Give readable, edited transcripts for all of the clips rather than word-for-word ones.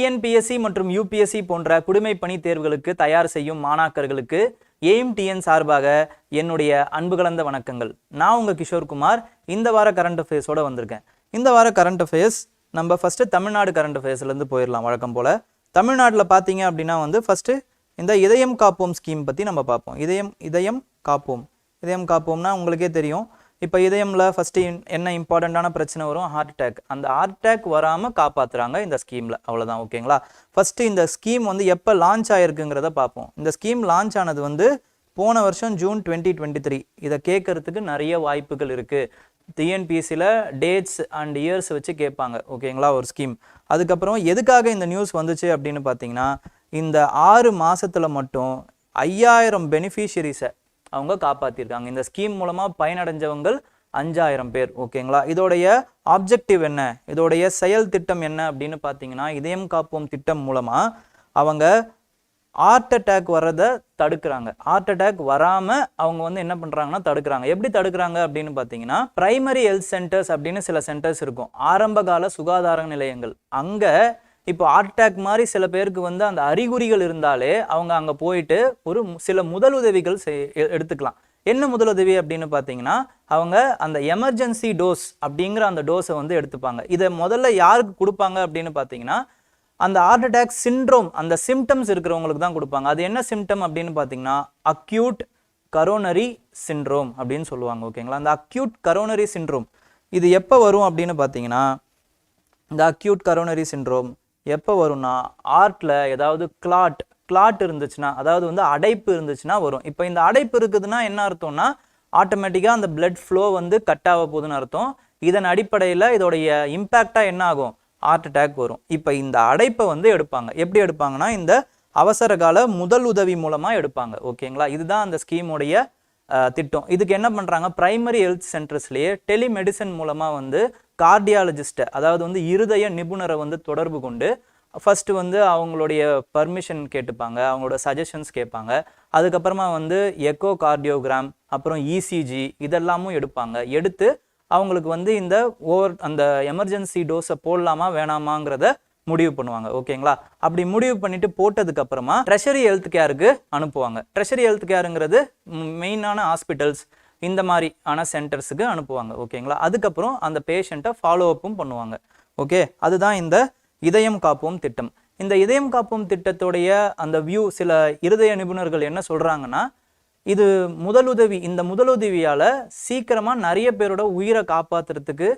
TNPSC மற்றும் UPSC போன்ற குடிமைப்பணி தேர்வுகளுக்கு தயார் செய்யும் மாணாக்கர்களுக்கு எய்ம் டிஎன் சார்பாக என்னுடைய அன்பு கலந்த வணக்கங்கள். நான் உங்கள் கிஷோர்குமார். இந்த வார கரண்ட் அஃபேர்ஸோட வந்திருக்கேன். இந்த வார கரண்ட் அஃபேர்ஸ் நம்ம ஃபஸ்ட்டு தமிழ்நாடு கரண்ட் அஃபேர்ஸ்லேருந்து போயிடலாம். வழக்கம் போல் தமிழ்நாட்டில் பார்த்தீங்க அப்படின்னா ஃபஸ்ட்டு இந்த இதயம் காப்போம் ஸ்கீம் பற்றி நம்ம பார்ப்போம். இதயம் காப்போம்னா உங்களுக்கே தெரியும். இப்போ இதயமில் ஃபஸ்ட்டு என்ன இம்பார்ட்டண்ட்டான பிரச்சனை வரும்? Heart attack. அந்த ஹார்ட் அட்டாக் வராமல் காப்பாற்றுறாங்க இந்த ஸ்கீமில். அவ்வளோதான், ஓகேங்களா? ஃபஸ்ட்டு இந்த ஸ்கீம் எப்போ லான்ச் ஆகிருக்குங்கிறத பார்ப்போம். இந்த ஸ்கீம் லான்ச் ஆனது போன வருஷம் ஜூன் 2023. இதை கேட்கறதுக்கு நிறைய வாய்ப்புகள் இருக்குது. டிஎன்பிஎஸ்சியில் டேட்ஸ் அண்ட் இயர்ஸ் வச்சு கேட்பாங்க, ஓகேங்களா? ஒரு ஸ்கீம். அதுக்கப்புறம் எதுக்காக இந்த நியூஸ் வந்துச்சு அப்படின்னு பார்த்தீங்கன்னா, இந்த 6 மாதத்தில் மட்டும் 5000 பெனிஃபிஷியரிஸை அவங்க காப்பாற்றிருக்காங்க. இந்த ஸ்கீம் மூலமாக பயனடைஞ்சவங்க 5000 பேர், ஓகேங்களா? இதோடைய ஆப்ஜெக்டிவ் என்ன, இதோடைய செயல் திட்டம் என்ன அப்படின்னு பார்த்தீங்கன்னா, இதயம் காப்போம் திட்டம் மூலமாக அவங்க ஹார்ட் அட்டாக் வர்றதை தடுக்கிறாங்க. ஹார்ட் அட்டாக் வராமல் அவங்க என்ன பண்ணுறாங்கன்னா தடுக்கிறாங்க. எப்படி தடுக்கிறாங்க அப்படின்னு பார்த்தீங்கன்னா, பிரைமரி ஹெல்த் சென்டர்ஸ் அப்படின்னு சில சென்டர்ஸ் இருக்கும், ஆரம்பகால சுகாதார நிலையங்கள். அங்கே இப்போ ஹார்ட் அட்டாக் மாதிரி சில பேருக்கு அந்த அறிகுறிகள் இருந்தாலே அவங்க அங்கே போயிட்டு ஒரு சில முதலுதவிகள் எடுத்துக்கலாம். என்ன முதலுதவி அப்படின்னு பார்த்தீங்கன்னா, அவங்க அந்த எமர்ஜென்சி டோஸ் அப்படிங்கிற அந்த டோஸை எடுத்துப்பாங்க. இதை முதல்ல யாருக்கு கொடுப்பாங்க அப்படின்னு பார்த்தீங்கன்னா, அந்த ஹார்ட் அட்டாக் சிண்ட்ரோம், அந்த சிம்டம்ஸ் இருக்கிறவங்களுக்கு தான் கொடுப்பாங்க. அது என்ன சிம்டம் அப்படின்னு பார்த்தீங்கன்னா, அக்யூட் கரோனரி சிண்ட்ரோம் அப்படின்னு சொல்லுவாங்க, ஓகேங்களா? அந்த அக்யூட் கரோனரி சிண்ட்ரோம் இது எப்போ வரும் அப்படின்னு பார்த்தீங்கன்னா, இந்த அக்யூட் கரோனரி சிண்ட்ரோம் எப்போ வரும்னா, ஹார்ட்டில் ஏதாவது கிளாட் இருந்துச்சுன்னா, அதாவது அடைப்பு இருந்துச்சுன்னா வரும். இப்போ இந்த அடைப்பு இருக்குதுன்னா என்ன அர்த்தம்னா, ஆட்டோமேட்டிக்காக அந்த பிளட் ஃப்ளோ கட் ஆக போகுதுன்னு அர்த்தம். இதன் அடிப்படையில் இதோடைய இம்பேக்டாக என்ன ஆகும்? ஹார்ட் அட்டாக் வரும். இப்போ இந்த அடைப்பை எடுப்பாங்க. எப்படி எடுப்பாங்கன்னா, இந்த அவசர கால முதல் உதவி மூலமாக எடுப்பாங்க, ஓகேங்களா? இதுதான் அந்த ஸ்கீமுடைய திட்டம். இதுக்கு என்ன பண்ணுறாங்க, பிரைமரி ஹெல்த் சென்டர்ஸ்லேயே டெலிமெடிசன் மூலமாக கார்டியாலஜிஸ்ட்டை, அதாவது இருதய நிபுணரை தொடர்பு கொண்டு ஃபஸ்ட்டு அவங்களுடைய பர்மிஷன் கேட்டுப்பாங்க, அவங்களோட சஜஷன்ஸ் கேட்பாங்க. அதுக்கப்புறமா எக்கோ கார்டியோகிராம், அப்புறம் இசிஜி இதெல்லாமும் எடுப்பாங்க. எடுத்து அவங்களுக்கு இந்த அந்த எமர்ஜென்சி டோஸை போடலாமா வேணாமாங்கிறத முடிவு பண்ணுவாங்க, ஓகேங்களா? அப்படி முடிவு பண்ணிட்டு போட்டதுக்கு அப்புறமா ட்ரெஷரி ஹெல்த் கேருக்கு அனுப்புவாங்க. ட்ரெஷரி ஹெல்த் கேருங்கிறது மெயினான ஹாஸ்பிட்டல்ஸ் இந்த மாதிரி சென்டர்ஸுக்கு அனுப்புவாங்க, ஓகேங்களா? அதுக்கப்புறம் அந்த பேஷண்ட்டை ஃபாலோ அப்பும் பண்ணுவாங்க, ஓகே? அதுதான் இந்த இதயம் காப்போம் திட்டம். இந்த இதயம் காப்போம் திட்டத்துடைய அந்த சில இருதய நிபுணர்கள் என்ன சொல்றாங்கன்னா, இது முதலுதவி, இந்த முதலுதவியால் சீக்கிரமாக நிறைய பேரோட உயிரை காப்பாற்றுறதுக்கு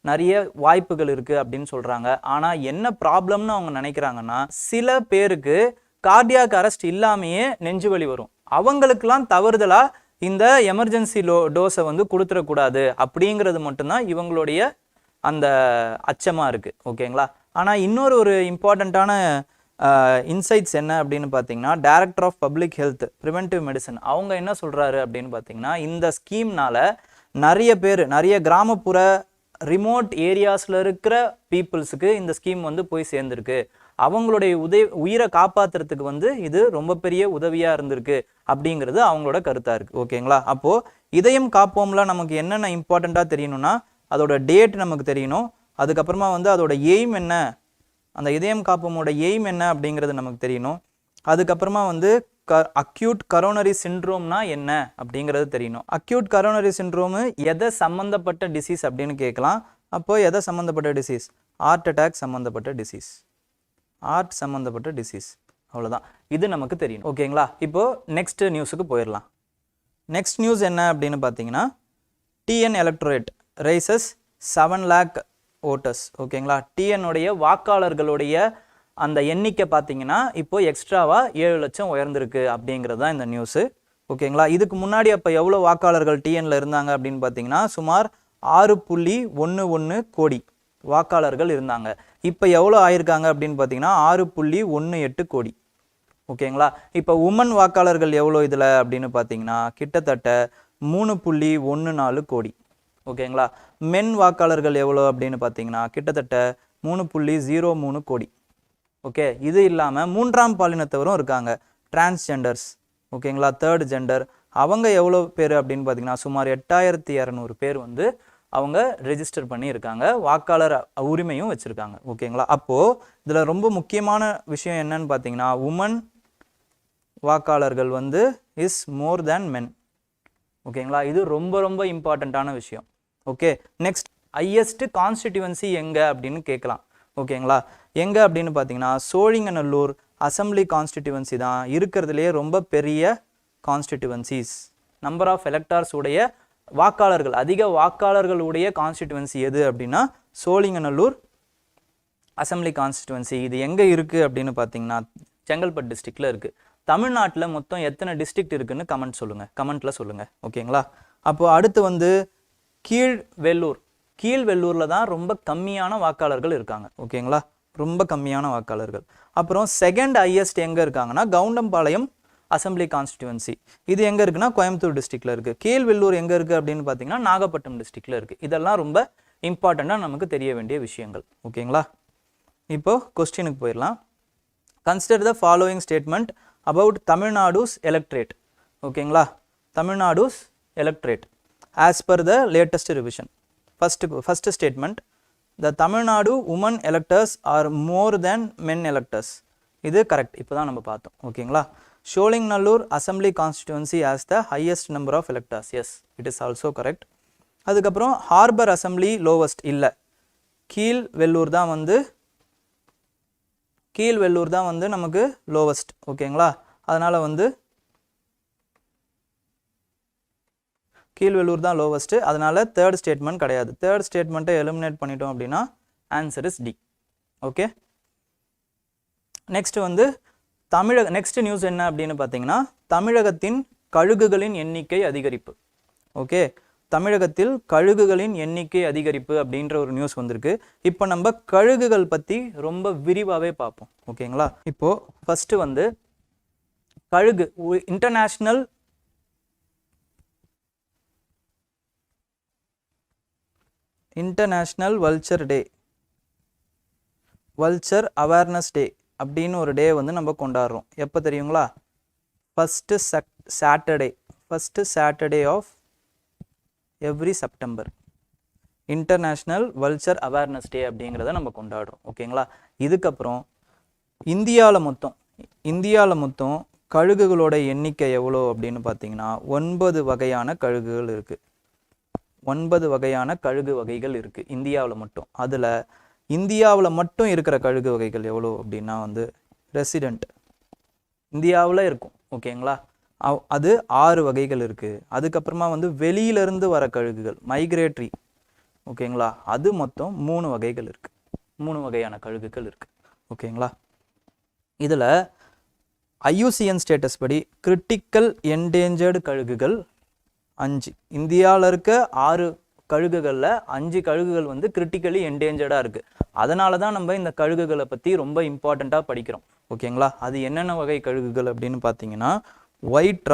நிறைய வாய்ப்புகள் இருக்குது அப்படின்னு சொல்கிறாங்க. ஆனால் என்ன ப்ராப்ளம்னு அவங்க நினைக்கிறாங்கன்னா, சில பேருக்கு கார்டியாக் அரெஸ்ட் இல்லாமையே நெஞ்சு வலி வரும். அவங்களுக்கெல்லாம் தவறுதலாக இந்த எமர்ஜென்சி டோஸை கொடுத்துடக்கூடாது அப்படிங்கிறது மட்டும்தான் இவங்களுடைய அந்த அச்சமாக இருக்குது, ஓகேங்களா? ஆனால் ஒரு இம்பார்ட்டண்ட்டான இன்சைட்ஸ் என்ன அப்படின்னு பார்த்தீங்கன்னா, director of public health preventive medicine அவங்க என்ன சொல்கிறாரு அப்படின்னு பார்த்தீங்கன்னா, இந்த ஸ்கீம்னால நிறைய கிராமப்புற ரிமோட் ஏரியாஸில் இருக்கிற பீப்புள்ஸுக்கு இந்த ஸ்கீம் போய் சேர்ந்துருக்கு. அவங்களுடைய உயிரை காப்பாற்றுறதுக்கு இது ரொம்ப பெரிய உதவியாக இருந்திருக்கு அப்படிங்கிறது அவங்களோட கருத்தாக இருக்குது, ஓகேங்களா? அப்போது இதயம் காப்போம்ல நமக்கு என்னென்ன இம்பார்ட்டண்ட்டாக தெரியணும்னா, அதோட டேட் நமக்கு தெரியணும். அதுக்கப்புறமா அதோட எய்ம் என்ன, அந்த இதயம் காப்போமோட எய்ம் என்ன அப்படிங்கிறது நமக்கு தெரியணும். அதுக்கப்புறமா அக்யூட் கரோனரி சிண்ட்ரோம்னா என்ன அப்படிங்கிறது தெரியணும். அக்யூட் கரோனரி சிண்ட்ரோமு எதை சம்மந்தப்பட்ட டிசீஸ் அப்படின்னு கேட்கலாம். அப்போது எதை சம்மந்தப்பட்ட டிசீஸ்? ஹார்ட் அட்டாக் சம்மந்தப்பட்ட டிசீஸ், ஹார்ட் சம்மந்தப்பட்ட டிசீஸ், அவ்வளோதான். இது நமக்கு தெரியும், ஓகேங்களா? இப்போது நெக்ஸ்ட் நியூஸுக்கு போயிடலாம். நெக்ஸ்ட் நியூஸ் என்ன அப்படின்னு பார்த்தீங்கன்னா, TN electorate rises 7 lakh voters, ஓகேங்களா? டிஎன்னுடைய வாக்காளர்களுடைய அந்த எண்ணிக்கை பார்த்தீங்கன்னா இப்போது எக்ஸ்ட்ராவாக 7 லட்சம் உயர்ந்திருக்கு அப்படிங்கிறது தான் இந்த நியூஸு, ஓகேங்களா? இதுக்கு முன்னாடி அப்போ எவ்வளோ வாக்காளர்கள் டிஎன்ல இருந்தாங்க அப்படின்னு பார்த்தீங்கன்னா, சுமார் 6.11 கோடி வாக்காளர்கள் இருந்தாங்க. இப்போ எவ்வளோ ஆயிருக்காங்க அப்படின்னு பார்த்தீங்கன்னா 6.18 கோடி, ஓகேங்களா? இப்போ உமன் வாக்காளர்கள் எவ்வளோ இதில் அப்படின்னு பார்த்தீங்கன்னா கிட்டத்தட்ட 3.14 கோடி, ஓகேங்களா? மென் வாக்காளர்கள் எவ்வளோ அப்படின்னு பார்த்தீங்கன்னா கிட்டத்தட்ட 3.03 கோடி, ஓகே? இது இல்லாமல் 3ஆம் பாலினத்தவரும் இருக்காங்க, டிரான்ஸ்ஜெண்டர்ஸ், ஓகேங்களா? தேர்ட் ஜெண்டர், அவங்க எவ்வளோ பேர் அப்படின்னு பார்த்தீங்கன்னா சுமார் 8200 பேர் அவங்க ரெஜிஸ்டர் பண்ணி இருக்காங்க, வாக்காளர் உரிமையும் வச்சுருக்காங்க. ஓகேங்களா? அப்போது இதில் ரொம்ப முக்கியமான விஷயம் என்னன்னு பார்த்தீங்கன்னா, உமன் வாக்காளர்கள் வந்து இஸ் மோர் தேன் மென். ஓகேங்களா? இது ரொம்ப ரொம்ப இம்பார்ட்டண்ட்டான விஷயம். ஓகே, நெக்ஸ்ட் ஹையஸ்ட் கான்ஸ்டிடியூவன்சி எங்கே அப்படின்னு கேட்கலாம். ஓகேங்களா? எங்கே அப்படின்னு பார்த்தீங்கன்னா சோழிங்கநல்லூர் அசம்பிளி கான்ஸ்டிடியூவன்சி தான் இருக்கிறதுலேயே ரொம்ப பெரிய கான்ஸ்டிடியூவன்சிஸ். நம்பர் ஆஃப் எலக்டார்ஸ் உடைய வாக்காளர்கள், அதிக வாக்காளர்களுடைய கான்ஸ்டிடியூவன்சி எது அப்படின்னா சோழிங்கநல்லூர் அசம்பிளி கான்ஸ்டிடியூவன்சி. இது எங்கே இருக்குது அப்படின்னு பார்த்தீங்கன்னா செங்கல்பட்டு டிஸ்ட்ரிக்டில் இருக்குது. தமிழ்நாட்டில் மொத்தம் எத்தனை டிஸ்ட்ரிக்ட் இருக்குன்னு கமெண்ட்டில் சொல்லுங்கள். ஓகேங்களா? அப்போது அடுத்து வந்து கீழ்வெள்ளூர். கீழ்வெள்ளூரில் தான் ரொம்ப கம்மியான வாக்காளர்கள் இருக்காங்க. ஓகேங்களா? ரொம்ப கம்மியான வாக்காளர்கள். அப்புறம் செகண்ட் ஹையஸ்ட் எங்கே இருக்காங்கன்னா கவுண்டம்பாளையம் அசம்பிளி கான்ஸ்டிடியூவன்சி. இது எங்கே இருக்குன்னா கோயம்புத்தூர் டிஸ்ட்ரிக்டில் இருக்குது. கீழ்வெள்ளூர் எங்கே இருக்குது அப்படின்னு பார்த்தீங்கன்னா நாகப்பட்டினம் டிஸ்ட்ரிக்டில் இருக்குது. இதெல்லாம் ரொம்ப இம்பார்ட்டண்ட்டாக நமக்கு தெரிய வேண்டிய விஷயங்கள். ஓகேங்களா? இப்போது கொஸ்டினுக்கு போயிடலாம். Consider the following statement about Tamil Nadu's electorate. ஓகேங்களா? Tamil Nadu's electorate as per the latest revision. First statement, the Tamil Nadu women electors are more than men electors. இது கரெக்ட். இப்போ தான் நம்ம பார்த்தோம். ஓகேங்களா? Sholinganallur assembly constituency as the highest number of electors. Yes, it is also correct. அதுக்கப்புறம் harbour assembly lowest இல்லை, கீழ்வெள்ளூர் தான் வந்து நமக்கு லோவஸ்ட். ஓகேங்களா? அதனால் வந்து கீழ்வெள்ளூர் தான் லோவஸ்ட்டு. அதனால் தேர்ட் ஸ்டேட்மெண்ட் கிடையாது. தேர்ட் ஸ்டேட்மெண்ட்டை எலிமினேட் பண்ணிட்டோம் அப்படின்னா answer is D. Okay, next வந்து நெக்ஸ்ட் நியூஸ் என்ன அப்படின்னு பார்த்தீங்கன்னா தமிழகத்தின் கழுகுகளின் எண்ணிக்கை அதிகரிப்பு. ஓகே, தமிழகத்தில் கழுகுகளின் எண்ணிக்கை அதிகரிப்பு அப்படின்ற ஒரு நியூஸ் வந்திருக்கு. இப்போ நம்ம கழுகுகள் பற்றி ரொம்ப விரிவாகவே பார்ப்போம். ஓகேங்களா? இப்போது ஃபஸ்ட்டு வந்து கழுகு international vulture day, vulture awareness day அப்படின்னு ஒரு டே வந்து நம்ம கொண்டாடுறோம். எப்போ தெரியுங்களா? First Saturday of every September international vulture awareness day அப்படிங்கிறத நம்ம கொண்டாடுறோம். ஓகேங்களா? இதுக்கப்புறம் இந்தியாவில் மொத்தம் கழுகுகளோட எண்ணிக்கை எவ்வளோ அப்படின்னு பார்த்தீங்கன்னா 9 வகையான கழுகுகள் இருக்குது. 9 வகையான கழுகு வகைகள் இருக்குது இந்தியாவில் மட்டும். அதில் இந்தியாவில் மட்டும் இருக்கிற கழுகு வகைகள் எவ்வளோ அப்படின்னா வந்து ரெசிடெண்ட் இந்தியாவில் இருக்கும். ஓகேங்களா? அது 6 வகைகள் இருக்குது. அதுக்கப்புறமா வந்து வெளியிலேருந்து வர கழுகுகள் மைக்ரேட்ரி. ஓகேங்களா? அது மொத்தம் 3 வகைகள் இருக்குது. 3 வகையான கழுகுகள் இருக்குது. ஓகேங்களா? இதில் IUCN ஸ்டேட்டஸ் படி கிரிட்டிக்கல் என்டேஞ்சர்டு கழுகுகள் 5. இந்தியாவில் இருக்க 6 கழுகுகளில் 5 கழுகுகள் வந்து கிரிட்டிக்கலி என்டேஞ்சர்டாக இருக்குது. அதனால தான் நம்ம இந்த கழுகுகளை பற்றி ரொம்ப இம்பார்ட்டண்ட்டாக படிக்கிறோம். ஓகேங்களா? அது என்னென்ன வகை கழுகுகள் அப்படின்னு பார்த்தீங்கன்னா ஒயிட்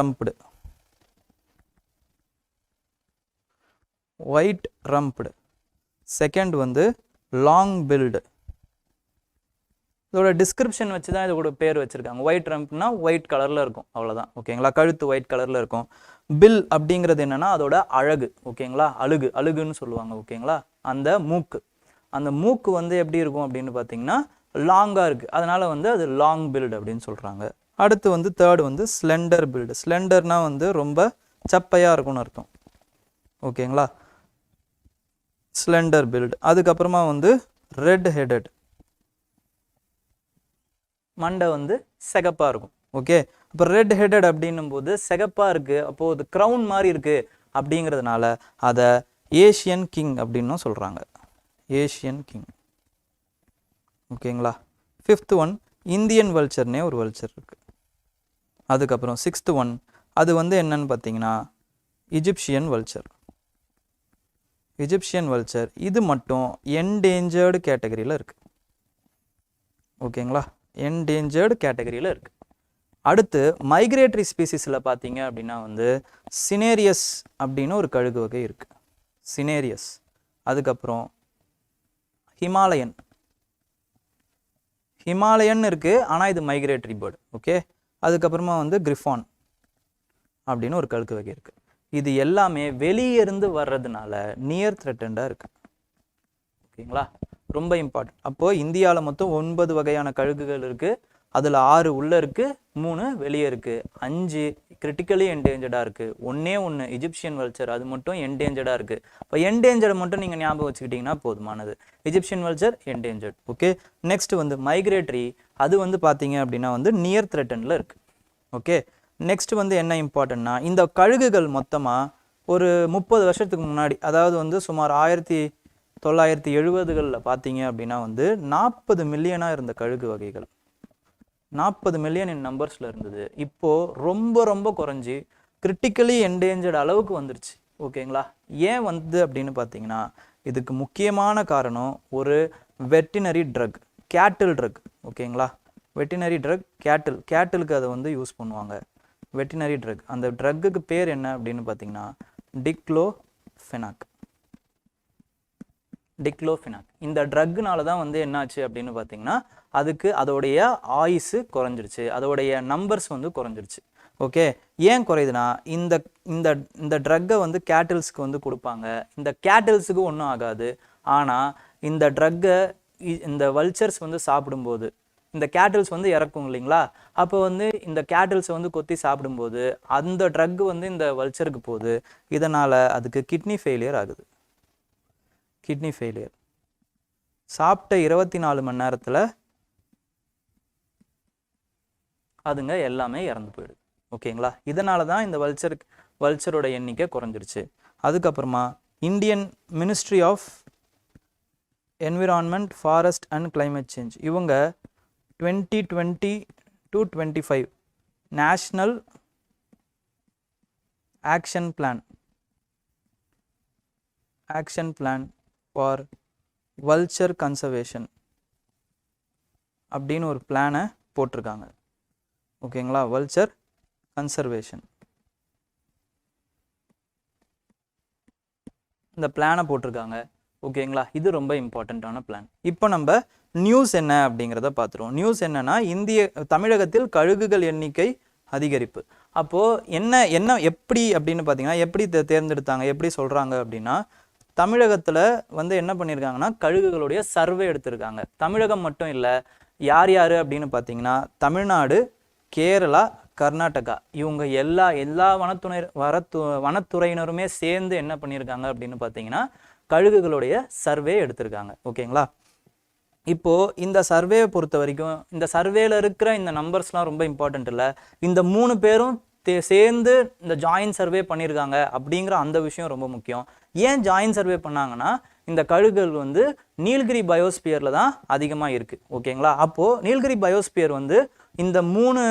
ரம்ப்டு, செகண்ட் வந்து லாங் பில்டு. இதோட டிஸ்கிரிப்ஷன் வச்சு தான் இதோட பேர் வச்சுருக்காங்க. ஒயிட் ரம்ப்னா ஒயிட் கலரில் இருக்கும், அவ்வளோதான். ஓகேங்களா? கழுத்து ஒயிட் கலரில் இருக்கும். பில் அப்படிங்கிறது என்னென்னா அதோட அழகு. ஓகேங்களா? அழுகுன்னு சொல்லுவாங்க. ஓகேங்களா? அந்த மூக்கு வந்து எப்படி இருக்கும் அப்படின்னு பார்த்தீங்கன்னா லாங்காக இருக்குது. அதனால் வந்து அது லாங் பில்டு அப்படின்னு சொல்கிறாங்க. அடுத்து வந்து தேர்டு வந்து ஸ்லெண்டர் பில்டு. ஸ்லெண்டர்னா வந்து ரொம்ப சப்பையாக இருக்கும்னு அர்த்தம். ஓகேங்களா? Slender build. அதுக்கப்புறமா வந்து ரெட் ஹெடட், மண்டை வந்து சிகப்பாக இருக்கும். ஓகே, இப்போ ரெட் ஹெடட் அப்படின்னும் போது சிகப்பாக இருக்குது, அப்போது அது க்ரௌன் மாதிரி இருக்குது அப்படிங்கிறதுனால அதை ஏஷியன் கிங் அப்படின்னும் சொல்கிறாங்க. Asian king. ஓகேங்களா? ஃபிஃப்த் ஒன் இந்தியன் வல்ச்சர்னே ஒரு வல்ச்சர் இருக்குது. அதுக்கப்புறம் 6th ஒன் அது வந்து என்னன்னு பார்த்தீங்கன்னா இஜிப்சியன் வல்ச்சர். இது மட்டும் என்டேஞ்சர்டு கேட்டகரியில் இருக்குது. ஓகேங்களா? என்டேஞ்சர்டு கேட்டகரியில் இருக்குது. அடுத்து மைக்ரேட்டரி ஸ்பீசிஸில் பார்த்தீங்க அப்படின்னா வந்து சினேரியஸ் அப்படின்னு ஒரு கழுகு வகை இருக்குது. சினேரியஸ். அதுக்கப்புறம் ஹிமாலயன் இருக்குது, ஆனால் இது மைக்ரேட்டரி பேர்டு. ஓகே, அதுக்கப்புறமா வந்து கிரிஃபான் அப்படின்னு ஒரு கழுகு வகை இருக்குது. இது எல்லாமே வெளியே இருந்து வர்றதுனால நியர் த்ரெட்டண்டாக இருக்கு. ஓகேங்களா, ரொம்ப இம்பார்ட்டன்ட். அப்போ இந்தியாவில் மொத்தம் 9 வகையான கழுகுகள் இருக்கு. அதில் 6 உள்ள இருக்கு, 3 வெளியே இருக்கு, 5 கிரிட்டிக்கலி என்டேஞ்சர்டாக இருக்கு, ஒன்று இஜிப்சியன் வல்ச்சர் அது மட்டும் என்டேஞ்சர்டாக இருக்கு. இப்போ என்டேஞ்சர்டை மட்டும் நீங்கள் ஞாபகம் வச்சுக்கிட்டிங்கன்னா போதுமானது. Egyptian vulture endangered. Okay, next வந்து மைக்ரேட்டரி, அது வந்து பார்த்தீங்க அப்படின்னா வந்து நியர் த்ரெட்டனில் இருக்கு. ஓகே, நெக்ஸ்ட் வந்து என்ன இம்பார்ட்டன்ட்னா, இந்த கழுகுகள் மொத்தமாக ஒரு 30 வருஷத்துக்கு முன்னாடி, அதாவது வந்து சுமார் 1970களில் பார்த்தீங்க அப்படின்னா வந்து 40 மில்லியனாக இருந்த கழுகு வகைகள் 40 மில்லியன் இன் நம்பர்ஸில் இருந்தது. இப்போது ரொம்ப ரொம்ப குறைஞ்சி கிரிட்டிக்கலி என்டேஞ்சர்ட் அளவுக்கு வந்துருச்சு. ஓகேங்களா, ஏன் வந்து அப்படின்னு பார்த்தீங்கன்னா இதுக்கு முக்கியமான காரணம் ஒரு வெட்டினரி ட்ரக், கேட்டில் ட்ரக். ஓகேங்களா, வெட்டினரி ட்ரக் கேட்டிலுக்கு அதை வந்து யூஸ் பண்ணுவாங்க. வெட்டினரி ட்ரக், அந்த ட்ரக்குக்கு பேர் என்ன அப்படின்னு பார்த்தீங்கன்னா டிக்ளோஃபெனாக். இந்த ட்ரக்குனால தான் வந்து என்னாச்சு அப்படின்னு பார்த்தீங்கன்னா அதுக்கு அதோடைய ஆயுசு குறைஞ்சிருச்சு, அதோடைய நம்பர்ஸ் வந்து குறைஞ்சிருச்சு. ஓகே, ஏன் குறையுதுன்னா இந்த இந்த இந்த ட்ரக்கை வந்து கேட்டில்ஸ்க்கு வந்து கொடுப்பாங்க. இந்த கேட்டில்ஸுக்கு ஒன்றும் ஆகாது. ஆனால் இந்த ட்ரக்கை இந்த வல்ச்சர்ஸ் வந்து சாப்பிடும்போது இந்த கேட்டில்ஸ் வந்து இறக்கும் இல்லைங்களா, அப்போ வந்து இந்த கேட்டில்ஸை வந்து கொத்தி சாப்பிடும்போது அந்த ட்ரக் வந்து இந்த வல்ச்சருக்கு போகுது. இதனால் அதுக்கு கிட்னி ஃபெயிலியர் ஆகுது. கிட்னி ஃபெயிலியர் சாப்பிட்ட 24 மணி நேரத்தில் அதுங்க எல்லாமே இறந்து போயிடுது. ஓகேங்களா, இதனால தான் இந்த வல்ச்சரோட எண்ணிக்கை குறைஞ்சிருச்சு. அதுக்கப்புறமா Indian ministry of environment, forest and climate change இவங்க 2020-25 national action plan for vulture conservation அப்படின்னு ஒரு பிளானை போட்டிருக்காங்க. ஓகேங்களா, வல்ச்சர் கன்சர்வேஷன் இந்த பிளானை போட்டிருக்காங்க. ஓகேங்களா, இது ரொம்ப இம்பார்ட்டண்ட்டான பிளான். இப்போ நம்ம நியூஸ் என்ன அப்படிங்கிறத பார்த்துருவோம். நியூஸ் என்னன்னா, தமிழகத்தில் கழுகுகள் எண்ணிக்கை அதிகரிப்பு. அப்போது என்ன எப்படி அப்படின்னு பார்த்தீங்கன்னா எப்படி தேர்ந்தெடுத்தாங்க, எப்படி சொல்கிறாங்க அப்படின்னா தமிழகத்தில் வந்து என்ன பண்ணியிருக்காங்கன்னா கழுகுகளுடைய சர்வே எடுத்திருக்காங்க. தமிழகம் மட்டும் இல்லை, யார் யார் அப்படின்னு பார்த்தீங்கன்னா தமிழ்நாடு, கேரளா, கர்நாடகா இவங்க எல்லா வனத்துறையினருமே சேர்ந்து என்ன பண்ணியிருக்காங்க அப்படின்னு பார்த்தீங்கன்னா கழுகுகளுடைய சர்வே எடுத்திருக்காங்க. ஓகேங்களா, இப்போது இந்த சர்வேயை பொறுத்த வரைக்கும் இந்த சர்வேல இருக்கிற இந்த நம்பர்ஸ்லாம் ரொம்ப இம்பார்ட்டன்ட் இல்லை. இந்த 3 பேரும் சேர்ந்து இந்த ஜாயின்ட் சர்வே பண்ணியிருக்காங்க அப்படிங்கிற அந்த விஷயம் ரொம்ப முக்கியம். ஏன் ஜாயின்ட் சர்வே பண்ணாங்கன்னா இந்த கழுகுகள் வந்து நீலகிரி பயோஸ்பியரில் தான் அதிகமாக இருக்குது. ஓகேங்களா, அப்போது நீலகிரி பயோஸ்பியர் வந்து இந்த 3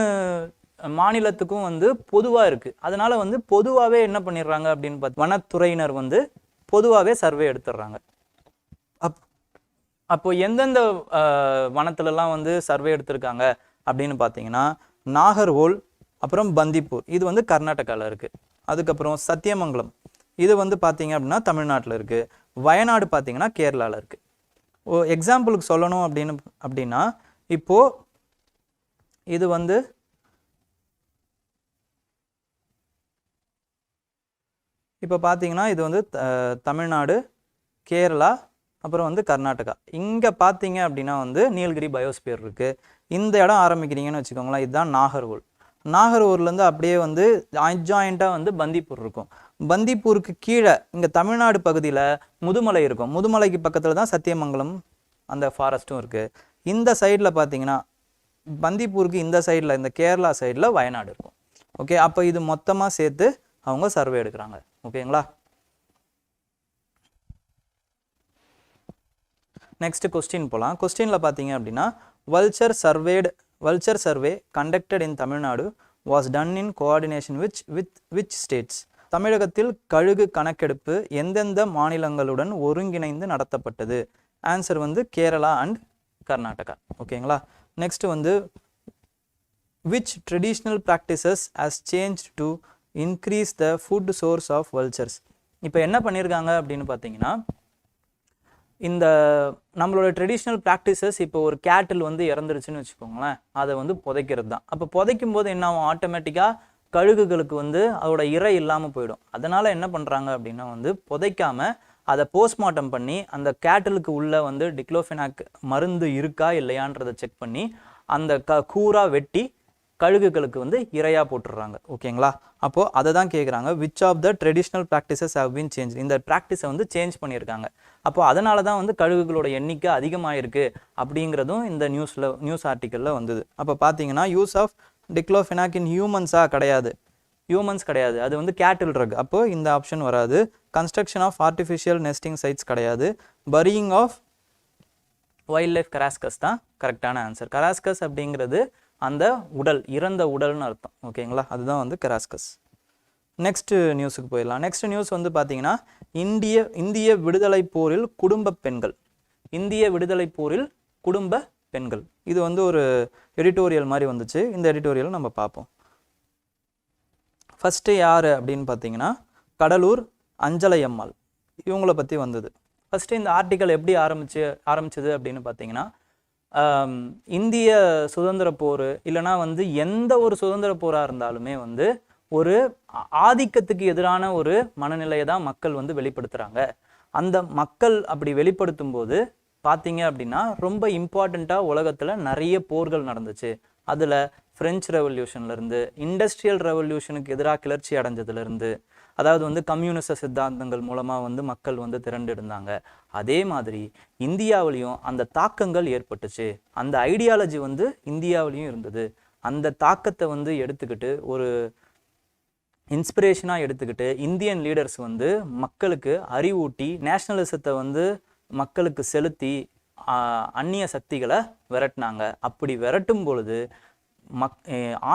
மாநிலத்துக்கும் வந்து பொதுவாக இருக்குது. அதனால் வந்து பொதுவாகவே என்ன பண்ணிடுறாங்க அப்படின்னு பார்த்து வனத்துறையினர் வந்து பொதுவாகவே சர்வே எடுத்துடுறாங்க. அப்போது எந்தெந்த வனத்துலலாம் வந்து சர்வே எடுத்திருக்காங்க அப்படின்னு பார்த்தீங்கன்னா நாகர்ஹோல், அப்புறம் பந்திப்பூர் இது வந்து கர்நாடகாவில் இருக்குது. அதுக்கப்புறம் சத்தியமங்கலம் இது வந்து பார்த்தீங்க அப்படின்னா தமிழ்நாட்டில் இருக்குது. வயநாடு பார்த்தீங்கன்னா கேரளாவில் இருக்குது. எக்ஸாம்பிளுக்கு சொல்லணும் அப்படின்னா இப்போது இது வந்து இப்போ பார்த்தீங்கன்னா இது வந்து தமிழ்நாடு, கேரளா, அப்புறம் வந்து கர்நாடகா. இங்கே பார்த்தீங்க அப்படின்னா வந்து நீலகிரி பயோஸ்பியர் இருக்குது. இந்த இடம் ஆரம்பிக்கிறீங்கன்னு வச்சுக்கோங்களேன், இதுதான் நாகர்ஹோல். நாகர்ஹோல்லேருந்து அப்படியே வந்து அட்ஜாயிண்ட்டாக வந்து பந்திப்பூர் இருக்கும். பந்திப்பூருக்கு கீழே இங்கே தமிழ்நாடு பகுதியில் முதுமலை இருக்கும். முதுமலைக்கு பக்கத்தில் தான் சத்தியமங்கலம் அந்த ஃபாரஸ்ட்டும் இருக்குது. இந்த சைடில் பார்த்தீங்கன்னா பந்திப்பூருக்கு இந்த சைடில் இந்த கேரளா சைடில் வயநாடு இருக்கும். ஓகே, அப்போ இது மொத்தமாக சேர்த்து அவங்க சர்வே எடுக்கிறாங்க. ஓகேங்களா, நெக்ஸ்ட் கொஸ்டின் போகலாம். கொஸ்டினில் பார்த்தீங்க அப்படின்னா vulture survey conducted in Tamil Nadu was done in coordination with which states? தமிழகத்தில் கழுகு கணக்கெடுப்பு எந்தெந்த மாநிலங்களுடன் ஒருங்கிணைந்து நடத்தப்பட்டது? ஆன்சர் வந்து கேரளா அண்ட் கர்நாடகா. ஓகேங்களா, நெக்ஸ்ட் வந்து which traditional practices has change to increase the food source of vultures? இப்போ என்ன பண்ணியிருக்காங்க அப்படின்னு பார்த்தீங்கன்னா இந்த நம்மளோட ட்ரெடிஷ்னல் ப்ராக்டிசஸ் இப்போ ஒரு கேட்டில் வந்து இறந்துருச்சுன்னு வச்சுக்கோங்களேன், அதை வந்து புதைக்கிறது தான். அப்போ புதைக்கும் போது என்ன ஆகும், ஆட்டோமேட்டிக்காக கழுகுகளுக்கு வந்து அதோட இறை இல்லாமல் போயிடும். அதனால என்ன பண்ணுறாங்க அப்படின்னா வந்து புதைக்காம அதை போஸ்ட்மார்ட்டம் பண்ணி அந்த கேட்டலுக்கு உள்ள வந்து டிக்ளோஃபெனாக் மருந்து இருக்கா இல்லையான்றதை செக் பண்ணி அந்த கூரா வெட்டி கழுகுகளுக்கு வந்து இரையா போட்டுடுறாங்க. ஓகேங்களா? அப்போது அதை தான் கேட்குறாங்க, which of the traditional practices have been change. இந்த ப்ராக்டிஸை வந்து சேஞ்ச் பண்ணியிருக்காங்க. அப்போது அதனால தான் வந்து கழுகுகளோட எண்ணிக்கை அதிகமாகிருக்கு அப்படிங்கிறதும் இந்த நியூஸ் ஆர்டிக்கலில் வந்தது. அப்போ பார்த்தீங்கன்னா யூஸ் ஆஃப் டிக்ளோஃபெனாக் இன் ஹியூமன்ஸாக கிடையாது, ஹியூமன்ஸ் கிடையாது, அது வந்து கேட்டில் ட்ரக். அப்போது இந்த ஆப்ஷன் வராது. Construction of artificial nesting sites கிடையாது. Burying of wildlife carcasses தான் கரெக்டான ஆன்சர். கராஸ்கஸ் அப்படிங்கிறது அந்த உடல், இறந்த உடல்னு அர்த்தம். ஓகேங்களா? அதுதான் வந்து கராஸ்கஸ். நெக்ஸ்ட் நியூஸுக்கு போயிடலாம். நெக்ஸ்ட் நியூஸ் வந்து பார்த்தீங்கன்னா இந்திய விடுதலை போரில் குடும்ப பெண்கள். இந்திய விடுதலை போரில் குடும்ப பெண்கள், இது வந்து ஒரு எடிட்டோரியல் மாதிரி வந்துச்சு. இந்த எடிட்டோரியல் நம்ம பார்ப்போம். ஃபஸ்ட்டு யார் அப்படின்னு பார்த்தீங்கன்னா கடலூர் அஞ்சலையம்மாள், இவங்களை பற்றி வந்தது. ஃபஸ்ட்டு இந்த ஆர்டிக்கல் எப்படி ஆரம்பிச்சது அப்படின்னு பார்த்தீங்கன்னா, இந்திய சுதந்திர போர் இல்லைனா வந்து எந்த ஒரு சுதந்திர போராக இருந்தாலுமே வந்து ஒரு ஆதிக்கத்துக்கு எதிரான ஒரு மனநிலையை தான் மக்கள் வந்து வெளிப்படுத்துகிறாங்க. அந்த மக்கள் அப்படி வெளிப்படுத்தும் போது பார்த்தீங்க அப்படின்னா ரொம்ப இம்பார்ட்டண்ட்டாக உலகத்தில் நிறைய போர்கள் நடந்துச்சு. அதில் ஃப்ரெஞ்சு ரெவல்யூஷன்லேருந்து இண்டஸ்ட்ரியல் ரெவல்யூஷனுக்கு எதிராக கிளர்ச்சி அடைஞ்சதுலேருந்து, அதாவது வந்து கம்யூனிச சித்தாந்தங்கள் மூலமாக வந்து மக்கள் வந்து திரண்டிருந்தாங்க. அதே மாதிரி இந்தியாவிலையும் அந்த தாக்கங்கள் ஏற்பட்டுச்சு. அந்த ஐடியாலஜி வந்து இந்தியாவிலையும் இருந்தது. அந்த தாக்கத்தை வந்து எடுத்துக்கிட்டு ஒரு இன்ஸ்பிரேஷனாக எடுத்துக்கிட்டு இந்தியன் லீடர்ஸ் வந்து மக்களுக்கு அறிவூட்டி நேஷ்னலிசத்தை வந்து மக்களுக்கு செலுத்தி அந்நிய சக்திகளை விரட்டினாங்க. அப்படி விரட்டும் பொழுது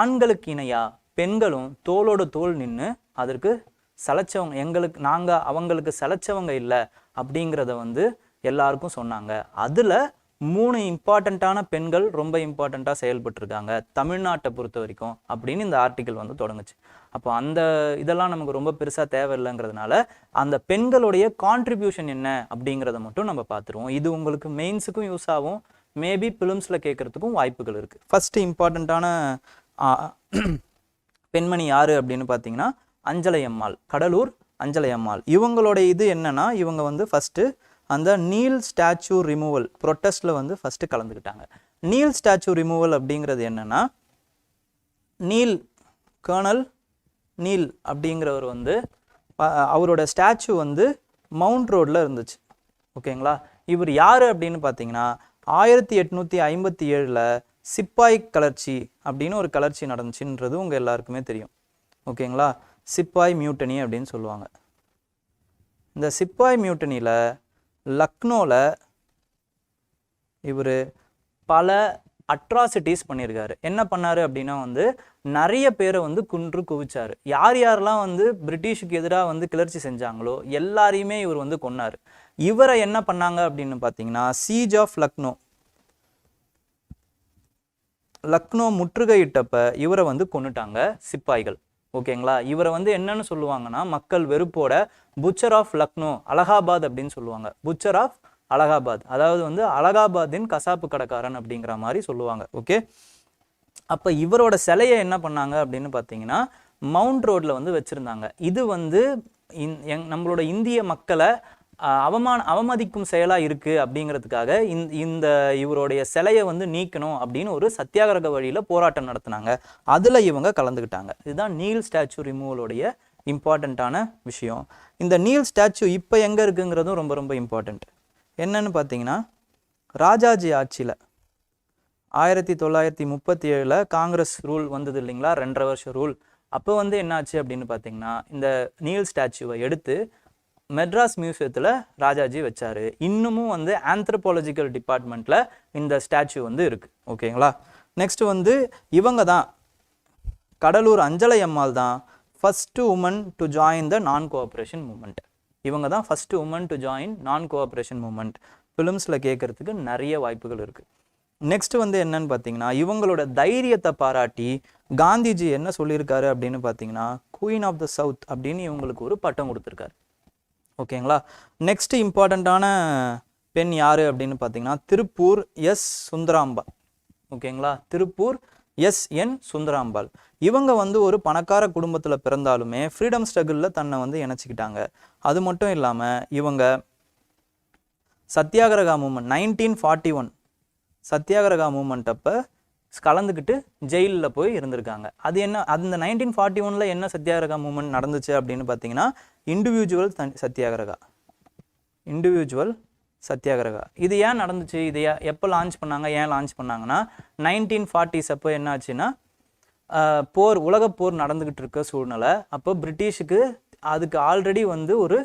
ஆண்களுக்கு இணையா பெண்களும் தோளோடு தோள் நின்று அதற்கு சலைச்சவங்க, நாங்கள் அவங்களுக்கு சலைச்சவங்க இல்லை அப்படிங்கிறத வந்து எல்லாருக்கும் சொன்னாங்க. அதில் 3 இம்பார்ட்டண்ட்டான பெண்கள் ரொம்ப இம்பார்ட்டண்ட்டாக செயல்பட்டுருக்காங்க தமிழ்நாட்டை பொறுத்த வரைக்கும் அப்படின்னு இந்த ஆர்டிக்கல் வந்து தொடங்குச்சு. அப்போ அந்த இதெல்லாம் நமக்கு ரொம்ப பெருசாக தேவையில்லைங்கிறதுனால அந்த பெண்களுடைய கான்ட்ரிபியூஷன் என்ன அப்படிங்கிறத மட்டும் நம்ம பார்த்துருவோம். இது உங்களுக்கு மெயின்ஸுக்கும் யூஸ் ஆகும், மேபி பிலிம்ஸில் கேட்குறதுக்கும் வாய்ப்புகள் இருக்குது. ஃபஸ்ட்டு இம்பார்ட்டண்ட்டான பெண்மணி யார் அப்படின்னு பார்த்தீங்கன்னா அஞ்சலையம்மாள், கடலூர் அஞ்சலையம்மாள். இவங்களோட இது என்னன்னா, இவங்க வந்து ஃபஸ்ட்டு அந்த நீல் ஸ்டாச்சு ரிமூவல் ப்ரொட்டஸ்ட்டில் வந்து ஃபஸ்ட்டு கலந்துக்கிட்டாங்க. நீல் ஸ்டாச்சு ரிமூவல் அப்படிங்கிறது என்னென்னா, கர்னல் நீல் அப்படிங்கிறவர் வந்து அவரோட ஸ்டாச்சு வந்து மவுண்ட் ரோடில் இருந்துச்சு. ஓகேங்களா? இவர் யார் அப்படின்னு பார்த்தீங்கன்னா 1857 சிப்பாய் கிளர்ச்சி அப்படின்னு ஒரு கிளர்ச்சி நடந்துச்சுன்றது உங்கள் எல்லாருக்குமே தெரியும். ஓகேங்களா? சிப்பாய் மியூட்டனி அப்படின்னு சொல்லுவாங்க. இந்த சிப்பாய் மியூட்டனியில் லக்னோவில் இவர் பல அட்ராசிட்டிஸ் பண்ணியிருக்காரு. என்ன பண்ணார் அப்படின்னா வந்து நிறைய பேரை வந்து குன்று குவிச்சார். யாரெல்லாம் வந்து பிரிட்டிஷுக்கு எதிராக வந்து கிளர்ச்சி செஞ்சாங்களோ எல்லாரையுமே இவர் வந்து கொன்னார். இவரை என்ன பண்ணாங்க அப்படின்னு பார்த்தீங்கன்னா சீஜ் ஆஃப் லக்னோ முற்றுகையிட்டப்ப இவரை வந்து கொன்னுட்டாங்க சிப்பாய்கள். ஓகேங்களா? இவரை வந்து என்னன்னு சொல்லுவாங்கன்னா மக்கள் வெறுப்போட புச்சர் ஆஃப் லக்னோ, அலகாபாத் அப்படின்னு சொல்லுவாங்க. புச்சர் ஆஃப் அலகாபாத், அதாவது வந்து அலகாபாத்தின் கசாப்பு கடைக்காரன் அப்படிங்கிற மாதிரி சொல்லுவாங்க. ஓகே, அப்போ இவரோட சிலையை என்ன பண்ணாங்க அப்படின்னு பார்த்தீங்கன்னா மவுண்ட் ரோடில் வந்து வச்சுருந்தாங்க. இது வந்து நம்மளோட இந்திய மக்களை அவமதிக்கும் செயலாக இருக்குது அப்படிங்கிறதுக்காக இந்த இவருடைய சிலையை வந்து நீக்கணும் அப்படின்னு ஒரு சத்தியாகிரக வழியில் போராட்டம் நடத்தினாங்க. அதில் இவங்க கலந்துக்கிட்டாங்க. இதுதான் நீல் ஸ்டாச்சு ரிமூவலுடைய இம்பார்ட்டண்ட்டான விஷயம். இந்த நீல் ஸ்டாச்சு இப்போ எங்கே இருக்குங்கிறதும் ரொம்ப ரொம்ப இம்பார்ட்டண்ட். என்னன்னு பார்த்தீங்கன்னா ராஜாஜி ஆட்சியில் 1937 காங்கிரஸ் ரூல் வந்தது இல்லைங்களா, 2.5 வருஷம் ரூல். அப்போ வந்து என்னாச்சு அப்படின்னு பார்த்தீங்கன்னா இந்த நீல் ஸ்டாச்சுவை எடுத்து மெட்ராஸ் மியூசியத்தில் ராஜாஜி வச்சாரு. இன்னமும் வந்து ஆந்த்ரோபாலஜிக்கல் டிபார்ட்மெண்ட்டில் இந்த ஸ்டாச்சு வந்து இருக்குது. ஓகேங்களா? நெக்ஸ்ட் வந்து இவங்க தான், கடலூர் அஞ்சலையம்மாள் தான் first woman to join the non cooperation movement. இவங்க தான் first woman to join non cooperation movement. ஃபிலிம்ஸில் கேட்குறதுக்கு நிறைய வாய்ப்புகள் இருக்குது. நெக்ஸ்ட் வந்து என்னன்னு பார்த்தீங்கன்னா இவங்களோட தைரியத்தை பாராட்டி காந்திஜி என்ன சொல்லியிருக்காரு அப்படின்னு பார்த்தீங்கன்னா குயின் ஆஃப் த சவுத் அப்படின்னு இவங்களுக்கு ஒரு பட்டம் கொடுத்துருக்காரு. ஓகேங்களா? நெக்ஸ்ட் இம்பார்ட்டண்ட்டான பெண் யார் அப்படின்னு பார்த்தீங்கன்னா திருப்பூர் எஸ் சுந்தராம்பா. ஓகேங்களா? திருப்பூர் எஸ்.என். சுந்தராம்பாள். இவங்க வந்து ஒரு பணக்கார குடும்பத்தில் பிறந்தாலுமே ஃப்ரீடம் ஸ்ட்ரகிளில் தன்னை வந்து இணைச்சிக்கிட்டாங்க. அது மட்டும் இல்லாமல் இவங்க சத்தியாகிரகா மூமெண்ட் 1941 சத்தியாகிரகா மூமெண்ட் அப்போ கலந்துக்கிட்டு ஜெயிலில் போய் இருந்திருக்காங்க. அது என்ன, அந்த 1941 என்ன சத்தியாகிரகா மூமெண்ட் நடந்துச்சு அப்படின்னு பார்த்தீங்கன்னா இண்டிவிஜுவல் சத்தியாகிரகா. இது ஏன் நடந்துச்சு, இது எப்போ லான்ச் பண்ணாங்க, ஏன் லான்ச் பண்ணாங்கன்னா 1940s அப்போ என்ன ஆச்சுன்னா போர், உலகப்போர் நடந்துக்கிட்டு இருக்க சூழ்நிலை. அப்போ பிரிட்டிஷுக்கு அதுக்கு ஆல்ரெடி வந்து ஒரு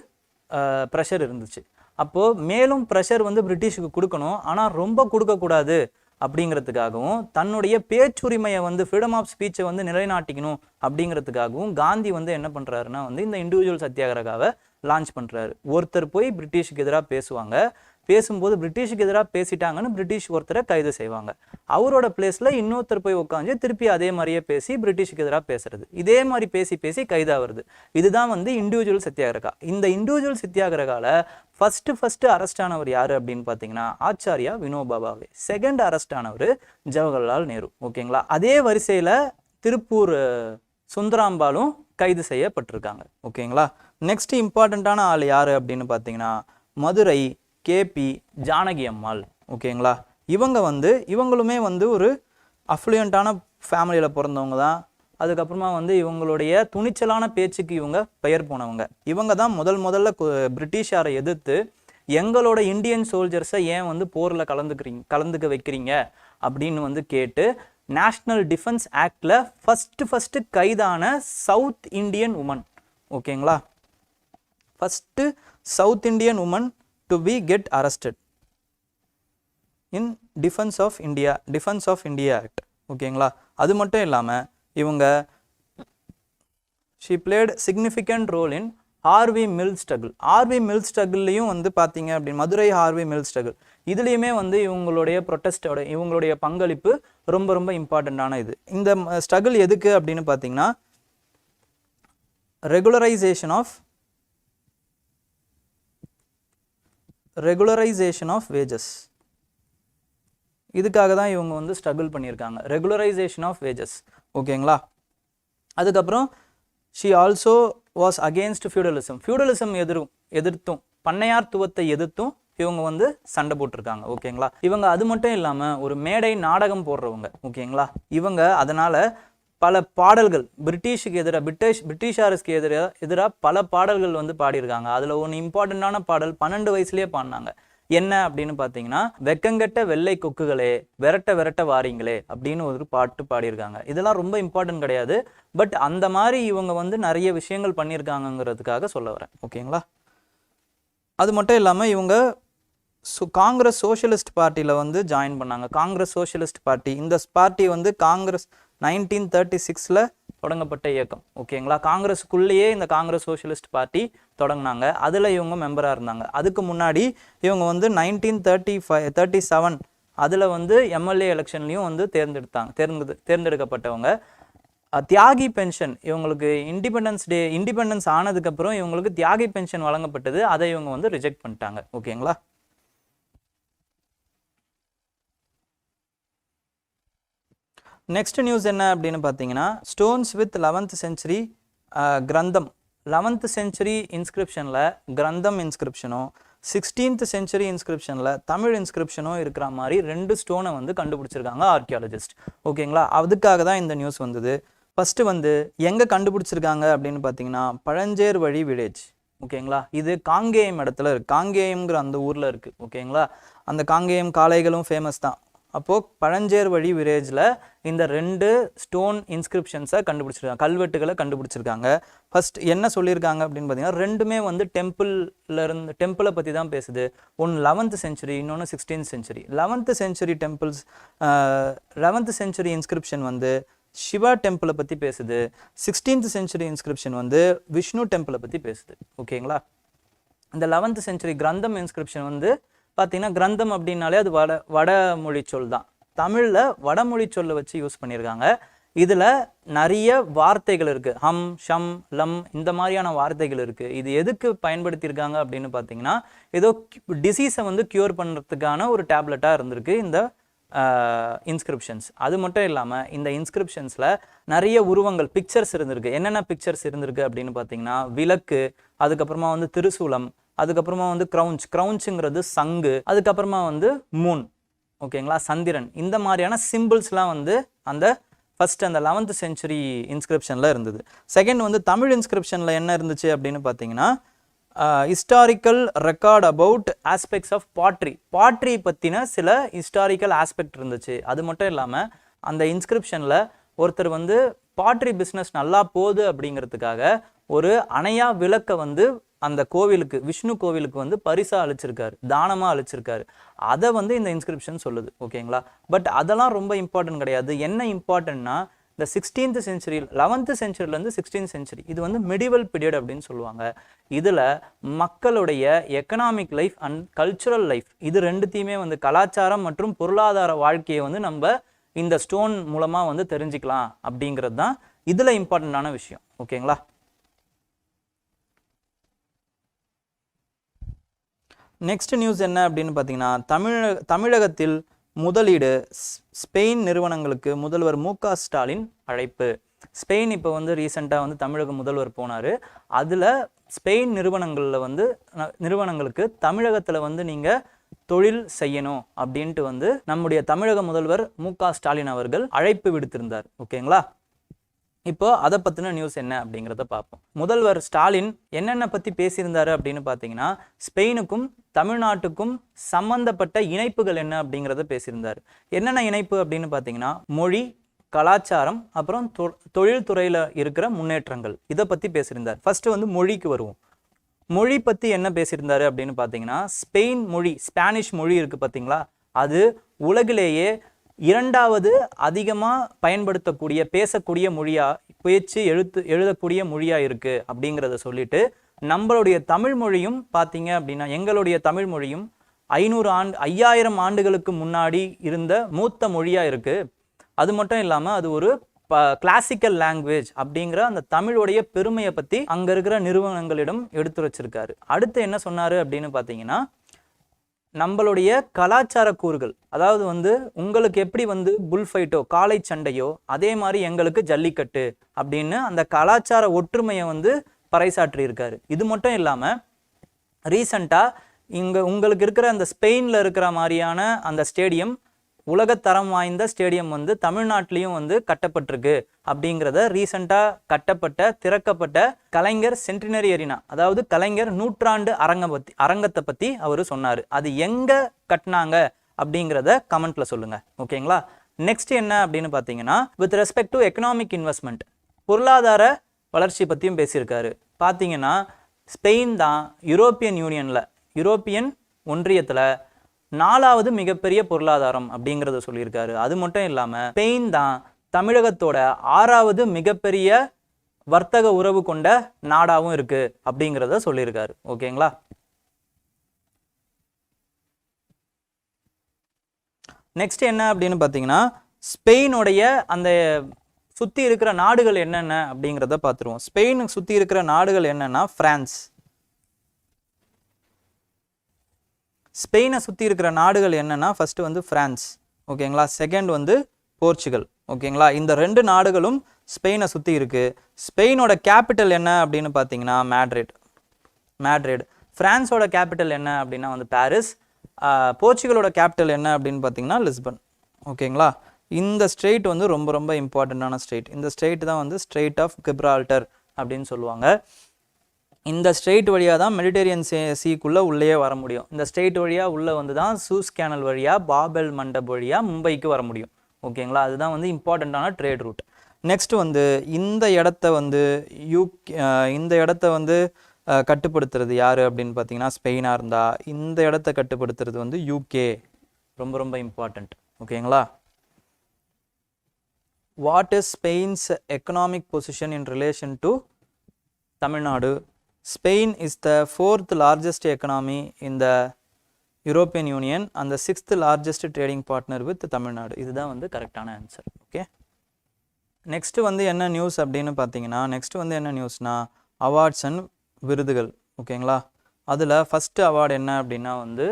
ப்ரெஷர் இருந்துச்சு. அப்போது மேலும் ப்ரெஷர் வந்து பிரிட்டிஷுக்கு கொடுக்கணும், ஆனால் ரொம்ப கொடுக்கக்கூடாது அப்படிங்கிறதுக்காகவும் தன்னுடைய பேச்சுரிமையை வந்து ஃப்ரீடம் ஆஃப் ஸ்பீச்சை வந்து நிலைநாட்டிக்கணும் அப்படிங்கிறதுக்காகவும் காந்தி வந்து என்ன பண்ணுறாருன்னா வந்து இந்த இண்டிவிஜுவல் சத்தியாகிரகாவை லான்ச் பண்ணுறாரு. ஒருத்தர் போய் பிரிட்டிஷுக்கு எதிராக பேசுவாங்க, பேசும்போது பிரிட்டிஷுக்கு எதிராக பேசிட்டாங்கன்னு பிரிட்டிஷ் ஒருத்தரை கைது செய்வாங்க. அவரோட பிளேஸில் இன்னொருத்தர் போய் உட்காந்து திருப்பி அதே மாதிரியே பேசி பிரிட்டிஷுக்கு எதிராக பேசுறது, இதே மாதிரி பேசி பேசி கைதாகிறது. இதுதான் வந்து இண்டிவிஜுவல் சத்தியாகிரகா. இந்த இண்டிவிஜுவல் சத்தியாகிரகாவில் ஃபர்ஸ்ட் அரெஸ்ட் ஆனவர் யார் அப்படின்னு பார்த்தீங்கன்னா ஆச்சாரியா வினோபா பாவே. செகண்ட் அரெஸ்ட் ஆனவர் ஜவஹர்லால் நேரு. ஓகேங்களா. அதே வரிசையில் திருப்பூர் சுந்தராம்பாலும் கைது செய்யப்பட்டிருக்காங்க. ஓகேங்களா. நெக்ஸ்ட் இம்பார்ட்டண்ட்டான ஆள் யார் அப்படின்னு பார்த்தீங்கன்னா மதுரை கேபி ஜானகி அம்மாள். ஓகேங்களா. இவங்களுமே வந்து ஒரு அஃப்ளூயண்ட்டான ஃபேமிலியில் பிறந்தவங்க தான். அதுக்கப்புறமா வந்து இவங்களுடைய துணிச்சலான பேச்சுக்கு இவங்க பெயர் போனவங்க. இவங்க தான் முதல்ல பிரிட்டிஷாரை எதிர்த்து எங்களோட இந்தியன் சோல்ஜர்ஸை ஏன் வந்து போரில் கலந்துக்க வைக்கிறீங்க அப்படின்னு வந்து கேட்டு நேஷ்னல் டிஃபென்ஸ் ஆக்டில் ஃபஸ்ட்டு கைதான சவுத் இண்டியன் உமன். ஓகேங்களா. First south Indian woman to be get arrested in defense of India Act. ஓகேங்களா. அது மட்டும் இல்லாமல் இவங்க she played significant role in Harvey mill struggle. Harvey mill ஸ்ட்ரகிள்லையும் வந்து பார்த்தீங்க அப்படின்னு மதுரை ஹார்வி மில் ஸ்ட்ரகிள் இதுலேயுமே வந்து இவங்களுடைய ப்ரொட்டஸ்டோட இவங்களுடைய பங்களிப்பு ரொம்ப இம்பார்ட்டண்ட்டான இது. இந்த ஸ்ட்ரகிள் எதுக்கு அப்படின்னு பார்த்தீங்கன்னா ரெகுலரைசேஷன் ஆஃப் வேஜஸ். இதுக்காக தான் இவங்க வந்து ஸ்ட்ரகிள் பண்ணியிருக்காங்க, ரெகுலரைசேஷன் ஆஃப் வேஜஸ். ஓகேங்களா. அதுக்கப்புறம் she also was against feudalism எதிர்த்தும் பண்ணையார்த்துவத்தை எதிர்த்தும் இவங்க வந்து சண்டை போட்டிருக்காங்க. ஓகேங்களா. இவங்க அது மட்டும் இல்லாமல் ஒரு மேடை நாடகம் போடுறவங்க. ஓகேங்களா. இவங்க அதனால் பல பாடல்கள் பிரிட்டிஷாருக்கு எதிராக பல பாடல்கள் வந்து பாடியிருக்காங்க. அதில் ஒன்று இம்பார்ட்டண்ட்டான பாடல் 12 வயசுலேயே பாடினாங்க. என்ன அப்படின்னு பார்த்தீங்கன்னா வெக்கங்கெட்ட வெள்ளை கொக்குகளே விரட்ட வாரீங்களே அப்படின்னு ஒரு பாட்டு பாடியிருக்காங்க. இதெல்லாம் ரொம்ப இம்பார்ட்டன்ட் கிடையாது, பட் அந்த மாதிரி இவங்க வந்து நிறைய விஷயங்கள் பண்ணியிருக்காங்கங்கிறதுக்காக சொல்ல வரேன். ஓகேங்களா. அது மட்டும் இல்லாமல் இவங்க காங்கிரஸ் சோஷியலிஸ்ட் பார்ட்டியில் வந்து ஜாயின் பண்ணாங்க. காங்கிரஸ் சோஷியலிஸ்ட் பார்ட்டி, இந்த பார்ட்டி வந்து காங்கிரஸ் 1936 தொடங்கப்பட்ட இயக்கம். ஓகேங்களா. காங்கிரஸுக்குள்ளேயே இந்த காங்கிரஸ் சோஷியலிஸ்ட் பார்ட்டி தொடங்கினாங்க. அதில் இவங்க மெம்பராக இருந்தாங்க. அதுக்கு முன்னாடி இவங்க வந்து 1937 அதில் வந்து எம்எல்ஏ எலெக்ஷன்லையும் வந்து தேர்ந்தெடுக்கப்பட்டவங்க. தியாகி பென்ஷன் இவங்களுக்கு இண்டிபெண்டன்ஸ் ஆனதுக்கப்புறம் இவங்களுக்கு தியாகி பென்ஷன் வழங்கப்பட்டது. அதை இவங்க வந்து ரிஜெக்ட் பண்ணிட்டாங்க. ஓகேங்களா. நெக்ஸ்ட் நியூஸ் என்ன அப்படின்னு பார்த்தீங்கன்னா ஸ்டோன்ஸ் வித் 11th century கிரந்தம். 11th century இன்ஸ்கிரிப்ஷனில் கிரந்தம் இன்ஸ்கிரிப்ஷனும் 16th century இன்ஸ்கிரிப்ஷனில் தமிழ் இன்ஸ்கிரிப்ஷனும் இருக்கிற மாதிரி 2 ஸ்டோனை வந்து கண்டுபிடிச்சிருக்காங்க ஆர்கியாலஜிஸ்ட். ஓகேங்களா. அதுக்காக தான் இந்த நியூஸ் வந்தது. ஃபஸ்ட்டு வந்து எங்கே கண்டுபிடிச்சிருக்காங்க அப்படின்னு பார்த்தீங்கன்னா பழஞ்சேர் வழி வில்லேஜ். ஓகேங்களா. இது காங்கேயம் இடத்துல இருக்குது. காங்கேயம்ங்கிற அந்த ஊரில் இருக்குது. ஓகேங்களா. அந்த காங்கேயம் காளைகளும் ஃபேமஸ் தான். அப்போது பழஞ்சேர் வழி வில்லேஜில் இந்த 2 ஸ்டோன் இன்ஸ்கிரிப்ஷன்ஸை கண்டுபிடிச்சிருக்காங்க, கல்வெட்டுகளை கண்டுபிடிச்சிருக்காங்க. ஃபர்ஸ்ட் என்ன சொல்லியிருக்காங்க அப்படின்னு பார்த்தீங்கன்னா ரெண்டுமே வந்து டெம்பிளை பற்றி தான் பேசுது. ஒன்று 11th century, இன்னொன்று 16th century. 11th century temples 11th century inscription வந்து சிவா டெம்பிளை பற்றி பேசுது. 16th century இன்ஸ்கிரிப்ஷன் வந்து விஷ்ணு டெம்பிளை பற்றி பேசுது. ஓகேங்களா. இந்த 11th century கிரந்தம் இன்ஸ்கிரிப்ஷன் வந்து பார்த்தீங்கன்னா கிரந்தம் அப்படின்னாலே அது வடமொழி சொல் தான். தமிழில் வடமொழி சொல்லை வச்சு யூஸ் பண்ணியிருக்காங்க. இதில் நிறைய வார்த்தைகள் இருக்குது. ஹம், ஷம், லம் இந்த மாதிரியான வார்த்தைகள் இருக்குது. இது எதுக்கு பயன்படுத்தியிருக்காங்க அப்படின்னு பார்த்தீங்கன்னா ஏதோ டிசீஸை வந்து க்யூர் பண்ணுறதுக்கான ஒரு டேப்லெட்டாக இருந்திருக்கு இந்த இன்ஸ்கிரிப்ஷன்ஸ். அது மட்டும் இல்லாமல் இந்த இன்ஸ்கிரிப்ஷன்ஸில் நிறைய உருவங்கள், பிக்சர்ஸ் இருந்திருக்கு. என்னென்ன பிக்சர்ஸ் இருந்திருக்கு அப்படின்னு பார்த்தீங்கன்னா, விளக்கு, அதுக்கப்புறமா வந்து திருசூலம், அதுக்கப்புறமா வந்து க்ரௌஞ்சுங்கிறது சங்கு, அதுக்கப்புறமா வந்து மூன், ஓகேங்களா, சந்திரன். இந்த மாதிரியான சிம்பிள்ஸ்லாம் வந்து அந்த ஃபர்ஸ்ட் அந்த 11th century இன்ஸ்கிரிப்ஷனில் இருந்தது. செகண்ட் வந்து தமிழ் இன்ஸ்கிரிப்ஷனில் என்ன இருந்துச்சு அப்படின்னு பார்த்தீங்கன்னா, historical record about aspects of pottery பற்றின சில ஹிஸ்டாரிக்கல் ஆஸ்பெக்ட் இருந்துச்சு. அது மட்டும் இல்லாமல் அந்த இன்ஸ்கிரிப்ஷனில் ஒருத்தர் வந்து பாட்ரி பிஸ்னஸ் நல்லா போகுது அப்படிங்கிறதுக்காக ஒரு அணையா விளக்கை வந்து அந்த கோவிலுக்கு, விஷ்ணு கோவிலுக்கு வந்து பரிசா அளிச்சிருக்காரு, தானமா அளிச்சிருக்காரு. அதை வந்து இந்த இன்ஸ்கிரிப்ஷன் சொல்லுது, ஓகேங்களா. பட் அதெல்லாம் ரொம்ப இம்பார்ட்டன்ட் கிடையாது. என்ன இம்பார்ட்டன்ட்னா, இந்த 16th century 11th centuryலேருந்து 16th century இது வந்து மெடிவல் பீரியட் அப்படின்னு சொல்லுவாங்க. இதில் மக்களுடைய economic life and cultural life இது ரெண்டுத்தையுமே வந்து கலாச்சாரம் மற்றும் பொருளாதார வாழ்க்கையை வந்து நம்ம இந்த ஸ்டோன் மூலமாக வந்து தெரிஞ்சுக்கலாம் அப்படிங்கிறது தான் இதில் இம்பார்ட்டண்ட்டான விஷயம், ஓகேங்களா. நெக்ஸ்ட் நியூஸ் என்ன அப்படின்னு பார்த்தீங்கன்னா, தமிழகத்தில் முதலீடு, ஸ்பெயின் நிறுவனங்களுக்கு முதல்வர் மு.க. ஸ்டாலின் அழைப்பு. ஸ்பெயின் இப்போ வந்து ரீசெண்டாக வந்து தமிழக முதல்வர் போனார். அதில் ஸ்பெயின் நிறுவனங்களுக்கு தமிழகத்தில் வந்து நீங்கள் தொழில் செய்யணும் அப்படின்ட்டு வந்து நம்முடைய தமிழக முதல்வர் மு.க. ஸ்டாலின் அவர்கள் அழைப்பு விடுத்திருந்தார், ஓகேங்களா. இப்போ அதை பற்றின நியூஸ் என்ன அப்படிங்கிறத பார்ப்போம். முதல்வர் ஸ்டாலின் என்னென்ன பற்றி பேசியிருந்தாரு அப்படின்னு பார்த்தீங்கன்னா, ஸ்பெயினுக்கும் தமிழ்நாட்டுக்கும் சம்பந்தப்பட்ட இணைப்புகள் என்ன அப்படிங்கிறத பேசியிருந்தார். என்னென்ன இணைப்பு அப்படின்னு பார்த்தீங்கன்னா, மொழி, கலாச்சாரம், அப்புறம் தொழில்துறையில் இருக்கிற முன்னேற்றங்கள், இதை பற்றி பேசியிருந்தார். ஃபர்ஸ்ட் வந்து மொழிக்கு வருவோம். மொழி பற்றி என்ன பேசியிருந்தாரு அப்படின்னு பார்த்தீங்கன்னா, ஸ்பானிஷ் மொழி இருக்குது பார்த்தீங்களா, அது உலகிலேயே 2வது அதிகமாக பயன்படுத்தக்கூடிய, பேசக்கூடிய மொழியா, எழுதக்கூடிய மொழியா இருக்கு அப்படிங்கிறத சொல்லிட்டு, நம்மளுடைய தமிழ் மொழியும் பார்த்தீங்க அப்படின்னா, எங்களுடைய தமிழ் மொழியும் 5000 ஆண்டுகளுக்கு முன்னாடி இருந்த மூத்த மொழியா இருக்கு. அது மட்டும் இல்லாமல் அது ஒரு கிளாசிக்கல் லாங்குவேஜ் அப்படிங்கிற அந்த தமிழுடைய பெருமையை பற்றி அங்கே இருக்கிற நிறுவனங்களிடம் எடுத்து வச்சிருக்காரு. அடுத்து என்ன சொன்னாரு அப்படின்னு பார்த்தீங்கன்னா, நம்மளுடைய கலாச்சார கூறுகள், அதாவது வந்து உங்களுக்கு எப்படி வந்து புல் ஃபைட்டோ, காளை சண்டையோ, அதே மாதிரி எங்களுக்கு ஜல்லிக்கட்டு அப்படின்னு அந்த கலாச்சார ஒற்றுமையை வந்து பறைசாற்றி இருக்காரு. இது மட்டும் இல்லாமல் ரீசண்டாக உங்களுக்கு இருக்கிற அந்த ஸ்பெயினில் இருக்கிற மாதிரியான அந்த ஸ்டேடியம், உலகத்தரம் வாய்ந்த ஸ்டேடியம் வந்து தமிழ்நாட்டிலையும் வந்து கட்டப்பட்டிருக்கு அப்படிங்கிறத ரீசெண்டாக திறக்கப்பட்ட கலைஞர் சென்டினரி அரினா, அதாவது கலைஞர் நூற்றாண்டு அரங்கத்தை பற்றி அவர் சொன்னார். அது எங்கே கட்டினாங்க அப்படிங்கிறத கமெண்ட்ல சொல்லுங்க, ஓகேங்களா. நெக்ஸ்ட் என்ன அப்படின்னு பார்த்தீங்கன்னா, with respect to economic investment, பொருளாதார வளர்ச்சி பற்றியும் பேசியிருக்காரு. பார்த்தீங்கன்னா, ஸ்பெயின் தான் யூரோப்பியன் ஒன்றியத்தில் 4வது மிகப்பெரிய பொருளாதாரம் அப்படிங்கிறத சொல்லியிருக்காரு. அது மட்டும் இல்லாமல் ஸ்பெயின் தான் தமிழகத்தோட 6வது மிகப்பெரிய வர்த்தக உறவு கொண்ட நாடாகவும் இருக்கு அப்படிங்கிறத சொல்லியிருக்காரு, ஓகேங்களா. நெக்ஸ்ட் என்ன அப்படின்னு பார்த்தீங்கன்னா, ஸ்பெயினுடைய அந்த சுற்றி இருக்கிற நாடுகள் என்னென்ன அப்படிங்கிறத பார்த்துருவோம். ஸ்பெயின் சுற்றி இருக்கிற நாடுகள் என்னன்னா, ஸ்பெயினை சுற்றி இருக்கிற நாடுகள் என்னன்னா, ஃபர்ஸ்ட் வந்து பிரான்ஸ், ஓகேங்களா. செகண்ட் வந்து போர்ச்சுகல், ஓகேங்களா. இந்த 2 நாடுகளும் ஸ்பெயினை சுற்றி இருக்கு. ஸ்பெயினோட கேபிட்டல் என்ன அப்படின்னு பார்த்தீங்கன்னா மேட்ரிட். பிரான்ஸோட கேபிட்டல் என்ன அப்படின்னா வந்து பாரிஸ். போர்ச்சுகலோட கேபிட்டல் என்ன அப்படின்னு பார்த்தீங்கன்னா லிஸ்பன், ஓகேங்களா. இந்த ஸ்ட்ரெயிட் வந்து ரொம்ப ரொம்ப இம்பார்ட்டண்ட்டான ஸ்ட்ரெயிட். இந்த ஸ்ட்ரெயிட் தான் வந்து ஸ்ட்ரெயிட் ஆஃப் கிப்ரால்டர் அப்படின்னு சொல்லுவாங்க. இந்த ஸ்ட்ரெயிட் வழியாக தான் மெடிட்டேரியன் சீக்குள்ளே உள்ளே வர முடியும். இந்த ஸ்ட்ரெயிட் வழியாக உள்ளே வந்து தான் சூஸ் கேனல் வழியாக, பாபெல் மண்டப் வழியாக மும்பைக்கு வர முடியும், ஓகேங்களா. அதுதான் வந்து இம்பார்ட்டண்ட்டான ட்ரேட் ரூட். நெக்ஸ்ட் வந்து இந்த இடத்த வந்து கட்டுப்படுத்துறது யார் அப்படின்னு பார்த்தீங்கன்னா, ஸ்பெயினாக இருந்தால் இந்த இடத்த கட்டுப்படுத்துறது வந்து யூகே. ரொம்ப ரொம்ப இம்பார்ட்டண்ட், ஓகேங்களா. What is Spain's economic position in relation to Tamil Nadu? Spain is the 4th largest economy in the European Union and the 6th largest trading partner with Tamil Nadu. இதுதான் வந்து கரெக்டான ஆன்சர், ஓகே. நெக்ஸ்ட் வந்து என்ன news அப்படின்னு பார்த்தீங்கன்னா, awards and விருதுகள், ஓகேங்களா. அதில் ஃபஸ்ட்டு அவார்டு என்ன அப்படின்னா வந்து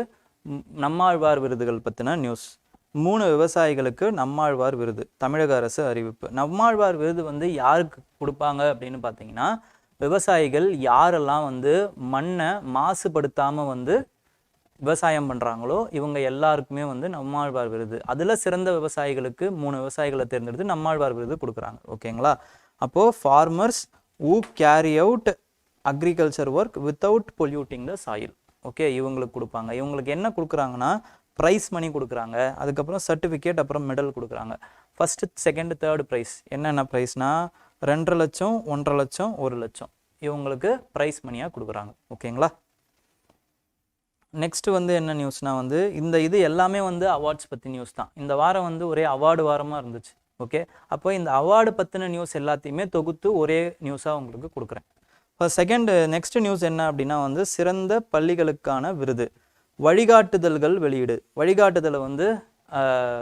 நம்மாழ்வார் விருதுகள் பற்றின நியூஸ். 3 விவசாயிகளுக்கு நம்மாழ்வார் விருது தமிழக அரசு அறிவிப்பு. நம்மாழ்வார் விருது வந்து யாருக்கு கொடுப்பாங்க அப்படின்னு பார்த்தீங்கன்னா, விவசாயிகள் யாரெல்லாம் வந்து மண்ணை மாசுபடுத்தாமல் வந்து விவசாயம் பண்ணுறாங்களோ இவங்க எல்லாருக்குமே வந்து நம்மாழ்வார் விருது. அதில் சிறந்த விவசாயிகளுக்கு 3 விவசாயிகளை தேர்ந்தெடுத்து நம்மாழ்வார் விருது கொடுக்குறாங்க. ஓகேங்களா? அப்போது farmers who carry out agriculture work without polluting the soil. Okay, இவங்களுக்கு கொடுப்பாங்க. இவங்களுக்கு என்ன கொடுக்குறாங்கன்னா ப்ரைஸ் மணி கொடுக்குறாங்க, அதுக்கப்புறம் சர்டிஃபிகேட், அப்புறம் மெடல் கொடுக்குறாங்க. ஃபஸ்ட்டு, செகண்ட், தேர்ட் ப்ரைஸ் என்னென்ன ப்ரைஸ்னா 2.5 லட்சம், 1.5 லட்சம், 1 லட்சம் இவங்களுக்கு ப்ரைஸ் மணியாக கொடுக்குறாங்க. ஓகேங்களா? நெக்ஸ்ட் வந்து என்ன நியூஸ்னால் வந்து இது எல்லாமே வந்து அவார்ட்ஸ் பற்றி நியூஸ் தான். இந்த வாரம் வந்து ஒரே அவார்டு வாரமாக இருந்துச்சு. ஓகே, அப்போ இந்த அவார்டு பற்றின நியூஸ் எல்லாத்தையுமே தொகுத்து ஒரே நியூஸாக உங்களுக்கு கொடுக்குறேன். இப்போ நெக்ஸ்ட் நியூஸ் என்ன அப்படின்னா வந்து சிறந்த பள்ளிகளுக்கான விருது, வழிகாட்டுதல்கள் வெளியீடு. வழிகாட்டுதலை வந்து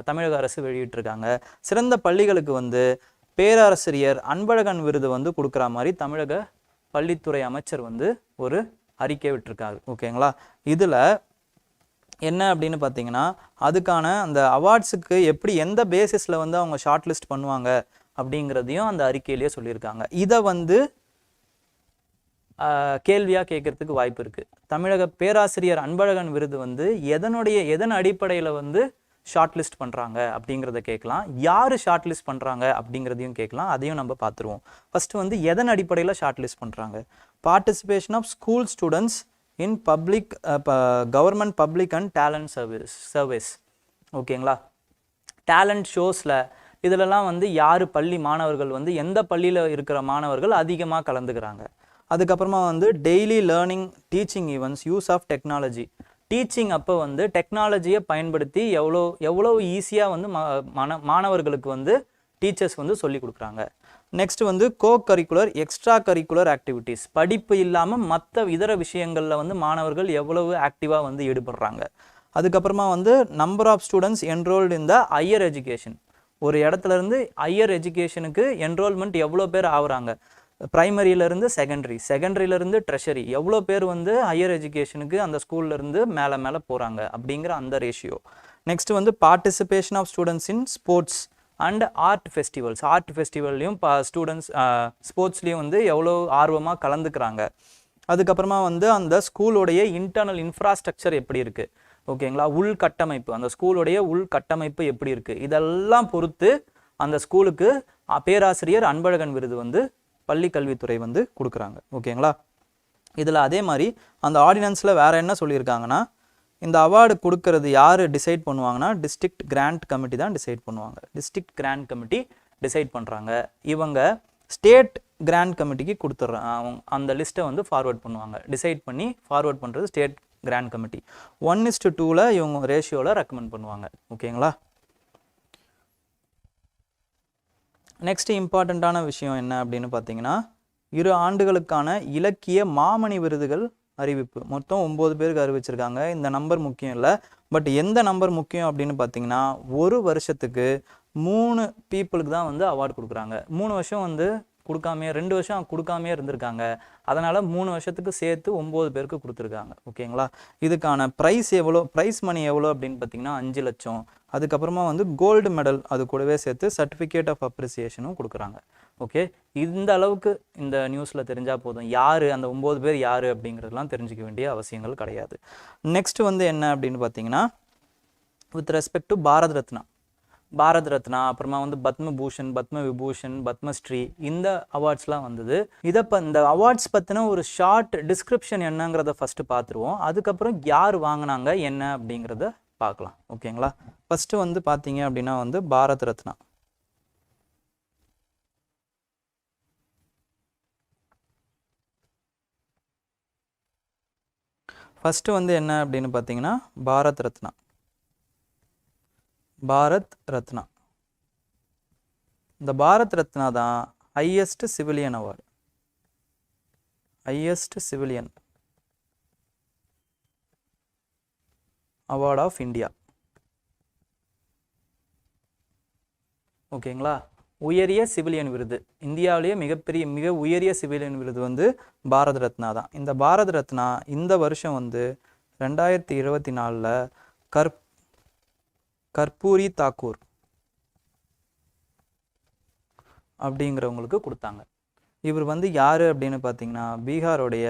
தமிழக அரசு வெளியிட்டிருக்காங்க. சிறந்த பள்ளிகளுக்கு வந்து பேராசிரியர் அன்பழகன் விருது வந்து கொடுக்குற மாதிரி தமிழக பள்ளித்துறை அமைச்சர் வந்து ஒரு அறிக்கை விட்டிருக்காரு. ஓகேங்களா? இதில் என்ன அப்படின்னு பார்த்தீங்கன்னா, அதுக்கான அந்த அவார்ட்ஸுக்கு எப்படி எந்த பேசிஸில் வந்து அவங்க ஷார்ட் லிஸ்ட் பண்ணுவாங்க அப்படிங்கிறதையும் அந்த அறிக்கையிலேயே சொல்லியிருக்காங்க. இதை வந்து கேள்வியாக கேட்கறதுக்கு வாய்ப்பு இருக்குது. தமிழக பேராசிரியர் அன்பழகன் விருது வந்து எதன் அடிப்படையில் வந்து ஷார்ட் லிஸ்ட் பண்ணுறாங்க அப்படிங்கிறத கேட்கலாம். யார் ஷார்ட் லிஸ்ட் பண்ணுறாங்க அப்படிங்கிறதையும் கேட்கலாம். அதையும் நம்ம பார்த்துருவோம். ஃபஸ்ட்டு வந்து எதன் அடிப்படையில் ஷார்ட் லிஸ்ட் பண்ணுறாங்க? Participation of school students in public government public and talent service. ஓகேங்களா? டேலண்ட் ஷோஸில் இதிலெல்லாம் வந்து யார் பள்ளி மாணவர்கள் வந்து எந்த பள்ளியில் இருக்கிற மாணவர்கள் அதிகமாக கலந்துக்கிறாங்க. அதுக்கப்புறமா வந்து daily learning teaching events, use of technology. Teaching அப்போ வந்து டெக்னாலஜியை பயன்படுத்தி எவ்வளோ ஈஸியாக வந்து மாணவர்களுக்கு வந்து டீச்சர்ஸ் வந்து சொல்லி கொடுக்குறாங்க. நெக்ஸ்ட் வந்து கோ கரிக்குலர் எக்ஸ்ட்ரா கரிக்குலர் ஆக்டிவிட்டீஸ், படிப்பு இல்லாமல் மற்ற இதர விஷயங்களில் வந்து மாணவர்கள் எவ்வளவு ஆக்டிவாக வந்து ஈடுபடுறாங்க. அதுக்கப்புறமா வந்து number of students enrolled in the higher education. ஒரு இடத்துலேருந்து ஹையர் எஜுகேஷனுக்கு என்ரோல்மெண்ட் எவ்வளோ பேர் ஆகுறாங்க, ப்ரைமரியிலேருந்து செகண்டரியிலேருந்து ட்ரெஷரி எவ்வளோ பேர் வந்து ஹையர் எஜுகேஷனுக்கு அந்த ஸ்கூல்லேருந்து மேலே போகிறாங்க அப்படிங்கிற அந்த ரேஷியோ. நெக்ஸ்ட் வந்து participation of students in sports and art festivals. Art ஃபெஸ்டிவல்லையும் ஸ்டூடெண்ட்ஸ் ஸ்போர்ட்ஸ்லேயும் வந்து எவ்வளோ ஆர்வமாக கலந்துக்கிறாங்க. அதுக்கப்புறமா வந்து அந்த ஸ்கூலோடைய இன்டர்னல் இன்ஃப்ராஸ்ட்ரக்சர் எப்படி இருக்குது, ஓகேங்களா, உள்கட்டமைப்பு, அந்த ஸ்கூலுடைய உள்கட்டமைப்பு எப்படி இருக்குது, இதெல்லாம் பொறுத்து அந்த ஸ்கூலுக்கு பேராசிரியர் அன்பழகன் விருது வந்து பள்ளி கல்வித்துறை வந்து கொடுக்குறாங்க. ஓகேங்களா? இதில் அதே மாதிரி அந்த ஆர்டினன்ஸில் வேறு என்ன சொல்லியிருக்காங்கன்னா, இந்த அவார்டு கொடுக்கறது யார் டிசைட் பண்ணுவாங்கன்னா டிஸ்ட்ரிக்ட் கிராண்ட் கமிட்டி தான் டிசைட் பண்ணுவாங்க. டிஸ்ட்ரிக்ட் கிராண்ட் கமிட்டி டிசைட் பண்ணுறாங்க. இவங்க ஸ்டேட் கிராண்ட் கமிட்டிக்கு கொடுத்துட்றாங்க. அந்த லிஸ்ட்டை வந்து ஃபார்வர்ட் பண்ணுவாங்க. டிசைட் பண்ணி ஃபார்வர்ட் பண்ணுறது ஸ்டேட் கிராண்ட் கமிட்டி. 1:2 இவங்க ரேஷியோவில் ரெக்கமெண்ட் பண்ணுவாங்க. ஓகேங்களா? நெக்ஸ்ட் இம்பார்ட்டண்ட்டான விஷயம் என்ன அப்படின்னு பார்த்தீங்கன்னா, 2 ஆண்டுகளுக்கான இலக்கிய மாமணி விருதுகள் அறிவிப்பு. மொத்தம் 9 பேருக்கு அறிவிச்சிருக்காங்க. இந்த நம்பர் முக்கியம் இல்லை, பட் எந்த நம்பர் முக்கியம் அப்படின்னு பார்த்தீங்கன்னா, ஒரு வருஷத்துக்கு 3 பீப்புளுக்கு தான் வந்து அவார்டு கொடுக்குறாங்க. 3 வருஷம் வந்து கொடுக்காமே, 2 வருஷம் கொடுக்காமே இருந்திருக்காங்க. அதனால் 3 வருஷத்துக்கு சேர்த்து 9 பேருக்கு கொடுத்துருக்காங்க. ஓகேங்களா? இதுக்கான ப்ரைஸ் மணி எவ்வளோ அப்படின்னு பார்த்தீங்கன்னா 5 லட்சம். அதுக்கப்புறமா வந்து கோல்டு மெடல் அது கூடவே சேர்த்து சர்டிஃபிகேட் ஆஃப் அப்ரிசியேஷனும் கொடுக்குறாங்க. ஓகே, இந்த அளவுக்கு இந்த நியூஸில் தெரிஞ்சால் போதும். யார் அந்த 9 பேர் யார் அப்படிங்கிறதுலாம் தெரிஞ்சிக்க வேண்டிய அவசியங்கள் கிடையாது. நெக்ஸ்ட் வந்து என்ன அப்படின்னு பார்த்தீங்கன்னா, with respect to Bharat Ratna, அப்புறமா வந்து பத்மபூஷன், பத்ம விபூஷன், பத்மஸ்ரீ, இந்த அவார்ட்ஸ்லாம் வந்தது. இந்த அவார்ட்ஸ் பற்றின ஒரு ஷார்ட் டிஸ்கிரிப்ஷன் என்னங்கிறத ஃபஸ்ட்டு பார்த்துருவோம். அதுக்கப்புறம் யார் வாங்கினாங்க என்ன அப்படிங்கிறத பார்க்கலாம். ஓகேங்களா? ஃபஸ்ட்டு வந்து பார்த்தீங்க அப்படின்னா வந்து பாரத் ரத்னா. ஃபஸ்ட்டு வந்து என்ன அப்படின்னு பார்த்தீங்கன்னா பாரத் ரத்னா. இந்த பாரத் ரத்னா தான் highest civilian award. Award of India. ஓகேங்களா? உயரிய சிவிலியன் விருது, இந்தியாவிலேயே மிக உயரிய சிவிலியன் விருது வந்து பாரத் ரத்னா தான். இந்த பாரத் ரத்னா இந்த வருஷம் வந்து 2024 கற்பூரி தாக்கூர் அப்படிங்கிறவங்களுக்கு கொடுத்தாங்க. இவர் வந்து யார் அப்படின்னு பார்த்தீங்கன்னா பீகாரோடைய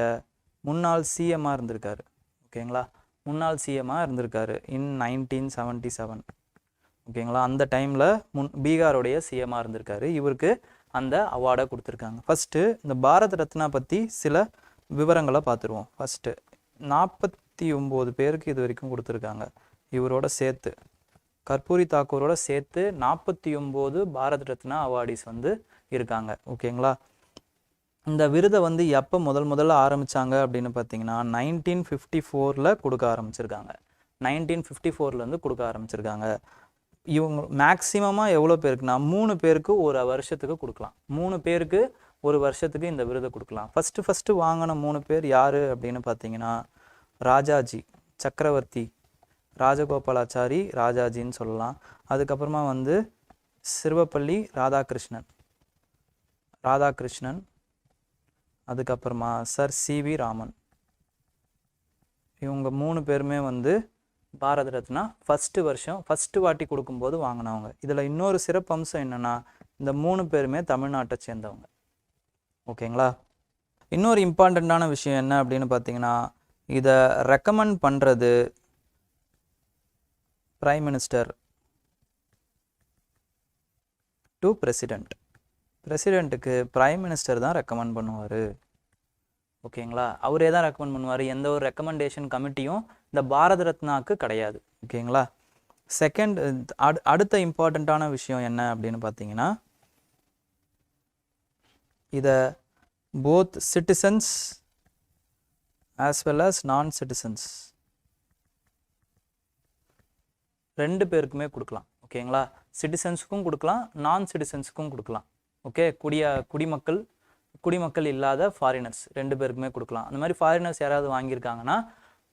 முன்னாள் சிஎம்மாக இருந்திருக்காரு. ஓகேங்களா, முன்னாள் சிஎம்மாக இருந்திருக்காரு இன் 1977. ஓகேங்களா, அந்த டைமில் பீகாரோடைய சிஎம்மாக இருந்திருக்காரு. இவருக்கு அந்த அவார்டை கொடுத்துருக்காங்க. ஃபஸ்ட்டு இந்த பாரத் ரத்னா பற்றி சில விவரங்களை பார்த்துருவோம். ஃபஸ்ட்டு 49 பேருக்கு இது வரைக்கும் கொடுத்துருக்காங்க. இவரோட சேர்த்து கற்பூரி தாக்கூரோட சேர்த்து 49 பாரத் ரத்னா அவார்டிஸ் வந்து இருக்காங்க. ஓகேங்களா, இந்த விருதை வந்து எப்போ முதல்ல ஆரம்பித்தாங்க அப்படின்னு பார்த்தீங்கன்னா 1954 கொடுக்க ஆரம்பிச்சிருக்காங்க. 1954 கொடுக்க ஆரம்பிச்சிருக்காங்க. இவங்க மேக்சிமமாக எவ்வளோ பேருக்குன்னா 3 பேருக்கு ஒரு வருஷத்துக்கு கொடுக்கலாம். 3 பேருக்கு ஒரு வருஷத்துக்கு இந்த விருதை கொடுக்கலாம். ஃபஸ்ட்டு வாங்கின 3 பேர் யார் அப்படின்னு பார்த்தீங்கன்னா ராஜாஜி, சக்கரவர்த்தி ராஜகோபாலாச்சாரி ராஜாஜின்னு சொல்லலாம். அதுக்கப்புறமா வந்து சிறுவப்பள்ளி ராதாகிருஷ்ணன், அதுக்கப்புறமா சர் சிவி ராமன். இவங்க 3 பேருமே வந்து பாரத ரத்னா ஃபஸ்ட்டு வாட்டி கொடுக்கும்போது வாங்கினவங்க. இதில் இன்னொரு சிறப்பம்சம் என்னென்னா இந்த 3 பேருமே தமிழ்நாட்டை சேர்ந்தவங்க. ஓகேங்களா, இன்னொரு இம்பார்ட்டண்ட்டான விஷயம் என்ன அப்படின்னு பார்த்தீங்கன்னா இதை ரெக்கமெண்ட் பண்ணுறது பிரைம் மினிஸ்டர் டு பிரசிடெண்ட்டுக்கு பிரைம் மினிஸ்டர் தான் ரெக்கமெண்ட் பண்ணுவார். ஓகேங்களா, அவரே தான் ரெக்கமெண்ட் பண்ணுவார். எந்த ஒரு ரெக்கமெண்டேஷன் கமிட்டியும் இந்த பாரத ரத்னாவுக்கு கிடையாது. ஓகேங்களா, செகண்ட் அடுத்த இம்பார்ட்டண்ட்டான விஷயம் என்ன அப்படின்னு பார்த்தீங்கன்னா இதை both citizens as well as non citizens 2 பேருக்குமே கொடுக்கலாம். ஓகேங்களா, சிட்டிசன்ஸுக்கும் கொடுக்கலாம், நான் சிட்டிசன்ஸுக்கும் கொடுக்கலாம். ஓகே, குடிமக்கள் இல்லாத ஃபாரினர்ஸ் 2 பேருக்குமே கொடுக்கலாம். அந்த மாதிரி ஃபாரினர்ஸ் யாராவது வாங்கியிருக்காங்கன்னா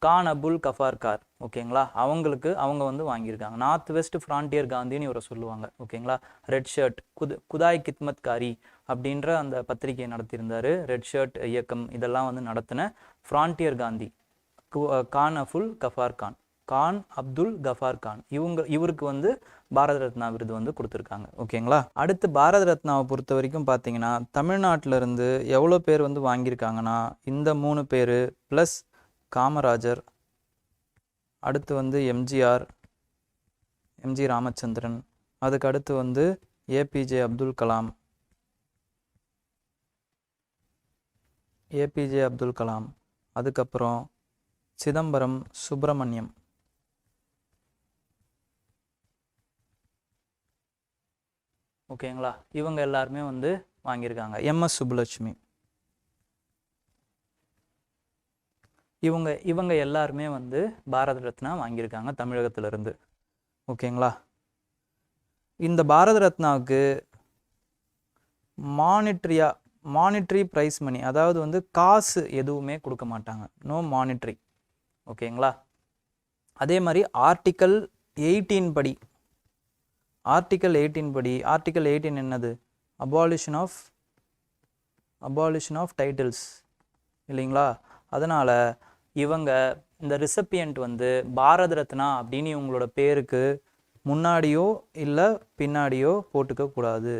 கான் அபுல் கஃபார் கார். ஓகேங்களா, அவங்க வந்து வாங்கியிருக்காங்க. நார்த் வெஸ்ட் ஃப்ரான்டியர் காந்தின்னு இவரை சொல்லுவாங்க. ஓகேங்களா, ரெட் ஷர்ட் குதாய் கித்மத் காரி அப்படின்ற அந்த பத்திரிகையை நடத்தியிருந்தார். ரெட் ஷர்ட் இயக்கம் இதெல்லாம் வந்து நடத்தின ஃப்ரான்டியர் காந்தி கான் அப்துல் கஃபார் கான் இவருக்கு வந்து பாரத ரத்னா விருது வந்து கொடுத்துருக்காங்க. ஓகேங்களா, அடுத்து பாரத ரத்னாவை பொறுத்த வரைக்கும் பார்த்தீங்கன்னா தமிழ்நாட்டில் இருந்து எவ்வளோ பேர் வந்து வாங்கியிருக்காங்கன்னா இந்த 3 பேர் ப்ளஸ் காமராஜர், அடுத்து வந்து எம்ஜி ராமச்சந்திரன், அதுக்கு அடுத்து வந்து ஏபிஜே அப்துல் கலாம், அதுக்கப்புறம் சிதம்பரம் சுப்பிரமணியம். ஓகேங்களா, இவங்க எல்லாருமே வந்து வாங்கியிருக்காங்க. எம்எஸ் சுப்புலட்சுமி இவங்க எல்லாருமே வந்து பாரத ரத்னா வாங்கியிருக்காங்க தமிழகத்திலிருந்து. ஓகேங்களா, இந்த பாரத ரத்னாவுக்கு மானிட்ரி ப்ரைஸ் மணி, அதாவது வந்து காசு எதுவுமே கொடுக்க மாட்டாங்க. No monetary. ஓகேங்களா, அதே மாதிரி ஆர்டிக்கல் 18 படி ஆர்டிக்கல் 18 என்னது? அபாலிஷன் ஆஃப் டைட்டில்ஸ் இல்லைங்களா? அதனால் இவங்க இந்த ரிசப்பியன்ட் வந்து பாரத ரத்னா அப்படின்னு இவங்களோட பேருக்கு முன்னாடியோ இல்லை பின்னாடியோ போட்டுக்க கூடாது.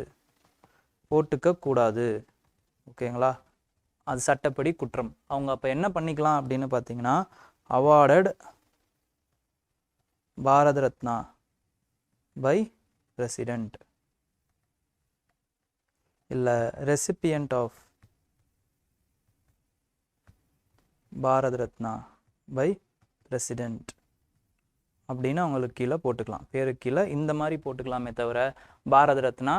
ஓகேங்களா, அது சட்டப்படி குற்றம். அவங்க அப்போ என்ன பண்ணிக்கலாம் அப்படின்னு பார்த்தீங்கன்னா awarded Bharat Ratna by president இல்லை recipient of Bharat Ratna by president அப்படின்னு அவங்களுக்கு கீழே போட்டுக்கலாம். பேருக்கு கீழே இந்த மாதிரி போட்டுக்கலாமே தவிர பாரத ரத்னா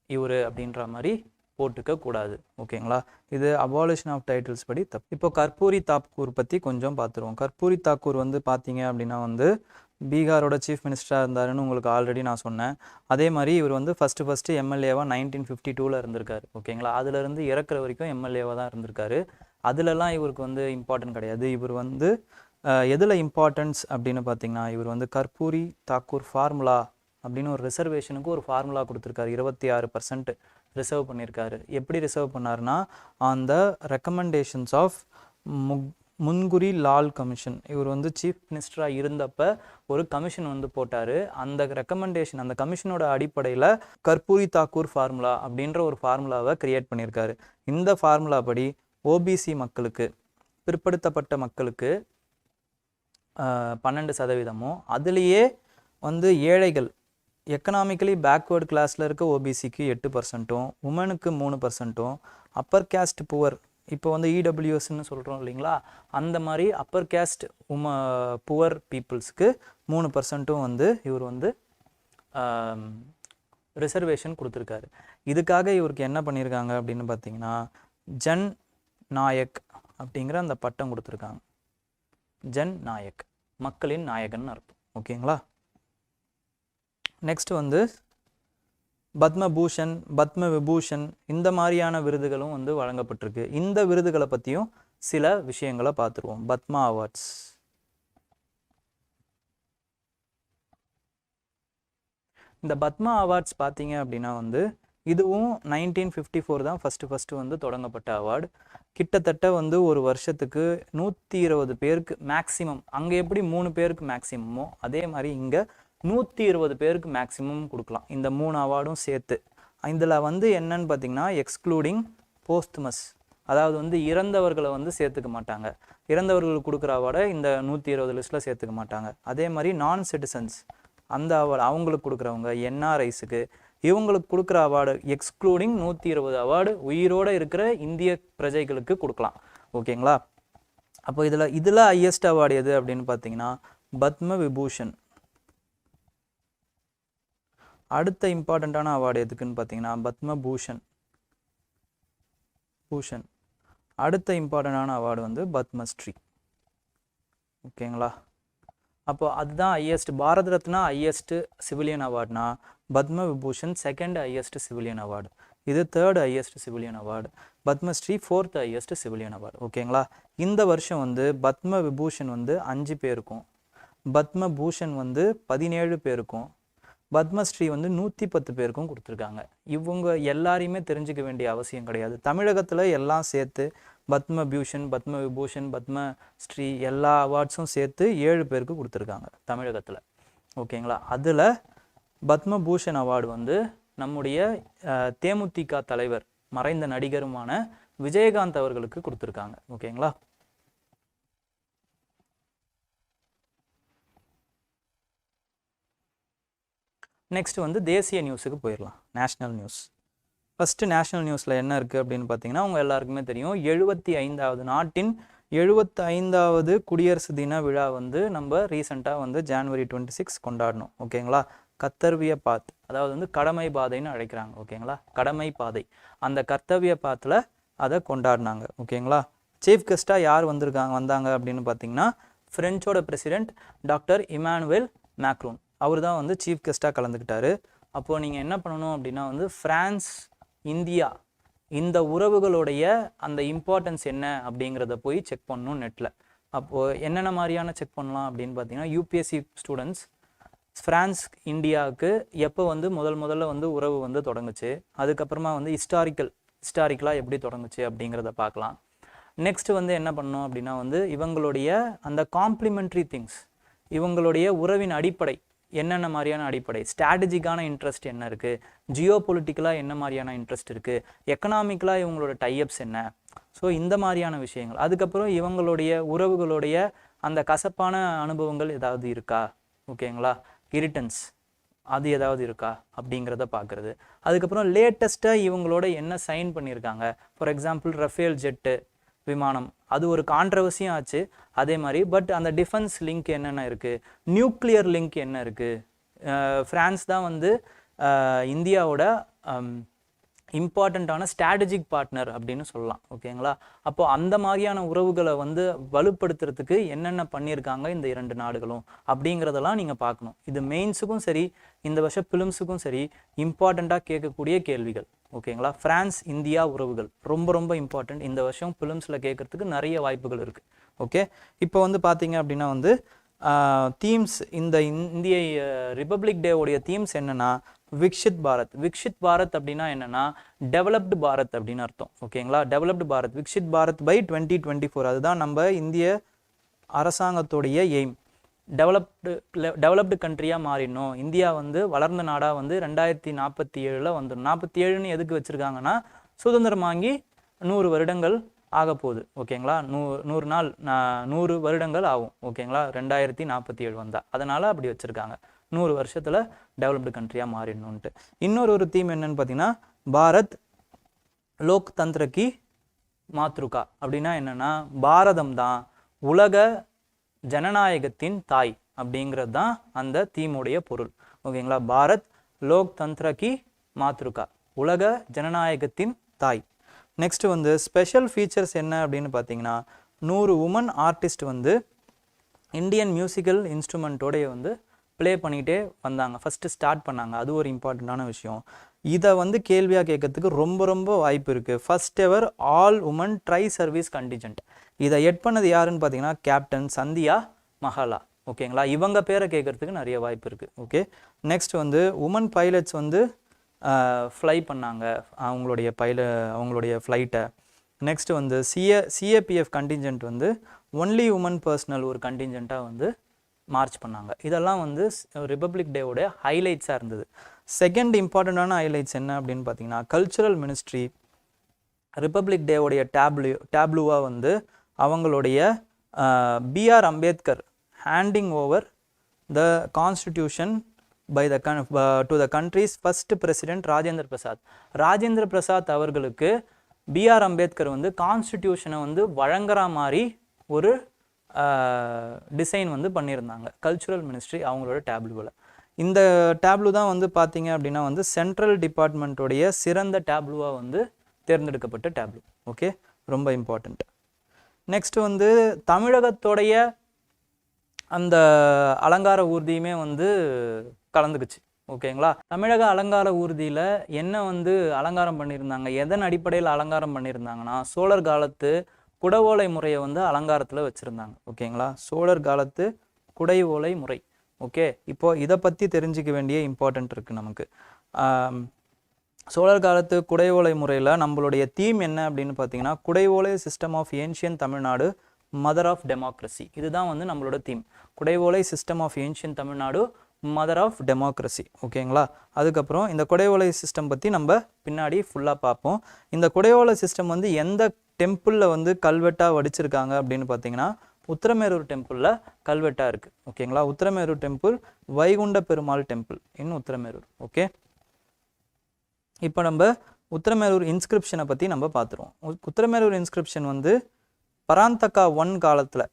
இவர் அப்படின்ற மாதிரி போட்டுக்க கூடாது. ஓகேங்களா, இது அபாலிஷன் ஆஃப் டைட்டில்ஸ் படி தப்பு. இப்போ கற்பூரி தாக்கூர் பற்றி கொஞ்சம் பார்த்துருவோம். கற்பூரி தாக்கூர் வந்து பார்த்தீங்க அப்படின்னா வந்து பீகாரோட சீஃப் மினிஸ்டராக இருந்தாருன்னு உங்களுக்கு ஆல்ரெடி நான் சொன்னேன். அதே மாதிரி இவர் வந்து ஃபஸ்ட்டு எம்எல்ஏவாக 1952 இருந்திருக்காரு. ஓகேங்களா, அதுலேருந்து இறக்குற வரைக்கும் எம்எல்ஏவாக தான் இருந்திருக்காரு. அதுலலாம் இவருக்கு வந்து இம்பார்ட்டன்ட் கிடையாது. இவர் வந்து எதில் இம்பார்ட்டன்ஸ் அப்படின்னு பார்த்தீங்கன்னா இவர் வந்து கற்பூரி தாக்கூர் ஃபார்முலா அப்படின்னு ஒரு ரிசர்வேஷனுக்கு ஒரு ஃபார்முலா கொடுத்துருக்காரு. 26% ரிசர்வ் பண்ணியிருக்காரு. எப்படி ரிசர்வ் பண்ணாருன்னா on the recommendations of Mungeri Lal commission. இவர் வந்து சீஃப் மினிஸ்டராக இருந்தப்ப ஒரு கமிஷன் வந்து போட்டார். அந்த ரெக்கமெண்டேஷன், அந்த கமிஷனோட அடிப்படையில் கற்பூரி தாக்கூர் ஃபார்முலா அப்படின்ற ஒரு ஃபார்முலாவை கிரியேட் பண்ணியிருக்காரு. இந்த ஃபார்முலா படி ஓபிசி மக்களுக்கு, பிற்படுத்தப்பட்ட மக்களுக்கு 12%, அதுலேயே வந்து ஏழைகள், எக்கனாமிக்கலி பேக்வேர்டு கிளாஸில் இருக்க ஓபிசிக்கு 8%, உமனுக்கு 3%, அப்பர் கேஸ்ட் புவர், இப்போ வந்து இடபிள்யூஎஸ்ன்னு சொல்கிறோம் இல்லைங்களா, அந்த மாதிரி அப்பர் கேஸ்ட் புவர் பீப்புள்ஸ்க்கு 3% வந்து இவர் வந்து ரிசர்வேஷன் கொடுத்துருக்காரு. இதுக்காக இவருக்கு என்ன பண்ணியிருக்காங்க அப்படின்னு பார்த்தீங்கன்னா ஜன் நாயக் அப்படிங்கிற அந்த பட்டம் கொடுத்துருக்காங்க. ஜன் நாயக், மக்களின் நாயகன் அர்த்தம். ஓகேங்களா. நெக்ஸ்ட் வந்து பத்மபூஷன், பத்ம விபூஷன், இந்த மாதிரியான விருதுகளும் வந்து வழங்கப்பட்டிருக்கு. இந்த விருதுகளை பற்றியும் சில விஷயங்களை பார்த்துருவோம். பத்மா அவார்ட்ஸ். இந்த பத்மா அவார்ட்ஸ் பார்த்தீங்க அப்படின்னா வந்து இதுவும் 1954 தான் ஃபஸ்ட்டு வந்து தொடங்கப்பட்ட அவார்டு. கிட்டத்தட்ட வந்து ஒரு வருஷத்துக்கு 120 பேருக்கு மேக்சிமம், அங்கே எப்படி 3 பேருக்கு மேக்சிமமோ அதே மாதிரி இங்கே 120 பேருக்கு மேக்சிமம் கொடுக்கலாம், இந்த 3 அவார்டும் சேர்த்து. இதில் வந்து என்னன்னு பார்த்தீங்கன்னா எக்ஸ்க்ளூடிங் போஸ்துமஸ், அதாவது வந்து இறந்தவர்களை வந்து சேர்த்துக்க மாட்டாங்க. இறந்தவர்களுக்கு கொடுக்குற அவார்டை இந்த 120 லிஸ்ட்டில் சேர்த்துக்க மாட்டாங்க. அதே மாதிரி நான் சிட்டிசன்ஸ், அந்த அவார்டு அவங்களுக்கு கொடுக்குறவங்க, என்ஆர்ஐஸுக்கு, இவங்களுக்கு கொடுக்குற அவார்டு எக்ஸ்க்ளூடிங் 120 அவார்டு உயிரோடு இருக்கிற இந்திய பிரஜைகளுக்கு கொடுக்கலாம். ஓகேங்களா. அப்போ இதில் ஹையஸ்ட் அவார்டு எது அப்படின்னு பார்த்தீங்கன்னா பத்ம விபூஷன். அடுத்த இம்பார்ட்டண்ட்டான அவார்டு எதுக்குன்னு பார்த்தீங்கன்னா பத்ம பூஷன். அடுத்த இம்பார்ட்டண்டான அவார்டு வந்து பத்மஸ்ரீ. ஓகேங்களா. அப்போ அதுதான் highest. Bharat Ratna highest civilian அவார்டுனா Padma Vibhushan second highest civilian award, இது third highest civilian award. Padmashri fourth highest civilian award. ஓகேங்களா. இந்த வருஷம் வந்து பத்ம விபூஷன் வந்து 5 பேருக்கும், பத்ம பூஷன் வந்து 17 பேருக்கும், பத்மஸ்ரீ வந்து 110 பேருக்கும் கொடுத்துருக்காங்க. இவங்க எல்லாரையுமே தெரிஞ்சுக்க வேண்டிய அவசியம் கிடையாது. தமிழகத்தில் எல்லாம் சேர்த்து பத்ம பூஷன், பத்ம விபூஷன், பத்மஸ்ரீ எல்லா அவார்ட்ஸும் சேர்த்து 7 பேருக்கு கொடுத்துருக்காங்க தமிழகத்தில். ஓகேங்களா. அதில் பத்ம பூஷன் அவார்டு வந்து நம்முடைய தேமுதிக தலைவர், மறைந்த நடிகருமான விஜயகாந்த் அவர்களுக்கு கொடுத்துருக்காங்க. ஓகேங்களா. நெக்ஸ்ட் வந்து தேசிய நியூஸுக்கு போயிடலாம். National news. ஃபஸ்ட்டு நேஷ்னல் நியூஸில் என்ன இருக்குது அப்படின்னு பார்த்தீங்கன்னா உங்கள் எல்லாருக்குமே தெரியும், 75வது நாட்டின் 75வது குடியரசு தின விழா வந்து நம்ம ரீசெண்டாக வந்து ஜனவரி 26 கொண்டாடணும். ஓகேங்களா. கர்த்தவ்ய பாத், அதாவது வந்து கடமை பாதைன்னு அழைக்கிறாங்க. ஓகேங்களா. கடமை பாதை, அந்த கர்த்தவ்ய பாத்தில் அதை கொண்டாடினாங்க. ஓகேங்களா. சீஃப் கெஸ்ட்டாக யார் வந்தாங்க அப்படின்னு பார்த்தீங்கன்னா ஃப்ரெஞ்சோட பிரசிடென்ட் டாக்டர் இமானுவேல் மேக்ரோன், அவர் தான் வந்து சீஃப் கெஸ்ட்டாக கலந்துக்கிட்டாரு. அப்போது நீங்கள் என்ன பண்ணணும் அப்படின்னா வந்து ஃப்ரான்ஸ், இந்தியா, இந்த உறவுகளுடைய அந்த இம்பார்ட்டன்ஸ் என்ன அப்படிங்கிறத போய் செக் பண்ணணும் நெட்டில். அப்போது என்னென்ன மாதிரியான செக் பண்ணலாம் அப்படின்னு பார்த்தீங்கன்னா யூபிஎஸ்சி ஸ்டூடெண்ட்ஸ் ஃப்ரான்ஸ் இந்தியாவுக்கு எப்போ வந்து முதல்ல வந்து உறவு வந்து தொடங்குச்சு, அதுக்கப்புறமா வந்து ஹிஸ்டாரிக்கலாக எப்படி தொடங்குச்சு அப்படிங்கிறத பார்க்கலாம். நெக்ஸ்ட் வந்து என்ன பண்ணணும் அப்படின்னா வந்து இவங்களுடைய அந்த காம்ப்ளிமெண்ட்ரி திங்ஸ், இவங்களுடைய உறவின் அடிப்படை என்னென்ன மாதிரியான அடிப்படை, ஸ்ட்ராட்டஜிக்கான இன்ட்ரெஸ்ட் என்ன இருக்குது, ஜியோ பொலிட்டிக்கலாக என்ன மாதிரியான இன்ட்ரெஸ்ட் இருக்குது, எக்கனாமிக்கலாக இவங்களோட டைஅப்ஸ் என்ன, ஸோ இந்த மாதிரியான விஷயங்கள். அதுக்கப்புறம் இவங்களுடைய உறவுகளுடைய அந்த கசப்பான அனுபவங்கள் ஏதாவது இருக்கா, ஓகேங்களா, இரிட்டன்ஸ் அது ஏதாவது இருக்கா அப்படிங்கிறத பார்க்குறது. அதுக்கப்புறம் லேட்டஸ்ட்டாக இவங்களோட என்ன சைன் பண்ணியிருக்காங்க. ஃபார் எக்ஸாம்பிள் ரஃபேல் ஜெட்டு விமானம், அது ஒரு கான்ட்ரவர்சியும் ஆச்சு. அதே மாதிரி பட் அந்த டிஃபென்ஸ் லிங்க் என்னென்ன இருக்குது, நியூக்ளியர் லிங்க் என்ன இருக்குது. ஃப்ரான்ஸ் தான் வந்து இந்தியாவோட இம்பார்ட்டண்ட்டான ஸ்ட்ராட்டஜிக் பார்ட்னர் அப்படின்னு சொல்லலாம். ஓகேங்களா. அப்போது அந்த மாதிரியான உறவுகளை வந்து வலுப்படுத்துறதுக்கு என்னென்ன பண்ணியிருக்காங்க இந்த 2 நாடுகளும் அப்படிங்கிறதெல்லாம் நீங்கள் பார்க்கணும். இது மெயின்ஸுக்கும் சரி, இந்த வருஷம் பிலிம்ஸுக்கும் சரி இம்பார்ட்டண்ட்டாக கேட்கக்கூடிய கேள்விகள். ஓகேங்களா. ஃப்ரான்ஸ் இந்தியா உறவுகள் ரொம்ப இம்பார்ட்டண்ட். இந்த வருஷம் பிலிம்ஸில் கேட்கறதுக்கு நிறைய வாய்ப்புகள் இருக்குது. ஓகே. இப்போ வந்து பார்த்தீங்க அப்படின்னா வந்து தீம்ஸ் இந்த இந்திய ரிப்பப்ளிக் டே உடைய தீம்ஸ் என்னன்னா விக்ஷித் பாரத். விக்ஷித் பாரத் அப்படின்னா என்னன்னா டெவலப்டு பாரத் அப்படின்னு அர்த்தம். ஓகேங்களா, டெவலப்டு பாரத், விக்ஷித் பாரத் பை 2024. அதுதான் நம்ம இந்திய அரசாங்கத்துடைய எய்ம். டெவலப்டு கண்ட்ரியாக மாறிடணும், இந்தியா வந்து வளர்ந்த நாடாக வந்து 2047 வந்துடும். 47ன்னு எதுக்கு வச்சுருக்காங்கன்னா சுதந்திரம் வாங்கி 100 வருடங்கள் ஆக போகுது. ஓகேங்களா, 100 நாள் 100 வருடங்கள் ஆகும். ஓகேங்களா, 2047 வந்தால், அதனால் அப்படி வச்சுருக்காங்க. 100 வருஷத்தில் டெவலப்டு கண்ட்ரியாக மாறிடணுன்ட்டு. இன்னொரு தீம் என்னன்னு பார்த்தீங்கன்னா பாரத் லோக் தந்திரக்கி மாத்ருகா. அப்படின்னா என்னென்னா பாரதம் தான் உலக ஜனநாயகத்தின் தாய் அப்படிங்கிறது தான் அந்த தீமுடைய பொருள். ஓகேங்களா, பாரத் லோக் தந்திரக்கி மாத்ருகா, உலக ஜனநாயகத்தின் தாய். நெக்ஸ்ட் வந்து ஸ்பெஷல் ஃபீச்சர்ஸ் என்ன அப்படின்னு பார்த்தீங்கன்னா 100 உமன் ஆர்டிஸ்ட் வந்து இந்தியன் மியூசிக்கல் இன்ஸ்ட்ருமெண்ட்டோடைய வந்து ப்ளே பண்ணிகிட்டே வந்தாங்க. ஃபஸ்ட்டு ஸ்டார்ட் பண்ணாங்க. அது ஒரு இம்பார்ட்டண்ட்டான விஷயம். இதை வந்து கேள்வியாக கேட்கறதுக்கு ரொம்ப வாய்ப்பு இருக்குது. First ever all women tri service contingent. இதை எட் பண்ணது யாருன்னு பார்த்தீங்கன்னா கேப்டன் சந்தியா மஹாலா. ஓகேங்களா, இவங்க பேரை கேட்கறதுக்கு நிறைய வாய்ப்பு இருக்குது. ஓகே, நெக்ஸ்ட் வந்து உமன் பைலட்ஸ் வந்து ஃப்ளை பண்ணாங்க அவங்களுடைய ஃப்ளைட்டை. நெக்ஸ்ட் வந்து சிஏபிஎஃப் கண்டிஞ்சென்ட் வந்து ஒன்லி உமன் பர்சனல் ஒரு கண்டிஞ்சென்ட்டாக வந்து மார்ச் பண்ணாங்க. இதெல்லாம் வந்து ரிப்பப்ளிக் டேவோட ஹைலைட்ஸாக இருந்தது. செகண்ட் இம்பார்ட்டண்ட்டான ஹைலைட்ஸ் என்ன அப்படின்னு பார்த்தீங்கன்னா கல்ச்சுரல் மினிஸ்ட்ரி ரிப்பப்ளிக் டேவோடைய டேப்ளூவாக வந்து அவங்களுடைய B R Ambedkar handing over the constitution to the country's first president Rajendra Prasad. Rajendra Prasad அவர்களுக்கு பிஆர் அம்பேத்கர் வந்து கான்ஸ்டிடியூஷனை வந்து வழங்குற மாதிரி ஒரு டிசைன் வந்து பண்ணியிருந்தாங்க கல்ச்சுரல் மினிஸ்ட்ரி அவங்களோட டேப்ளூவில். இந்த டேப்ளூ தான் வந்து பார்த்தீங்க அப்படின்னா வந்து சென்ட்ரல் டிபார்ட்மெண்ட்டோடைய சிறந்த டேப்ளூவாக வந்து தேர்ந்தெடுக்கப்பட்ட டேப்ளூ. ஓகே, ரொம்ப இம்பார்ட்டண்ட். நெக்ஸ்ட் வந்து தமிழகத்தோடைய அந்த அலங்கார ஊர்தியுமே வந்து கலந்துக்குச்சு. ஓகேங்களா, தமிழக அலங்கார ஊர்தியில் என்ன வந்து அலங்காரம் பண்ணியிருந்தாங்க, எதன் அடிப்படையில் அலங்காரம் பண்ணியிருந்தாங்கன்னா சோழர் காலத்து குடை ஓலை முறையை வந்து அலங்காரத்தில் வச்சுருந்தாங்க. ஓகேங்களா, சோழர் காலத்து குடை ஓலை முறை. ஓகே, இப்போ இதை பற்றி தெரிஞ்சிக்க வேண்டிய இம்பார்ட்டன்ட் இருக்குது நமக்கு. சோழர் காலத்து குடை ஓலை முறையில் நம்மளுடைய தீம் என்ன அப்படின்னு பார்த்தீங்கன்னா Kudavolai system of ancient Tamil Nadu mother of democracy. இதுதான் வந்து நம்மளோட theme. Kudavolai system of ancient Tamil Nadu mother of democracy. ஓகேங்களா, அதுக்கப்புறம் இந்த குடை ஓலை சிஸ்டம் பற்றி நம்ம பின்னாடி ஃபுல்லாக பார்ப்போம். இந்த குடை ஓலை சிஸ்டம் வந்து எந்த டெம்பிளில் வந்து கல்வெட்டாக வடிச்சிருக்காங்க அப்படின்னு பார்த்தீங்கன்னா உத்திரமேரூர் டெம்பிளில் கல்வெட்டாக இருக்குது. ஓகேங்களா, Uthiramerur temple Vaikunta Perumal temple in Uthiramerur. Okay, இப்போ நம்ம உத்திரமேரூர் இன்ஸ்கிரிப்ஷனை பற்றி நம்ம பார்த்துருவோம். உத்திரமேரூர் இன்ஸ்கிரிப்ஷன் வந்து பராந்தகா 1 காலத்தில்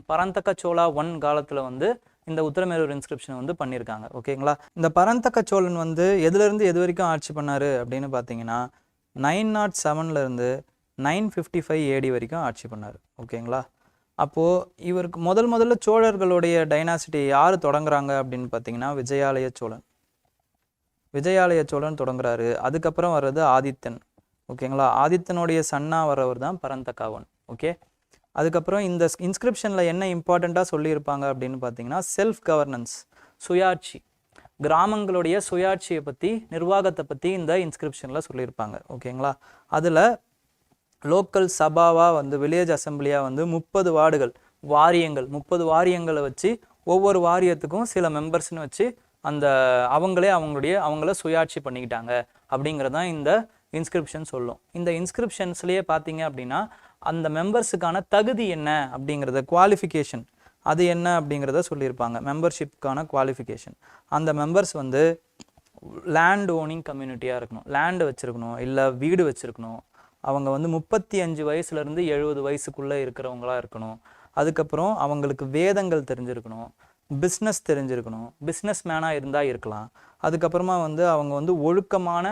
பராந்தக சோழா 1 காலத்தில் வந்து இந்த உத்திரமேரூர் இன்ஸ்கிரிப்ஷனை வந்து பண்ணியிருக்காங்க. ஓகேங்களா, இந்த பராந்தக சோழன் வந்து எதுலேருந்து எது வரைக்கும் ஆட்சி பண்ணார் அப்படின்னு பார்த்தீங்கன்னா 907 955 AD வரைக்கும் ஆட்சி பண்ணார். ஓகேங்களா, அப்போது இவருக்கு முதல்ல சோழர்களுடைய டைனாசிட்டி யார் தொடங்குறாங்க அப்படின்னு பார்த்தீங்கன்னா விஜயாலய சோழன் தொடங்குறாரு. அதுக்கப்புறம் வர்றது ஆதித்தன். ஓகேங்களா, ஆதித்தனுடைய சன்னா வரவர் தான் பராந்தகாவன். ஓகே, அதுக்கப்புறம் இந்த இன்ஸ்கிரிப்ஷனில் என்ன இம்பார்ட்டண்ட்டாக சொல்லியிருப்பாங்க அப்படின்னு பார்த்தீங்கன்னா செல்ஃப் கவர்னன்ஸ், சுயாட்சி, கிராமங்களுடைய சுயாட்சியை பற்றி நிர்வாகத்தை பற்றி இந்த இன்ஸ்கிரிப்ஷனில் சொல்லியிருப்பாங்க. ஓகேங்களா, அதில் லோக்கல் சபாவாக வந்து வில்லேஜ் அசம்பிளியாக வந்து 30 வார்டுகள் வாரியங்கள் 30 வாரியங்களை வச்சு ஒவ்வொரு வாரியத்துக்கும் சில மெம்பர்ஸ்னு வச்சு அந்த அவங்கள சுயாட்சி பண்ணிக்கிட்டாங்க அப்படிங்கிறதான் இந்த இன்ஸ்கிரிப்ஷன் சொல்லும். இந்த இன்ஸ்கிரிப்ஷன்ஸ்லேயே பார்த்தீங்க அப்படின்னா அந்த மெம்பர்ஸுக்கான தகுதி என்ன அப்படிங்கிறத குவாலிஃபிகேஷன் அது என்ன அப்படிங்கிறத சொல்லியிருப்பாங்க. மெம்பர்ஷிப்கான குவாலிஃபிகேஷன், அந்த மெம்பர்ஸ் வந்து லேண்ட் ஓனிங் கம்யூனிட்டியாக இருக்கணும், லேண்டு வச்சுருக்கணும், இல்லை வீடு வச்சுருக்கணும், அவங்க வந்து 35 வயசுலேருந்து 70 வயசுக்குள்ளே இருக்கிறவங்களாக இருக்கணும். அதுக்கப்புறம் அவங்களுக்கு வேதங்கள் தெரிஞ்சிருக்கணும், பிஸ்னஸ் தெரிஞ்சிருக்கணும், பிஸ்னஸ் மேனாக இருந்தால் இருக்கலாம். அதுக்கப்புறமா வந்து அவங்க வந்து ஒழுக்கமான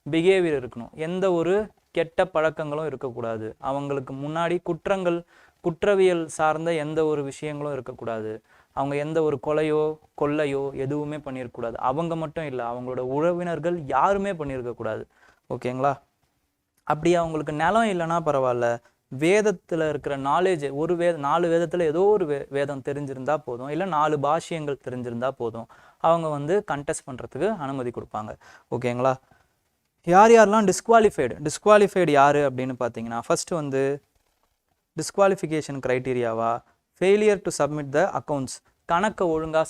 பிஹேவியர் இருக்கணும், எந்த ஒரு கெட்ட பழக்கங்களும் இருக்கக்கூடாது, அவங்களுக்கு முன்னாடி குற்றவியல் சார்ந்த எந்த ஒரு விஷயங்களும் இருக்கக்கூடாது, அவங்க எந்த ஒரு கொள்ளையோ எதுவுமே பண்ணியிருக்கக்கூடாது, அவங்க மட்டும் இல்லை அவங்களோட உறவினர்கள் யாருமே பண்ணியிருக்கக்கூடாது. ஓகேங்களா, அப்படி அவங்களுக்கு நிலம் இல்லைன்னா பரவாயில்ல, வேதத்தில் இருக்கிற நாலேஜ் ஒரு 4 வேதத்தில் ஏதோ ஒரு வேதம் தெரிஞ்சிருந்தா போதும், இல்லை 4 பாஷ்யங்கள் தெரிஞ்சிருந்தா போதும், அவங்க வந்து கண்டெஸ்ட் பண்ணுறதுக்கு அனுமதி கொடுப்பாங்க. ஓகேங்களா? யார் யாரெல்லாம் டிஸ்குவாலிஃபைடு யார் அப்படின்னு பார்த்தீங்கன்னா, ஃபஸ்ட்டு வந்து டிஸ்குவாலிஃபிகேஷன் க்ரைட்டீரியாவா failure to submit the accounts, கணக்கை ஒழுங்காக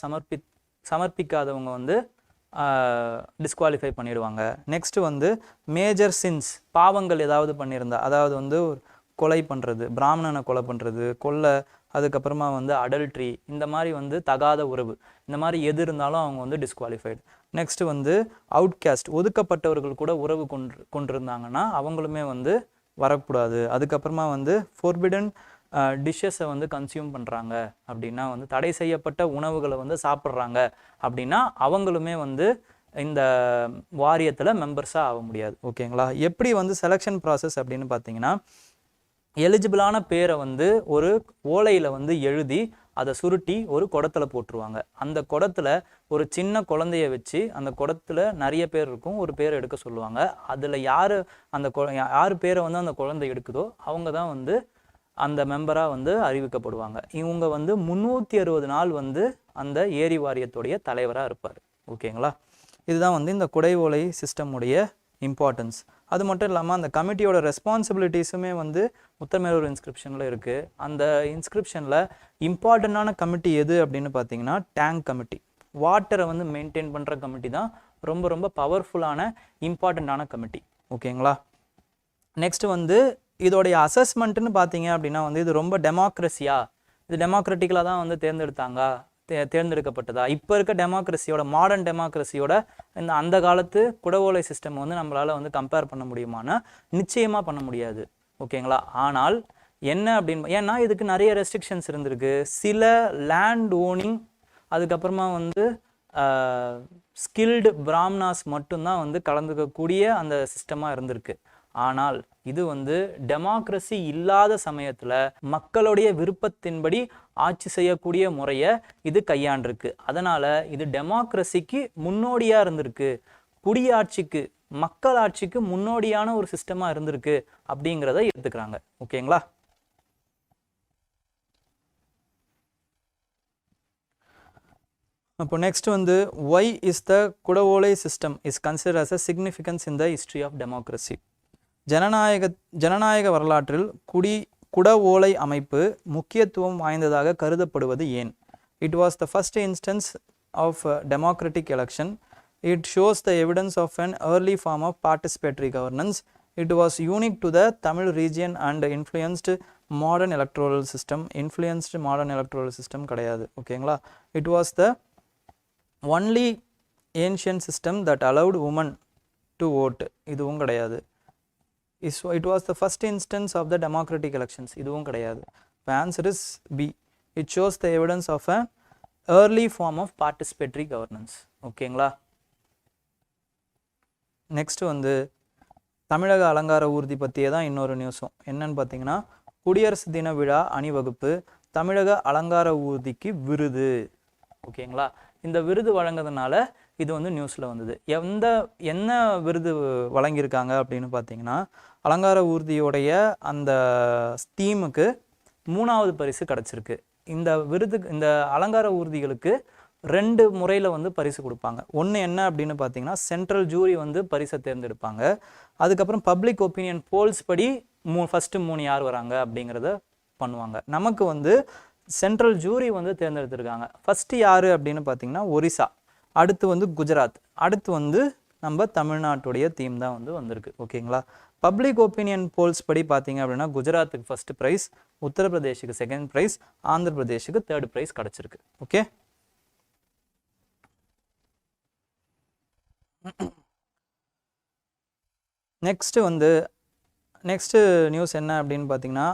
சமர்ப்பிக்காதவங்க வந்து டிஸ்குவாலிஃபை பண்ணிடுவாங்க. நெக்ஸ்ட்டு வந்து மேஜர் சின்ஸ், பாவங்கள் ஏதாவது பண்ணியிருந்தா, அதாவது வந்து கொலை பண்ணுறது, பிராமணனை கொலை பண்ணுறது, கொள்ளை, அதுக்கப்புறமா வந்து அடல்ட்ரி, இந்த மாதிரி வந்து தகாத உறவு, இந்த மாதிரி எது இருந்தாலும் அவங்க வந்து டிஸ்குவாலிஃபைடு. நெக்ஸ்ட்டு வந்து அவுட்காஸ்ட், ஒதுக்கப்பட்டவர்கள் கூட உறவு கொண்டிருந்தாங்கன்னா அவங்களுமே வந்து வரக்கூடாது. அதுக்கப்புறமா வந்து ஃபோர்பிடன் டிஷ்ஷஸை வந்து கன்சியூம் பண்ணுறாங்க அப்படின்னா, வந்து தடை செய்யப்பட்ட உணவுகளை வந்து சாப்பிட்றாங்க அப்படின்னா அவங்களுமே வந்து இந்த வாரியத்தில் மெம்பர்ஸாக ஆக முடியாது. ஓகேங்களா? எப்படி வந்து செலெக்ஷன் ப்ராசஸ் அப்படின்னு பார்த்தீங்கன்னா, எலிஜிபிளான பேரை வந்து ஒரு ஓலையில் வந்து எழுதி அதை சுருட்டி ஒரு குடத்தில் போட்டுருவாங்க. அந்த குடத்தில் ஒரு சின்ன குழந்தைய வச்சு அந்த குடத்தில் நிறைய பேர் இருக்கும், ஒரு பேரை எடுக்க சொல்லுவாங்க. அதில் யார் பேரை வந்து அந்த குழந்தை எடுக்குதோ அவங்க தான் வந்து அந்த மெம்பராக வந்து அறிவிக்கப்படுவாங்க. இவங்க வந்து 360 நாள் வந்து அந்த ஏரி வாரியத்துடைய தலைவராக இருப்பார். ஓகேங்களா? இதுதான் வந்து இந்த குடை ஓலை சிஸ்டமுடைய இம்பார்ட்டன்ஸ். அது மட்டும் இல்லாமல் அந்த கமிட்டியோட ரெஸ்பான்சிபிலிட்டிஸுமே வந்து உத்தரமேரூர் இன்ஸ்கிரிப்ஷனில் இருக்குது. அந்த இன்ஸ்கிரிப்ஷனில் இம்பார்ட்டண்ட்டான கமிட்டி எது அப்படின்னு பார்த்தீங்கன்னா டேங்க் கமிட்டி. வாட்டரை வந்து மெயின்டைன் பண்ணுற கமிட்டி தான் ரொம்ப ரொம்ப பவர்ஃபுல்லான இம்பார்ட்டண்ட்டான கமிட்டி. ஓகேங்களா? நெக்ஸ்ட்டு வந்து இதோடைய அசஸ்மெண்ட்டுன்னு பார்த்தீங்க அப்படின்னா வந்து இது ரொம்ப இது டெமோக்ராட்டிக்கலாக தான் வந்து தேர்ந்தெடுக்கப்பட்டதா, இப்போ இருக்க டெமோக்ரஸியோட, மாடர்ன் டெமோக்ரஸியோட அந்த காலத்து குடவோலை சிஸ்டம் வந்து நம்மளால் வந்து கம்பேர் பண்ண முடியுமானா நிச்சயமாக பண்ண முடியாது. ஓகேங்களா? ஆனால் என்ன அப்படின்னு, ஏன்னா இதுக்கு நிறைய ரெஸ்ட்ரிக்ஷன்ஸ் இருந்திருக்கு. சில லேண்ட் ஓனிங், அதுக்கப்புறமா வந்து ஸ்கில்டு பிராமணாஸ் மட்டும்தான் வந்து கலந்துக்கக்கூடிய அந்த சிஸ்டமாக இருந்திருக்கு. ஆனால் இது வந்து டெமோக்ரஸி இல்லாத சமயத்தில் மக்களுடைய விருப்பத்தின்படி ஆட்சி செய்யக்கூடிய முறையை இது கையாண்டிருக்கு. அதனால் இது டெமோக்ரஸிக்கு முன்னோடியாக இருந்திருக்கு, குடியாட்சிக்கு, மக்கள் ஆட்சிக்கு முன்னோடியான ஒரு சிஸ்டமாக இருந்திருக்கு அப்படிங்கிறத எடுத்துக்கிறாங்க. ஓகேங்களா? அப்போ நெக்ஸ்ட் வந்து why is the Kudavolai system is consider as a significance in the history of democracy. ஜனநாயக வரலாற்றில் குட ஓலை அமைப்பு முக்கியத்துவம் வாய்ந்ததாக கருதப்படுவது ஏன்? It was the first instance of democratic election. It shows the evidence of an early form of participatory governance. It was unique to the Tamil region and influenced modern electoral system. கிடையாது. ஓகேங்களா? It was the only ancient system that allowed woman to vote. இதுவும் கிடையாது. It was the first instance of the democratic elections. இதுவும் கிடையாது. The answer is B. It shows the evidence of an early form of participatory governance. ஓகேங்களா? Next வந்து தமிழக அலங்கார ஊர்தி பற்றியே தான் இன்னொரு நியூஸும். என்னன்னு பார்த்தீங்கன்னா, குடியரசு தின விழா அணிவகுப்பு தமிழக அலங்கார ஊர்திக்கு விருது. ஓகேங்களா? இந்த விருது வழங்குறதுனால இது வந்து நியூஸில் வந்தது. என்ன விருது வழங்கியிருக்காங்க அப்படின்னு பார்த்தீங்கன்னா, அலங்கார ஊர்தியோடைய அந்த தீமுக்கு 3வது பரிசு கிடச்சிருக்கு. இந்த அலங்கார ஊர்திகளுக்கு 2 முறையில் வந்து பரிசு கொடுப்பாங்க. ஒன்று என்ன அப்படின்னு பார்த்தீங்கன்னா, சென்ட்ரல் ஜூரி வந்து பரிசை தேர்ந்தெடுப்பாங்க. அதுக்கப்புறம் பப்ளிக் ஒப்பீனியன் போல்ஸ் படி ஃபஸ்ட்டு 3 யார் வராங்க அப்படிங்கிறத பண்ணுவாங்க. நமக்கு வந்து சென்ட்ரல் ஜூரி வந்து தேர்ந்தெடுத்திருக்காங்க. ஃபஸ்ட்டு யார் அப்படின்னு பார்த்தீங்கன்னா ஒரிசா, அடுத்து வந்து குஜராத், அடுத்து வந்து நம்ம தமிழ்நாட்டுடைய தீம் தான் வந்து வந்திருக்கு. ஓகேங்களா? பப்ளிக் ஒப்பீனியன் போல்ஸ் படி பார்த்தீங்க அப்படின்னா குஜராத்துக்கு ஃபர்ஸ்ட் ப்ரைஸ், உத்தரப்பிரதேஷுக்கு செகண்ட் ப்ரைஸ், ஆந்திர பிரதேஷுக்கு 3rd ப்ரைஸ் கிடச்சிருக்கு. ஓகே? நெக்ஸ்ட்டு நியூஸ் என்ன அப்படின்னு பார்த்தீங்கன்னா,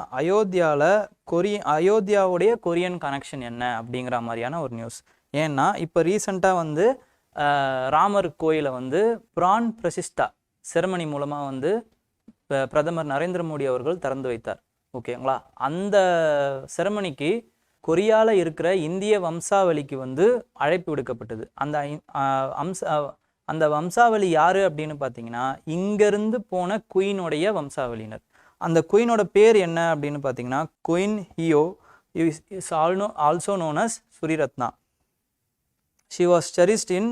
அயோத்தியாவுடைய கொரியன் கனெக்ஷன் என்ன அப்படிங்கிற மாதிரியான ஒரு நியூஸ். ஏன்னா இப்போ ரீசெண்டாக வந்து ராமர் கோயிலை வந்து பிரான் பிரசிஷ்டா செரமனி மூலமாக வந்து பிரதமர் நரேந்திர மோடி அவர்கள் திறந்து வைத்தார். ஓகேங்களா? அந்த செரமனிக்கு கொரியாவில் இருக்கிற இந்திய வம்சாவளிக்கு வந்து அழைப்பு விடுக்கப்பட்டது. அந்த வம்சாவளி யார் அப்படின்னு பார்த்தீங்கன்னா, இங்கேருந்து போன குயினுடைய வம்சாவளியினர். அந்த குயினோட பேர் என்ன அப்படின்னு பார்த்தீங்கன்னா queen Heo is also known as Suriratna. She was cherished in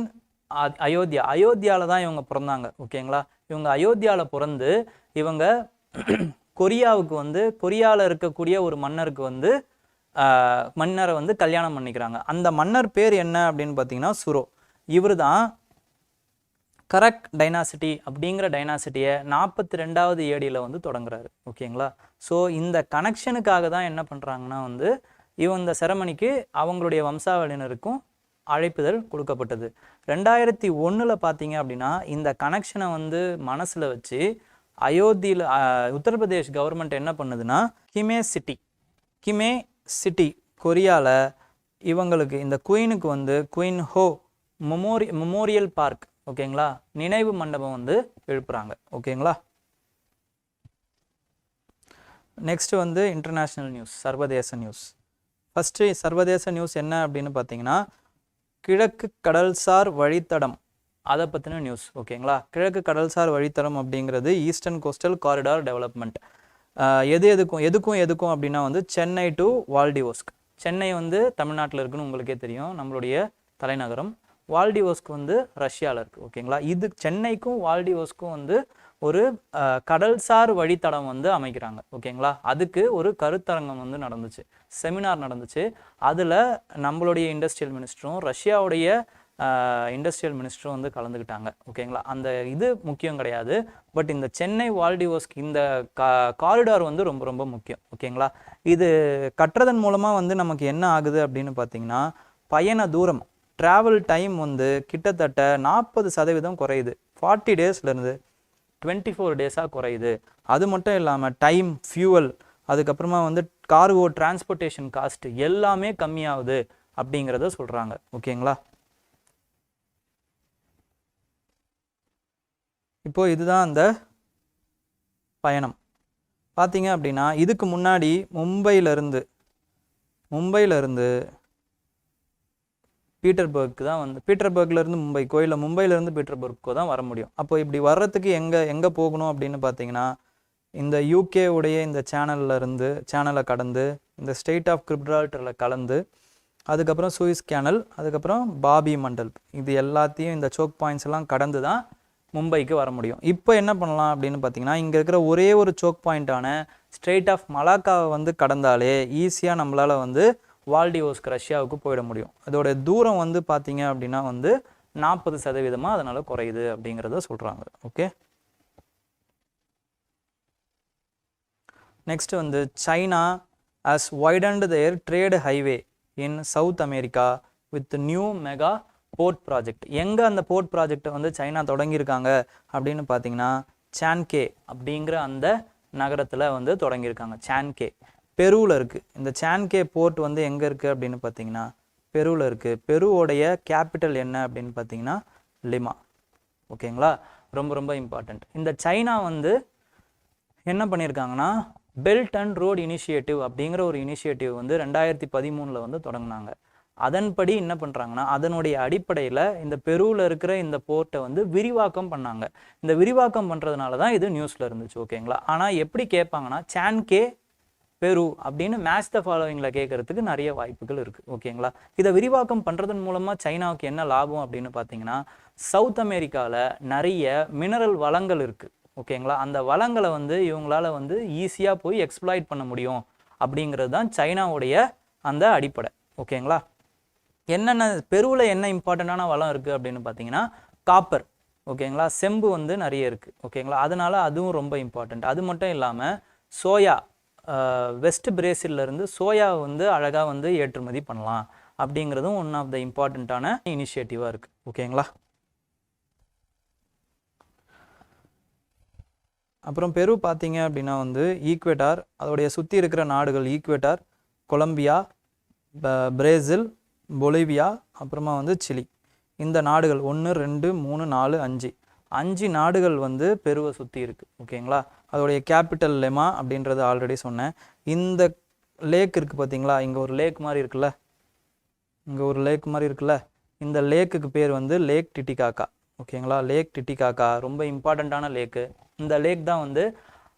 Ayodhya. அயோத்தியாவில் தான் இவங்க பிறந்தாங்க. ஓகேங்களா, இவங்க அயோத்தியாவில் பிறந்து இவங்க கொரியாவுக்கு வந்து கொரியாவில் இருக்கக்கூடிய ஒரு மன்னருக்கு வந்து மன்னரை வந்து கல்யாணம் பண்ணிக்கிறாங்க. அந்த மன்னர் பேர் என்ன அப்படின்னு பார்த்தீங்கன்னா சுரோ. இவர் தான் கரக் டைனாசிட்டி அப்படிங்கிற டைனாசிட்டியை 42வது ஏடியில் வந்து தொடங்குறாரு. ஓகேங்களா, ஸோ இந்த கனெக்ஷனுக்காக தான் என்ன பண்ணுறாங்கன்னா வந்து இந்த செரமனிக்கு அவங்களுடைய வம்சாவளியினருக்கும் அழைப்புதல் கொடுக்கப்பட்டது. 2001 பார்த்தீங்க அப்படின்னா இந்த கனெக்ஷனை வந்து மனசில் வச்சு அயோத்தியில் உத்தரப்பிரதேஷ் கவர்மெண்ட் என்ன பண்ணுதுன்னா கிமே சிட்டி கொரியாவில் இவங்களுக்கு இந்த குயினுக்கு வந்து குயின் ஹோ மெமோரியல் பார்க், ஓகேங்களா, நினைவு மண்டபம் வந்து எழுப்புறாங்க. ஓகேங்களா, நெக்ஸ்ட் வந்து இன்டர்நேஷ்னல் நியூஸ், சர்வதேச நியூஸ். ஃபஸ்ட்டு சர்வதேச நியூஸ் என்ன அப்படின்னு பார்த்தீங்கன்னா கிழக்கு கடல்சார் வழித்தடம், அதை பற்றின நியூஸ். ஓகேங்களா, கிழக்கு கடல்சார் வழித்தடம் அப்படிங்கிறது ஈஸ்டர்ன் கோஸ்டல் காரிடார் டெவலப்மெண்ட். எதுக்கும் அப்படின்னா வந்து சென்னை டு வால்டிவோஸ்க். சென்னை வந்து தமிழ்நாட்டில் இருக்குன்னு உங்களுக்கே தெரியும், நம்மளுடைய தலைநகரம். வால்டிவோஸ்க் வந்து ரஷ்யாவில் இருக்குது. ஓகேங்களா, இது சென்னைக்கும் வால்டிவோஸ்க்கும் வந்து ஒரு கடல்சார் வழித்தடம் வந்து அமைக்கிறாங்க. ஓகேங்களா, அதுக்கு ஒரு கருத்தரங்கம் வந்து நடந்துச்சு, செமினார் நடந்துச்சு. அதில் நம்மளுடைய இண்டஸ்ட்ரியல் மினிஸ்டரும் ரஷ்யாவுடைய இண்டஸ்ட்ரியல் மினிஸ்டரும் வந்து கலந்துக்கிட்டாங்க. ஓகேங்களா, அந்த இது முக்கியம் கிடையாது, பட் இந்த சென்னை வால்டிவோஸ்க் இந்த காரிடார் வந்து ரொம்ப ரொம்ப முக்கியம். ஓகேங்களா, இது கட்டுறதன் மூலமாக வந்து நமக்கு என்ன ஆகுது அப்படின்னு பார்த்தீங்கன்னா பயண தூரம், ட்ராவல் டைம் வந்து கிட்டத்தட்ட 40% குறையுது. 40 டேஸ்லேருந்து 24 டேஸாக குறையுது. அது மட்டும் இல்லாமல் டைம், ஃபியூவல், அதுக்கப்புறமா வந்து கார்கோ டிரான்ஸ்போர்ட்டேஷன் காஸ்ட் எல்லாமே கம்மியாகுது அப்படிங்கிறத சொல்கிறாங்க. ஓகேங்களா, இப்போ இதுதான் அந்த பயணம். பார்த்தீங்க அப்படின்னா இதுக்கு முன்னாடி மும்பையிலேருந்து பீட்டர்பர்க்கு தான் வந்து பீட்டர்பர்க்லேருந்து மும்பைக்கோ இல்லை மும்பையிலேருந்து பீட்டர்பர்க்கோ தான் வர முடியும். அப்போ இப்படி வர்றதுக்கு எங்கே போகணும் அப்படின்னு பார்த்தீங்கன்னா இந்த யூகே உடைய இந்த சேனலை கடந்து இந்த ஸ்டேட் ஆஃப் கிப்ரால்டரில் கலந்து அதுக்கப்புறம் சூயிஸ் கேனல், அதுக்கப்புறம் பாபி மண்டல், இது எல்லாத்தையும் இந்த சோக் பாயிண்ட்ஸ் எல்லாம் கடந்து தான் மும்பைக்கு வர முடியும். இப்போ என்ன பண்ணலாம் அப்படின்னு பார்த்தீங்கன்னா இங்கே இருக்கிற ஒரே ஒரு சோக் பாயிண்ட்டான ஸ்ட்ரெயிட் ஆஃப் மலாக்காவை வந்து கடந்தாலே ஈஸியாக நம்மளால் வந்து வால்டிவோஸ்க் ரஷ்யாவுக்கு போயிட முடியும். அதோட தூரம் வந்து பார்த்தீங்க அப்படின்னா வந்து 40% அதனால குறையுது அப்படிங்கிறத சொல்கிறாங்க. ஓகே, நெக்ஸ்ட் வந்து China has widened their trade highway in South America with new mega port project. எங்கே அந்த போர்ட் ப்ராஜெக்டை வந்து சைனா தொடங்கியிருக்காங்க அப்படின்னு பார்த்தீங்கன்னா சான்கே அப்படிங்கிற அந்த நகரத்தில் வந்து தொடங்கியிருக்காங்க. சான்கே பெருவில் இருக்குது. இந்த சான்கே போர்ட் வந்து எங்கே இருக்குது அப்படின்னு பார்த்தீங்கன்னா பெருவில் இருக்குது. பெருவோடைய கேபிட்டல் என்ன அப்படின்னு பார்த்தீங்கன்னா லிமா. ஓகேங்களா, ரொம்ப ரொம்ப இம்பார்ட்டண்ட். இந்த சைனா வந்து என்ன பண்ணியிருக்காங்கன்னா பெல்ட் அண்ட் ரோடு இனிஷியேட்டிவ் அப்படிங்கிற ஒரு இனிஷியேட்டிவ் வந்து 2013 வந்து தொடங்கினாங்க. அதன்படி என்ன பண்ணுறாங்கன்னா அதனுடைய அடிப்படையில் இந்த பெருவில் இருக்கிற இந்த போர்ட்டை வந்து விரிவாக்கம் பண்ணாங்க. இந்த விரிவாக்கம் பண்ணுறதுனால தான் இது நியூஸில் இருந்துச்சு. ஓகேங்களா, ஆனால் எப்படி கேட்பாங்கன்னா சான்கே பெரு அப்படின்னு மேட்ச் த ஃபாலோவிங்கில் கேட்கறதுக்கு நிறைய வாய்ப்புகள் இருக்குது. ஓகேங்களா, இதை விரிவாக்கம் பண்ணுறதன் மூலமாக சைனாவுக்கு என்ன லாபம் அப்படின்னு பார்த்தீங்கன்னா சவுத் அமெரிக்காவில் நிறைய மினரல் வளங்கள் இருக்குது. ஓகேங்களா, அந்த வளங்களை வந்து இவங்களால வந்து ஈஸியாக போய் எக்ஸ்ப்ளாய்ட் பண்ண முடியும் அப்படிங்கிறது தான் சைனாவுடைய அந்த அடிப்படை. ஓகேங்களா, என்னென்ன பெருவில் என்ன இம்பார்ட்டண்ட்டான வளம் இருக்குது அப்படின்னு பார்த்தீங்கன்னா காப்பர். ஓகேங்களா, செம்பு வந்து நிறைய இருக்குது. ஓகேங்களா, அதனால அதுவும் ரொம்ப இம்பார்ட்டண்ட். அது மட்டும் இல்லாமல் சோயா, வெஸ்ட் பிரேசில்லேருந்து சோயா வந்து அழகாக வந்து ஏற்றுமதி பண்ணலாம் அப்படிங்கிறதும் ஒன் ஆஃப் த இம்பார்ட்டண்ட்டான இனிஷியேட்டிவாக இருக்குது. ஓகேங்களா, அப்புறம் பெரு பார்த்தீங்க அப்படின்னா வந்து ஈக்வேட்டார், அதோடைய சுற்றி இருக்கிற நாடுகள் ஈக்வேட்டார், கொலம்பியா, பிரேசில், பொலிவியா, அப்புறமா வந்து சிலி. இந்த நாடுகள் 1 2 3 4 5 நாடுகள் வந்து பெருவை சுற்றி இருக்குது. ஓகேங்களா, அதோடைய கேபிட்டல் லெமா அப்படின்றது ஆல்ரெடி சொன்னேன். இந்த லேக் இருக்குது பார்த்தீங்களா, இங்கே ஒரு லேக் மாதிரி இருக்குல்ல, இந்த லேக்குக்கு பேர் வந்து லேக் டிட்டிகாக்கா. ஓகேங்களா, லேக் டிட்டிகாக்கா ரொம்ப இம்பார்ட்டண்ட்டான லேக்கு. இந்த லேக் தான் வந்து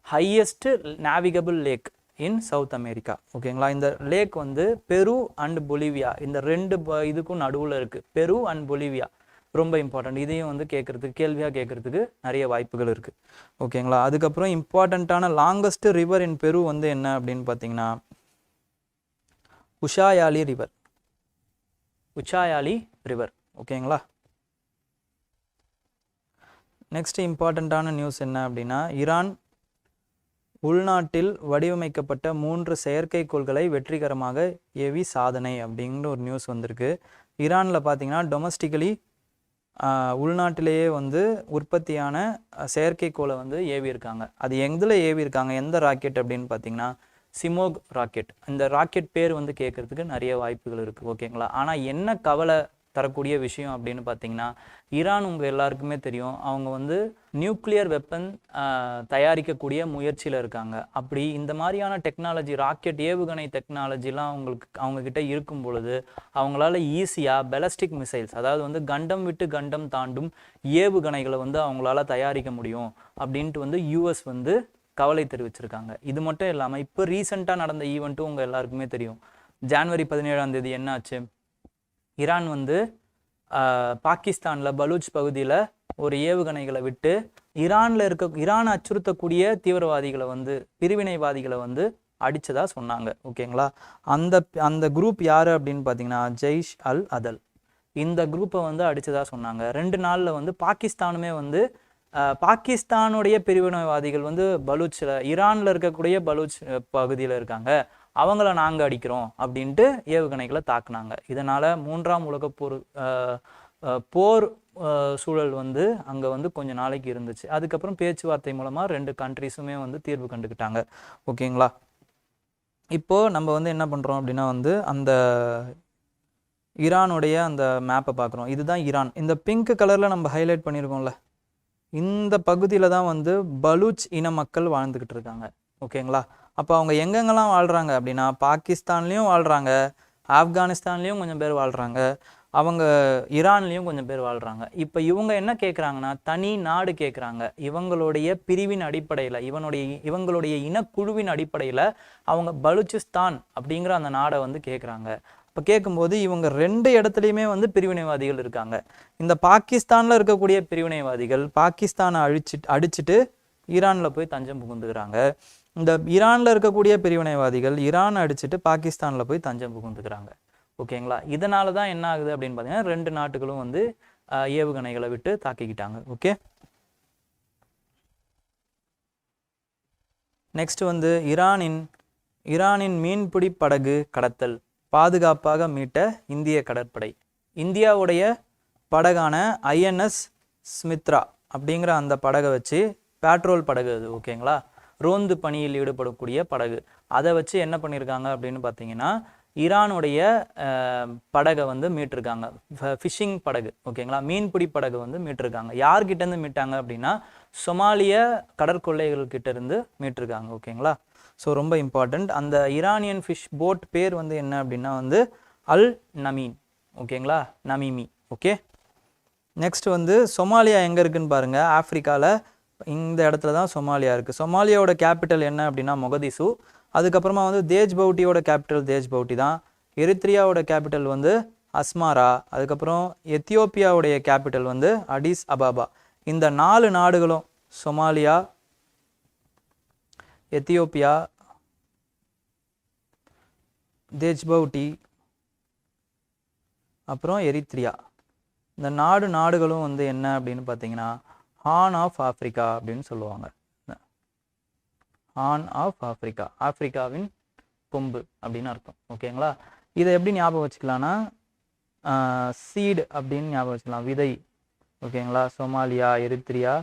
ஹையஸ்ட் நேவிகபிள் லேக் இன் சவுத் அமெரிக்கா. ஓகேங்களா, இந்த லேக் வந்து பெரு அண்ட் பொலிவியா, இந்த ரெண்டு இதுக்கும் நடுவில் இருக்குது. பெரு அண்ட் பொலிவியா ரொம்ப இம்பார்ட்டன்ட். இதையும் வந்து கேள்வியாக கேட்கறதுக்கு நிறைய வாய்ப்புகள் இருக்குது. ஓகேங்களா, அதுக்கப்புறம் இம்பார்ட்டண்ட்டான லாங்கஸ்ட் ரிவர் இன் பெரு வந்து என்ன அப்படின்னு பார்த்தீங்கன்னா உஷாயாலி ரிவர். உச்சாயாலி ரிவர். ஓகேங்களா, நெக்ஸ்ட் இம்பார்ட்டண்ட்டான நியூஸ் என்ன அப்படின்னா ஈரான் உள்நாட்டில் வடிவமைக்கப்பட்ட 3 செயற்கைக்கோள்களை வெற்றிகரமாக ஏவி சாதனை அப்படிங்கிற ஒரு நியூஸ் வந்திருக்கு. ஈரானில் பார்த்தீங்கன்னா டொமஸ்டிக்கலி உள்நாட்டிலேயே வந்து உற்பத்தியான செயற்கைக்கோளை வந்து ஏவி இருக்காங்க. அது எதில் ஏவி இருக்காங்க, எந்த ராக்கெட் அப்படின்னு பார்த்தீங்கன்னா சிமோக் ராக்கெட். இந்த ராக்கெட் பேர் வந்து கேட்கறதுக்கு நிறைய வாய்ப்புகள் இருக்குது. ஓகேங்களா, ஆனால் என்ன கவலை தரக்கூடிய விஷயம் அப்படின்னு பார்த்தீங்கன்னா ஈரான் உங்கள் எல்லாருக்குமே தெரியும், அவங்க வந்து நியூக்ளியர் வெப்பன் தயாரிக்கக்கூடிய முயற்சியில் இருக்காங்க. அப்படி இந்த மாதிரியான டெக்னாலஜி, ராக்கெட் ஏவுகணை டெக்னாலஜிலாம் அவங்கக்கிட்ட இருக்கும் பொழுது அவங்களால ஈஸியாக பெலஸ்டிக் மிசைல்ஸ், அதாவது வந்து கண்டம் விட்டு கண்டம் தாண்டும் ஏவுகணைகளை வந்து அவங்களால தயாரிக்க முடியும் அப்படின்ட்டு வந்து யூஎஸ் வந்து கவலை தெரிவிச்சிருக்காங்க. இது மட்டும் இல்லாமல் இப்போ ரீசெண்டாக நடந்த ஈவெண்ட்டும் உங்கள் எல்லாருக்குமே தெரியும். ஜனவரி 17 என்ன ஆச்சு, ஈரான் வந்து பாகிஸ்தானில் பலூச் பகுதியில் ஒரு ஏவுகணைகளை விட்டு ஈரான் அச்சுறுத்தக்கூடிய தீவிரவாதிகளை வந்து பிரிவினைவாதிகளை வந்து அடித்ததாக சொன்னாங்க. ஓகேங்களா, அந்த குரூப் யார் அப்படின்னு பார்த்தீங்கன்னா ஜெய்ஷ் அல் அதல். இந்த குரூப்பை வந்து அடித்ததாக சொன்னாங்க. 2 நாளில் வந்து பாகிஸ்தானுமே வந்து பாகிஸ்தானுடைய பிரிவினைவாதிகள் வந்து பலூச்சில், ஈரானில் இருக்கக்கூடிய பலூச் பகுதியில் இருக்காங்க, அவங்கள நாங்கள் அடிக்கிறோம் அப்படின்ட்டு ஏவுகணைகளை தாக்குனாங்க. இதனால் 3ஆம் உலகப் போர் சூழல் வந்து அங்கே வந்து கொஞ்ச நாளைக்கு இருந்துச்சு. அதுக்கப்புறம் பேச்சுவார்த்தை மூலமாக 2 கண்ட்ரிஸுமே வந்து தீர்வு கண்டுக்கிட்டாங்க. ஓகேங்களா, இப்போது நம்ம வந்து என்ன பண்ணுறோம் அப்படின்னா வந்து அந்த ஈரானுடைய அந்த மேப்பை பார்க்குறோம். இதுதான் ஈரான். இந்த பிங்க் கலரில் நம்ம ஹைலைட் பண்ணியிருக்கோம்ல, இந்த பகுதியில் தான் வந்து பலூச் இன மக்கள் வாழ்ந்துக்கிட்டு இருக்காங்க. ஓகேங்களா, அப்போ அவங்க எங்கெங்கெல்லாம் வாழ்கிறாங்க அப்படின்னா பாகிஸ்தான்லேயும் வாழ்கிறாங்க, ஆப்கானிஸ்தான்லேயும் கொஞ்சம் பேர் வாழ்கிறாங்க, அவங்க ஈரான்லேயும் கொஞ்சம் பேர் வாழ்கிறாங்க. இப்போ இவங்க என்ன கேட்குறாங்கன்னா தனி நாடு கேட்குறாங்க. இவங்களுடைய பிரிவின் அடிப்படையில், இவங்களுடைய இனக்குழுவின் அடிப்படையில் அவங்க பலூச்சிஸ்தான் அப்படிங்கிற அந்த நாடை வந்து கேட்குறாங்க. இப்போ கேட்கும்போது இவங்க 2 இடத்துலையுமே வந்து பிரிவினைவாதிகள் இருக்காங்க. இந்த பாகிஸ்தானில் இருக்கக்கூடிய பிரிவினைவாதிகள் பாகிஸ்தானை அடிச்சுட்டு ஈரானில் போய் தஞ்சம் புகுந்துக்கிறாங்க. இந்த ஈரானில் இருக்கக்கூடிய பிரிவினைவாதிகள் ஈரான் அடிச்சுட்டு பாகிஸ்தானில் போய் தஞ்சம் புகுந்துக்கிறாங்க. ஓகேங்களா, இதனால தான் என்ன ஆகுது அப்படின்னு பார்த்தீங்கன்னா 2 நாட்டுகளும் வந்து ஏவுகணைகளை விட்டு தாக்கிக்கிட்டாங்க. ஓகே, நெக்ஸ்ட் வந்து ஈரானின் மீன்பிடி படகு கடத்தல், பாதுகாப்பாக மீட்ட இந்திய கடற்படை. இந்தியாவுடைய படகான INS ஸ்மித்ரா அப்படிங்கிற அந்த படகை வச்சு, பேட்ரோல் படகு அது, ஓகேங்களா, ரோந்து பணியில் ஈடுபடக்கூடிய படகு, அதை வச்சு என்ன பண்ணியிருக்காங்க அப்படின்னு பார்த்தீங்கன்னா ஈரானுடைய படகை வந்து மீட்டிருக்காங்க. ஃபிஷிங் படகு, ஓகேங்களா, மீன்பிடி படகு வந்து மீட்டிருக்காங்க. யார்கிட்டேருந்து மீட்டாங்க அப்படின்னா சொமாலிய கடற்கொள்ளைகள்கிட்ட இருந்து மீட்டிருக்காங்க. ஓகேங்களா, ஸோ ரொம்ப இம்பார்ட்டண்ட். அந்த ஈரானியன் ஃபிஷ் போட் பேர் வந்து என்ன அப்படின்னா வந்து அல் நமீன். ஓகேங்களா, நமீமி. ஓகே, நெக்ஸ்ட் வந்து சொமாலியா எங்கே இருக்குன்னு பாருங்கள். ஆஃப்ரிக்காவில் இந்த இடத்துல தான் சொமாலியா இருக்குது. சொமாலியாவோட கேபிட்டல் என்ன அப்படின்னா மொகதிசு. அதுக்கப்புறமா வந்து தேஜ்பவுட்டியோட கேபிட்டல் தேஜ்பவுட்டி தான். எரித்ரியாவோட கேபிட்டல் வந்து அஸ்மாரா. அதுக்கப்புறம் எத்தியோப்பியாவுடைய கேபிட்டல் வந்து அடிஸ் அபாபா. இந்த 4 நாடுகளும் சொமாலியா, எத்தியோப்பியா, தேஜ்பவுட்டி, அப்புறம் எரித்ரியா, இந்த நாடுகளும் வந்து என்ன அப்படின்னு பார்த்தீங்கன்னா ஹார்ன் ஆஃப் ஆஃப்ரிக்கா அப்படின்னு சொல்லுவாங்க. ஹார்ன் ஆஃப் ஆஃப்ரிக்கா, ஆஃப்ரிக்காவின் கொம்பு அப்படின்னு அர்த்தம். ஓகேங்களா, இதை எப்படி ஞாபகம் வச்சுக்கலாம்னா சீடு அப்படின்னு ஞாபகம் வச்சுக்கலாம், விதை. ஓகேங்களா, சொமாலியா, எரித்ரியா,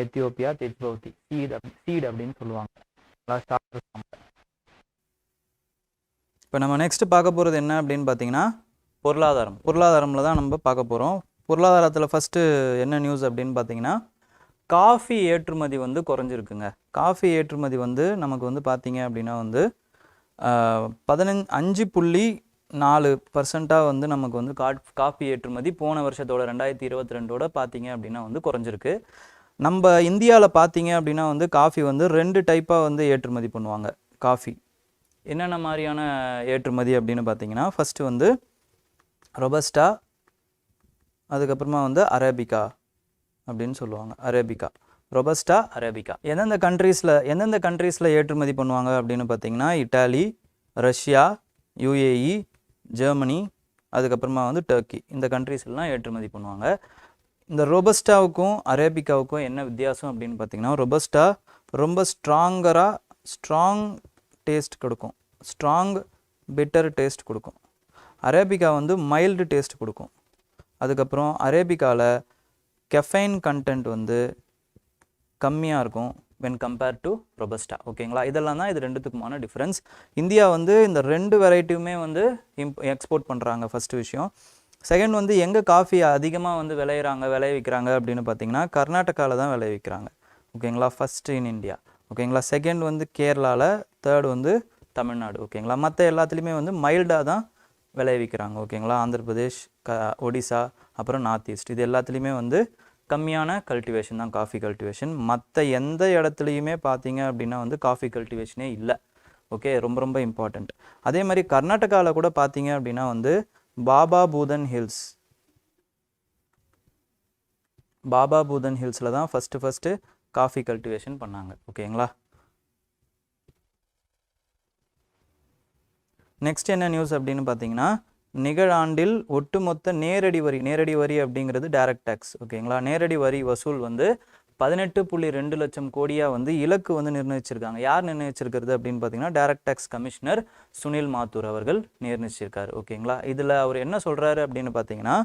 எத்தியோப்பியா, தேஜ்பவுட்டி, சீடு அப்படின்னு சொல்லுவாங்க. இப்போ நம்ம நெக்ஸ்ட் பார்க்க போகிறது என்ன அப்படின்னு பார்த்தீங்கன்னா பொருளாதாரம்ல தான் நம்ம பார்க்க போகிறோம். பொருளாதாரத்தில் ஃபஸ்ட்டு என்ன நியூஸ் அப்படின்னு பார்த்தீங்கன்னா காஃபி ஏற்றுமதி வந்து குறைஞ்சிருக்குங்க. காஃபி ஏற்றுமதி வந்து நமக்கு வந்து பார்த்தீங்க அப்படின்னா வந்து 5.4% வந்து நமக்கு வந்து காஃபி ஏற்றுமதி போன வருஷத்தோட 2022ஓட பார்த்தீங்க அப்படின்னா வந்து குறைஞ்சிருக்கு. நம்ம இந்தியாவில் பார்த்தீங்க அப்படின்னா வந்து காஃபி வந்து 2 டைப்பாக வந்து ஏற்றுமதி பண்ணுவாங்க. காஃபி என்னென்ன மாதிரியான ஏற்றுமதி அப்படின்னு பார்த்தீங்கன்னா, ஃபஸ்ட்டு வந்து ரொபஸ்டா, அதுக்கப்புறமா வந்து அரேபிகா அப்படின்னு சொல்லுவாங்க. Arabica, ரொபஸ்டா, arabica. எந்தெந்த கண்ட்ரீஸில் ஏற்றுமதி பண்ணுவாங்க அப்படின்னு பார்த்தீங்கன்னா, இட்டாலி, ரஷ்யா, யுஏஇ, ஜெர்மனி, அதுக்கப்புறமா வந்து டர்க்கி, இந்த கண்ட்ரீஸ்லாம் ஏற்றுமதி பண்ணுவாங்க. இந்த ரொபஸ்டாவுக்கும் அரேபிகாவுக்கும் என்ன வித்தியாசம் அப்படின்னு பார்த்தீங்கன்னா, ரொபஸ்டா ரொம்ப ஸ்ட்ராங் டேஸ்ட் கொடுக்கும், ஸ்ட்ராங் பிட்டர் டேஸ்ட் கொடுக்கும். அரேபிகா வந்து மைல்டு டேஸ்ட் கொடுக்கும். அதுக்கப்புறம் அரேபிகாவில் கெஃபைன் கண்டென்ட் வந்து கம்மியாக இருக்கும் when compared to ரொபஸ்டா. ஓகேங்களா, இதெல்லாம் தான் இது ரெண்டுத்துக்குமான டிஃப்ரென்ஸ். இந்தியா வந்து இந்த 2 வெரைட்டியுமே வந்து எக்ஸ்போர்ட் பண்ணுறாங்க. ஃபஸ்ட்டு விஷயம். செகண்ட் வந்து எங்கே காஃபி அதிகமாக வந்து விளைவிக்கிறாங்க அப்படின்னு பார்த்தீங்கன்னா, கர்நாடகாவில் தான் விளைவிக்கிறாங்க. ஓகேங்களா, ஃபஸ்ட்டு இன் இந்தியா. ஓகேங்களா, செகண்ட் வந்து கேரளாவில், தேர்ட் வந்து தமிழ்நாடு. ஓகேங்களா, மற்ற எல்லாத்துலேயுமே வந்து மைல்டாக தான் விளைவிக்கிறாங்க. ஓகேங்களா, ஆந்திர பிரதேஷ், ஒடிசா, அப்புறம் நார்த் ஈஸ்ட், இது எல்லாத்துலேயுமே வந்து கம்மியான கல்டிவேஷன் தான் காஃபி கல்டிவேஷன். மற்ற எந்த இடத்துலையுமே பார்த்தீங்க அப்படின்னா வந்து காஃபி கல்டிவேஷனே இல்லை. ஓகே, ரொம்ப ரொம்ப இம்பார்ட்டண்ட். அதே மாதிரி கர்நாடகாவில் கூட பார்த்தீங்க அப்படின்னா வந்து பாபா பூதன் ஹில்ஸில் தான் ஃபஸ்ட்டு காஃபி கல்டிவேஷன் பண்ணாங்க. ஓகேங்களா, நெக்ஸ்ட் என்ன நியூஸ் அப்படின்னு பார்த்தீங்கன்னா, நிகழாண்டில் ஒட்டுமொத்த நேரடி வரி அப்படிங்கிறது டைரக்ட் டேக்ஸ். ஓகேங்களா, நேரடி வரி வசூல் வந்து 18.2 லட்சம் கோடியாக வந்து இலக்கு வந்து நிர்ணயிச்சிருக்காங்க. யார் நிர்ணயிச்சிருக்கிறது அப்படின்னு பார்த்தீங்கன்னா, direct tax commissioner Sunil Mathur அவர்கள் நிர்ணயிச்சிருக்காரு. ஓகேங்களா, இதில் அவர் என்ன சொல்கிறாரு அப்படின்னு பார்த்தீங்கன்னா,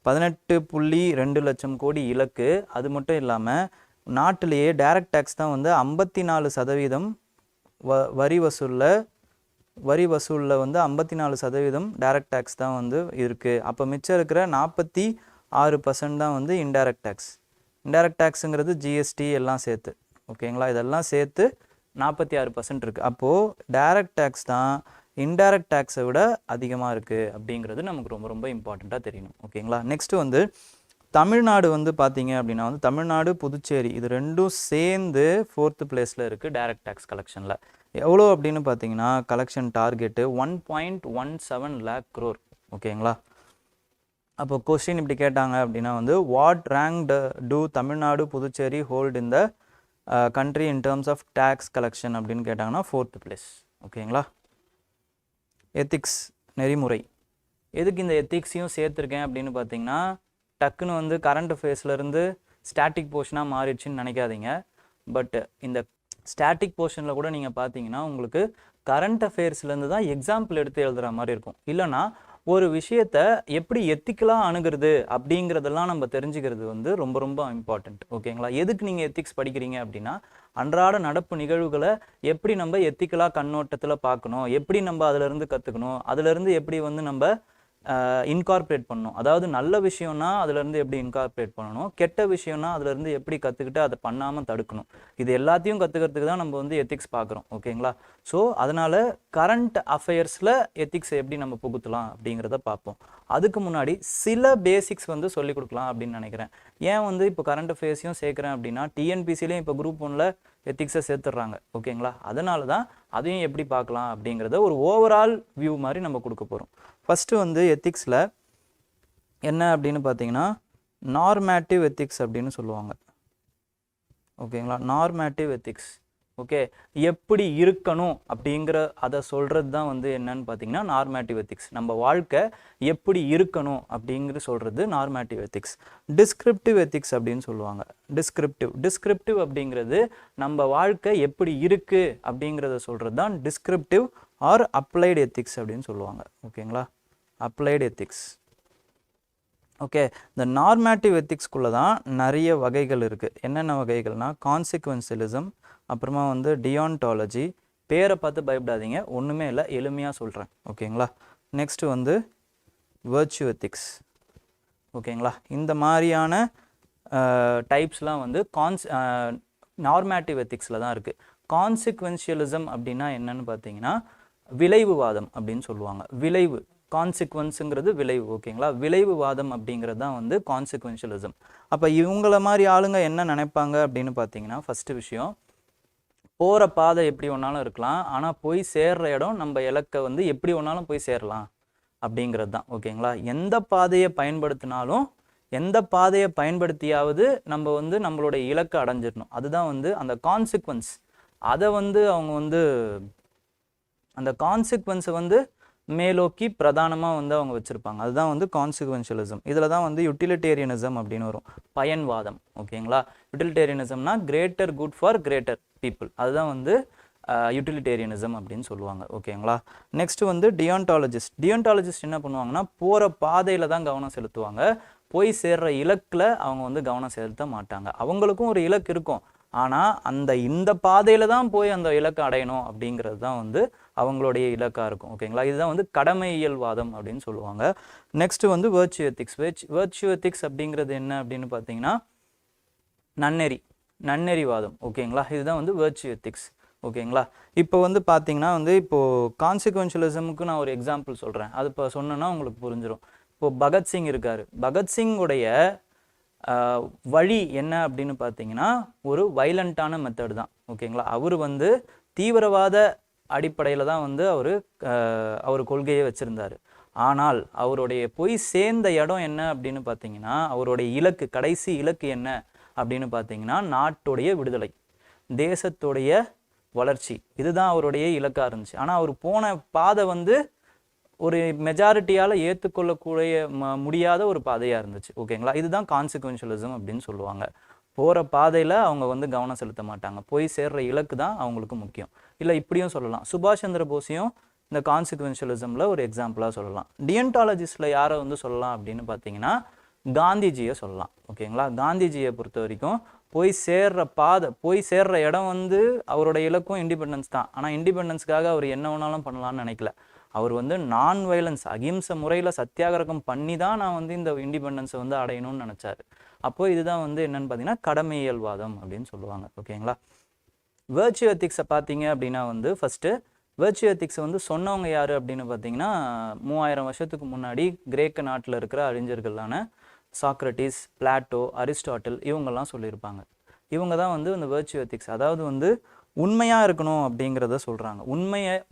18.2 லட்சம் கோடி இலக்கு. அது மட்டும் இல்லாமல் நாட்டிலேயே டைரக்ட் டேக்ஸ் தான் வந்து 54% வரி வசூலில் வந்து 54% டைரக்ட் டேக்ஸ் தான் வந்து இருக்குது. அப்போ மிச்சம் இருக்கிற 46% தான் வந்து இன்டைரக்ட் டேக்ஸ். இன்டைரக்ட் டேக்ஸுங்கிறது ஜிஎஸ்டி எல்லாம் சேர்த்து. ஓகேங்களா, இதெல்லாம் சேர்த்து 46% இருக்குது. அப்போது டைரக்ட் டேக்ஸ் தான் இன்டைரக்ட் டேக்ஸை விட அதிகமாக இருக்குது அப்படிங்கிறது நமக்கு ரொம்ப ரொம்ப இம்பார்ட்டண்ட்டாக தெரியணும். ஓகேங்களா, நெக்ஸ்ட்டு வந்து தமிழ்நாடு வந்து பார்த்தீங்க அப்படின்னா வந்து தமிழ்நாடு, புதுச்சேரி இது ரெண்டும் சேர்ந்து 4th பிளேஸில் இருக்குது டைரக்ட் டேக்ஸ் கலெக்ஷனில். எவ்வளோ அப்படின்னு பார்த்தீங்கன்னா, கலெக்ஷன் டார்கெட்டு 1.17 lakh crore. ஓகேங்களா, அப்போ கொஸ்டின் இப்படி கேட்டாங்க அப்படின்னா வந்து what rank do Tamil Nadu, Puducherry hold in the country in terms of tax collection அப்படின்னு கேட்டாங்கன்னா 4th பிளேஸ். ஓகேங்களா, எத்திக்ஸ், நெறிமுறை. எதுக்கு இந்த எத்திக்ஸையும் சேர்த்துருக்கேன் அப்படின்னு பார்த்தீங்கன்னா, டக்குன்னு வந்து கரண்ட் அஃபேர்ஸ்லேருந்து ஸ்டாட்டிக் போர்ஷனாக மாறிடுச்சுன்னு நினைக்காதீங்க. பட் இந்த ஸ்டாட்டிக் போர்ஷனில் கூட நீங்கள் பார்த்தீங்கன்னா உங்களுக்கு கரண்ட் அஃபேர்ஸ்லேருந்து தான் எக்ஸாம்பிள் எடுத்து எழுதுகிற மாதிரி இருக்கும். இல்லைனா ஒரு விஷயத்தை எப்படி எத்திக்கலாக அணுகிறது அப்படிங்கிறதெல்லாம் நம்ம தெரிஞ்சுக்கிறது வந்து ரொம்ப ரொம்ப இம்பார்ட்டண்ட். ஓகேங்களா, எதுக்கு நீங்கள் எத்திக்ஸ் படிக்கிறீங்க அப்படின்னா, அன்றாட நடப்பு நிகழ்வுகளை எப்படி நம்ம எத்திக்கலாக கண்ணோட்டத்தில் பார்க்கணும், எப்படி நம்ம அதிலேருந்து கற்றுக்கணும், அதிலேருந்து எப்படி வந்து நம்ம இன்கார்பரேட் பண்ணணும். அதாவது நல்ல விஷயம்னா அதுலேருந்து எப்படி இன்கார்பரேட் பண்ணணும், கெட்ட விஷயம்னா அதுலேருந்து எப்படி கற்றுக்கிட்டு அதை பண்ணாமல் தடுக்கணும். இது எல்லாத்தையும் கற்றுக்கிறதுக்கு தான் நம்ம வந்து எத்திக்ஸ் பார்க்குறோம். ஓகேங்களா, ஸோ அதனால் கரண்ட் அஃபேர்ஸில் எத்திக்ஸை எப்படி நம்ம புகுத்தலாம் அப்படிங்கிறத பார்ப்போம். அதுக்கு முன்னாடி சில பேசிக்ஸ் வந்து சொல்லிக் கொடுக்கலாம் அப்படின்னு நினைக்கிறேன். ஏன் வந்து இப்போ கரண்ட் அஃபேர்ஸையும் சேர்க்குறேன் அப்படின்னா, டிஎன்பிசிலையும் இப்போ குரூப் 1ல் எத்திக்ஸை சேர்த்துடுறாங்க. ஓகேங்களா, அதனால தான் அதையும் எப்படி பார்க்கலாம் அப்படிங்கிறத ஒரு ஓவரால் வியூ மாதிரி நம்ம கொடுக்க போகிறோம். ஃபஸ்ட்டு வந்து எத்திக்ஸில் என்ன அப்படின்னு பார்த்தீங்கன்னா, நார்மேட்டிவ் எத்திக்ஸ் அப்படின்னு சொல்லுவாங்க. ஓகேங்களா, நார்மேட்டிவ் எத்திக்ஸ். ஓகே, எப்படி இருக்கணும் அப்படிங்கிற அதை சொல்கிறது தான் வந்து என்னன்னு பார்த்தீங்கன்னா நார்மேட்டிவ் எத்திக்ஸ். நம்ம வாழ்க்கை எப்படி இருக்கணும் அப்படிங்கிற சொல்கிறது நார்மேட்டிவ் எத்திக்ஸ். டிஸ்கிரிப்டிவ் எத்திக்ஸ் அப்படின்னு சொல்லுவாங்க. டிஸ்கிரிப்டிவ் அப்படிங்கிறது நம்ம வாழ்க்கை எப்படி இருக்குது அப்படிங்கிறத சொல்கிறது தான் டிஸ்கிரிப்டிவ் ஆர் அப்ளைடு எத்திக்ஸ் அப்படின்னு சொல்லுவாங்க. ஓகேங்களா, அப்ளைடு எத்திக்ஸ். ஓகே, இந்த நார்மேட்டிவ் எத்திக்ஸ்குள்ளே தான் நிறைய வகைகள் இருக்குது. என்னென்ன வகைகள்னால் கான்சிக்வன்சியலிசம், அப்புறமா வந்து டியான்டாலஜி. பேரை பார்த்து பயப்படாதீங்க, ஒன்றுமே இல்லை, எளிமையாக சொல்கிறேன். ஓகேங்களா, நெக்ஸ்ட்டு வந்து வர்ச்சு எத்திக்ஸ். ஓகேங்களா, இந்த மாதிரியான டைப்ஸ்லாம் வந்து நார்மேட்டிவ் எத்திக்ஸில் தான் இருக்குது. கான்சிக்வென்ஷியலிசம் அப்படின்னா என்னன்னு பார்த்தீங்கன்னா விளைவுவாதம் அப்படின்னு சொல்லுவாங்க. விளைவு கான்சிக்வன்ஸுங்கிறது விளைவு. ஓகேங்களா, விளைவுவாதம் அப்படிங்கிறது தான் வந்து கான்சிக்வென்ஷியலிசம். அப்போ இவங்கள மாதிரி ஆளுங்க என்ன நினைப்பாங்க அப்படின்னு பார்த்தீங்கன்னா, ஃபஸ்ட்டு விஷயம், போகிற பாதை எப்படி ஒன்றாலும் இருக்கலாம், ஆனால் போய் சேர்ற இடம் நம்ம இலக்கை வந்து எப்படி ஒன்றாலும் போய் சேரலாம் அப்படிங்கிறது தான். ஓகேங்களா, எந்த பாதையை பயன்படுத்தினாலும் எந்த பாதையை பயன்படுத்தியாவது நம்ம வந்து நம்மளுடைய இலக்கை அடைஞ்சிடணும். அதுதான் வந்து அந்த கான்சிக்வன்ஸ். அதை வந்து அவங்க வந்து அந்த கான்சிக்வன்ஸை வந்து மேலோக்கி பிரதானமாக வந்து அவங்க வச்சுருப்பாங்க. அதுதான் வந்து கான்சிக்வென்ஷியலிசம். இதில் தான் வந்து யூட்டிலிட்டேரியனிசம் அப்படின்னு வரும், பயன்வாதம். ஓகேங்களா, யூட்டிலிட்டேரியனிசம்னா greater good for greater people, அதுதான் வந்து யூட்டிலிட்டேரியனிசம் அப்படின்னு சொல்லுவாங்க. ஓகேங்களா, நெக்ஸ்ட் வந்து டியான்டாலஜிஸ்ட் என்ன பண்ணுவாங்கன்னா, போகிற பாதையில் தான் கவனம் செலுத்துவாங்க, போய் சேர்ற இலக்கில் அவங்க வந்து கவனம் செலுத்த மாட்டாங்க. அவங்களுக்கும் ஒரு இலக்கு இருக்கும், ஆனால் இந்த பாதையில் தான் போய் அந்த இலக்கை அடையணும் அப்படிங்கிறது தான் வந்து அவங்களுடைய இலக்காக இருக்கும். ஓகேங்களா, இதுதான் வந்து கடமையியல்வாதம் அப்படின்னு சொல்லுவாங்க. நெக்ஸ்ட் வந்து வெர்ச்சுவ் எத்திக்ஸ். வெர்ச்சுவ் எத்திக்ஸ் அப்படிங்கிறது என்ன அப்படின்னு பார்த்தீங்கன்னா, நன்னெறிவாதம். ஓகேங்களா, இதுதான் வந்து வெர்ச்சுவ் எத்திக்ஸ். ஓகேங்களா, இப்போ வந்து பார்த்தீங்கன்னா வந்து இப்போது கான்சிக்வென்ஷியலிசமுக்கு நான் ஒரு எக்ஸாம்பிள் சொல்கிறேன், அது இப்போ சொன்னேன்னா உங்களுக்கு புரிஞ்சிடும். இப்போது பகத்சிங் இருக்கார், பகத்சிங்குடைய வழி என்ன அப்படின்னு பார்த்தீங்கன்னா ஒரு வைலண்ட்டான மெத்தட் தான். ஓகேங்களா, அவர் வந்து தீவிரவாத அடிப்படையில் தான் வந்து அவர் கொள்கையை வச்சுருந்தார். ஆனால் அவருடைய போய் சேர்ந்த இடம் என்ன அப்படின்னு பார்த்தீங்கன்னா, அவருடைய இலக்கு, கடைசி இலக்கு என்ன அப்படின்னு பார்த்தீங்கன்னா, நாட்டுடைய விடுதலை, தேசத்துடைய வளர்ச்சி, இதுதான் அவருடைய இலக்காக இருந்துச்சு. ஆனால் அவர் போன பாதை வந்து ஒரு மெஜாரிட்டியால் ஏற்றுக்கொள்ளக்கூடிய முடியாத ஒரு பாதையாக இருந்துச்சு. ஓகேங்களா, இதுதான் கான்சிக்வென்ஷியலிசம் அப்படின்னு சொல்லுவாங்க. போகிற பாதையில் அவங்க வந்து கவனம் செலுத்த மாட்டாங்க, போய் சேர்ற இலக்கு தான் அவங்களுக்கு முக்கியம். இல்லை இப்படியும் சொல்லலாம், சுபாஷ் சந்திர போஸையும் இந்த கான்சிக்வென்ஷியலிசமில் ஒரு எக்ஸாம்பிளாக சொல்லலாம். டியன்டாலஜிஸ்டில் யாரை வந்து சொல்லலாம் அப்படின்னு பார்த்தீங்கன்னா, காந்திஜியை சொல்லலாம். ஓகேங்களா, காந்திஜியை பொறுத்த வரைக்கும் போய் சேர்ற இடம் வந்து அவரோட இலக்கும் இண்டிபெண்டன்ஸ் தான். ஆனால் இண்டிபெண்டன்ஸ்க்காக அவர் என்ன வேணாலும் பண்ணலான்னு நினைக்கல. அவர் வந்து நான் வயலன்ஸ், அகிம்சை முறையில் சத்தியாகிரகம் பண்ணி தான் நான் வந்து இந்த இண்டிபெண்டன்ஸை வந்து அடையணும்னு நினச்சாரு. அப்போது இதுதான் வந்து என்னென்னு பார்த்தீங்கன்னா கடமையியல்வாதம் அப்படின்னு சொல்லுவாங்க. ஓகேங்களா, வெர்ச்சுவ் எத்திக்ஸை பார்த்தீங்க அப்படின்னா வந்து ஃபஸ்ட்டு வெர்ச்சுவ் எத்திக்ஸை வந்து சொன்னவங்க யார் அப்படின்னு பார்த்தீங்கன்னா, 3000 வருஷத்துக்கு முன்னாடி கிரேக்க நாட்டில் இருக்கிற அறிஞர்களான சாக்ரட்டிஸ், பிளாட்டோ, அரிஸ்டாட்டில் இவங்கெல்லாம் சொல்லியிருப்பாங்க. இவங்க தான் வந்து இந்த வெர்ச்சுவ் எத்திக்ஸ், அதாவது வந்து உண்மையாக இருக்கணும் அப்படிங்கிறத சொல்கிறாங்க.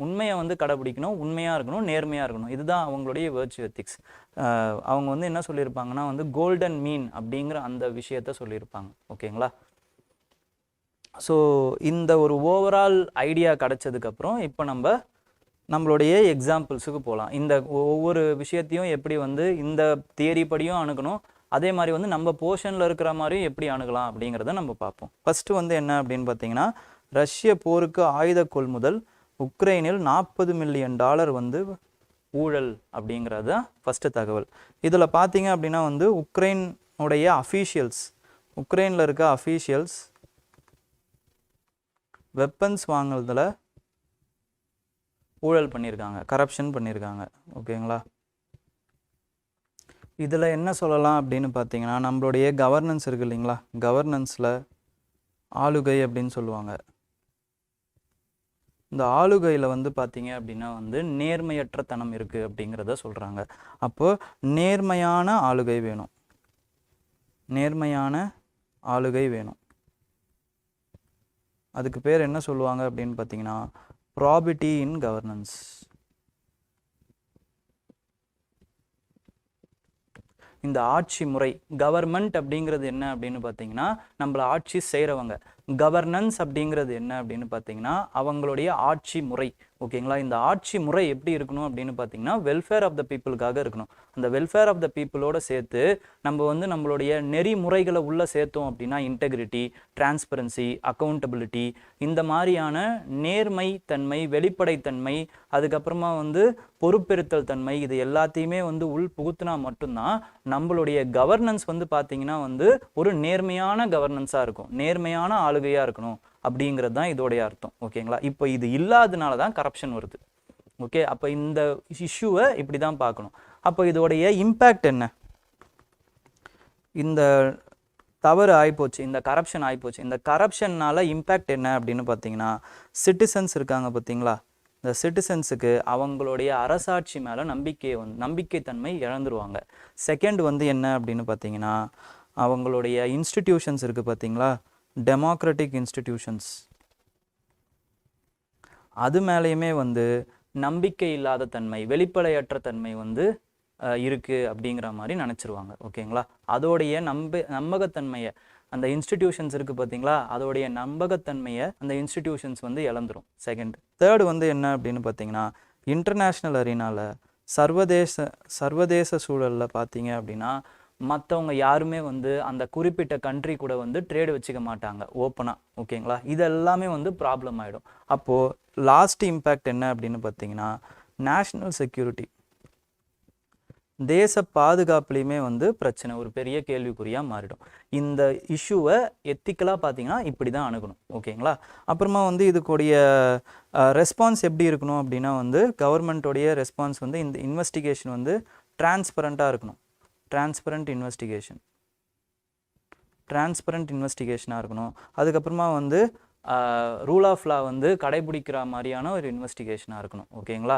உண்மையை வந்து கடைபிடிக்கணும், உண்மையாக இருக்கணும், நேர்மையாக இருக்கணும், இதுதான் அவங்களுடைய வெர்ச்சுவ் எத்திக்ஸ். அவங்க வந்து என்ன சொல்லியிருப்பாங்கன்னா வந்து கோல்டன் மீன் அப்படிங்கிற அந்த விஷயத்த சொல்லியிருப்பாங்க. ஓகேங்களா, ஸோ இந்த ஒரு ஓவரால் ஐடியா கிடச்சதுக்கப்புறம் இப்போ நம்மளுடைய எக்ஸாம்பிள்ஸுக்கு போகலாம். இந்த ஒவ்வொரு விஷயத்தையும் எப்படி வந்து இந்த தியரி படியும் அணுகணும், அதே மாதிரி வந்து நம்ம போர்ஷனில் இருக்கிற மாதிரியும் எப்படி அணுகலாம் அப்படிங்கிறத நம்ம பார்ப்போம். ஃபஸ்ட்டு வந்து என்ன அப்படின்னு பார்த்தீங்கன்னா, ரஷ்ய போருக்கு ஆயுத கொள்முதல், உக்ரைனில் $40 மில்லியன் வந்து ஊழல் அப்படிங்கிறது தான் ஃபஸ்ட்டு தகவல். இதில் பார்த்தீங்க அப்படின்னா வந்து உக்ரைனுடைய உக்ரைனில் இருக்க அஃபீஷியல்ஸ் வெப்பன்ஸ் வாங்குறதுல ஊழல் பண்ணியிருக்காங்க, கரப்ஷன் பண்ணியிருக்காங்க. ஓகேங்களா, இதில் என்ன சொல்லலாம் அப்படின்னு பார்த்தீங்கன்னா, நம்மளுடைய கவர்னன்ஸ் இருக்குது இல்லைங்களா, கவர்னன்ஸில் ஆளுகை அப்படின்னு சொல்லுவாங்க. இந்த ஆளுகையில் வந்து பார்த்தீங்க அப்படின்னா வந்து நேர்மையற்ற தனம் இருக்குது அப்படிங்கிறத சொல்கிறாங்க. அப்போது நேர்மையான ஆளுகை வேணும். அதுக்கு பேர் என்ன சொல்லுவாங்க அப்படின்னு பார்த்தீங்கன்னா ப்ராபிட்டி இன் கவர்னன்ஸ். இந்த ஆட்சி முறை, கவர்மெண்ட் அப்படிங்கிறது என்ன அப்படின்னு பார்த்தீங்கன்னா நம்மளை ஆட்சி செய்கிறவங்க, கவர்னன்ஸ் அப்படிங்கிறது என்ன அப்படின்னு பார்த்தீங்கன்னா அவங்களுடைய ஆட்சி முறை. ஓகேங்களா, இந்த ஆட்சி முறை எப்படி இருக்கணும் அப்படின்னு பார்த்தீங்கன்னா வெல்ஃபேர் ஆஃப் த பீப்புளுக்காக இருக்கணும். அந்த வெல்ஃபேர் ஆஃப் த பீப்புளோட சேர்த்து நம்ம வந்து நம்மளுடைய நெறிமுறைகளை உள்ளே சேர்த்தோம் அப்படின்னா இன்டெகிரிட்டி, டிரான்ஸ்பரன்சி, அக்கௌண்டபிலிட்டி, இந்த மாதிரியான நேர்மை தன்மை, வெளிப்படைத்தன்மை, அதுக்கப்புறமா வந்து பொறுப்பெறுத்தல் தன்மை, இது எல்லாத்தையுமே வந்து உள் புகுத்தினா மட்டும்தான் நம்மளுடைய கவர்னன்ஸ் வந்து பார்த்தீங்கன்னா வந்து ஒரு நேர்மையான கவர்னன்ஸாக இருக்கும், நேர்மையான ஆளுகையாக இருக்கணும் அப்படிங்கிறது தான் இதோடைய அர்த்தம். ஓகேங்களா, இப்போ இது இல்லாதனால தான் கரப்ஷன் வருது. ஓகே, அப்போ இந்த இஷ்யூவை இப்படி தான் பார்க்கணும். அப்போ இதோடைய இம்பேக்ட் என்ன, இந்த தவறு ஆகிப்போச்சு, இந்த கரப்ஷன் ஆகிப்போச்சு, இந்த கரப்ஷன்னால இம்பேக்ட் என்ன அப்படின்னு பார்த்தீங்கன்னா சிட்டிசன்ஸ் இருக்காங்க பார்த்தீங்களா, இந்த சிட்டிசன்ஸுக்கு அவங்களுடைய அரசாட்சி மேலே நம்பிக்கைத்தன்மை இழந்துருவாங்க. செகண்ட் வந்து என்ன அப்படின்னு பார்த்தீங்கன்னா, அவங்களுடைய இன்ஸ்டிடியூஷன்ஸ் இருக்குது பார்த்தீங்களா, டெமோக்ராட்டிக் இன்ஸ்டிடியூஷன்ஸ், அது மேலேயுமே வந்து நம்பிக்கை இல்லாத தன்மை, வெளிப்படையற்ற தன்மை வந்து இருக்குது அப்படிங்கிற மாதிரி நினச்சிருவாங்க. ஓகேங்களா? அதோடைய நம்பகத்தன்மையை, அந்த இன்ஸ்டிடியூஷன்ஸ் இருக்குது பார்த்தீங்களா, அதோடைய நம்பகத்தன்மையை அந்த இன்ஸ்டிடியூஷன்ஸ் வந்து இழந்துரும். செகண்ட். தேர்டு வந்து என்ன அப்படின்னு பார்த்தீங்கன்னா, இன்டர்நேஷ்னல் அரீனாவில் சர்வதேச சூழலில் பார்த்தீங்க அப்படின்னா மற்றவங்க யாருமே வந்து அந்த குறிப்பிட்ட கண்ட்ரி கூட வந்து ட்ரேடு வச்சுக்க மாட்டாங்க ஓப்பனாக. ஓகேங்களா? இது எல்லாமே வந்து ப்ராப்ளம் ஆகிடும். அப்போது லாஸ்ட் இம்பேக்ட் என்ன அப்படின்னு பார்த்தீங்கன்னா, நேஷ்னல் செக்யூரிட்டி, தேச பாதுகாப்புலேயுமே வந்து பிரச்சனை, ஒரு பெரிய கேள்விக்குறியாக மாறிடும். இந்த இஷ்யூவை எத்திக்கலாக பார்த்தீங்கன்னா இப்படி தான் அணுகணும். ஓகேங்களா? அப்புறமா வந்து இதுக்குடைய ரெஸ்பான்ஸ் எப்படி இருக்கணும் அப்படின்னா வந்து கவர்மெண்ட்டோடைய ரெஸ்பான்ஸ் வந்து இந்த இன்வெஸ்டிகேஷன் வந்து டிரான்ஸ்பரண்ட்டாக இருக்கணும். டிரான்ஸ்பரண்ட் இன்வெஸ்டிகேஷனாக இருக்கணும். அதுக்கப்புறமா வந்து ரூல் ஆஃப் லா வந்து கடைபிடிக்கிற மாதிரியான ஒரு இன்வெஸ்டிகேஷனாக இருக்கணும். ஓகேங்களா?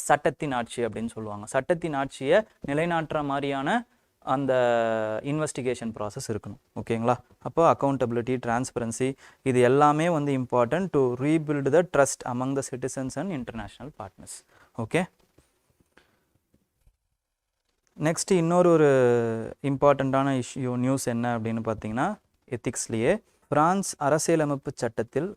சட்டத்தின் ஆட்சி அப்படின்னு சொல்லுவாங்க. சட்டத்தின் ஆட்சியை நிலைநாட்டுற மாதிரியான அந்த இன்வெஸ்டிகேஷன் ப்ராசஸ் இருக்கணும். ஓகேங்களா? அப்போ அக்கௌண்டபிலிட்டி, டிரான்ஸ்பரன்சி, இது எல்லாமே வந்து important to rebuild the trust among the citizens and international partners. Okay. Next இன்னொரு இம்பார்ட்டண்ட்டான நியூஸ் என்ன அப்படின்னு பார்த்தீங்கன்னா, எத்திக்ஸ்லேயே பிரான்ஸ் அரசியலமைப்பு சட்டத்தில்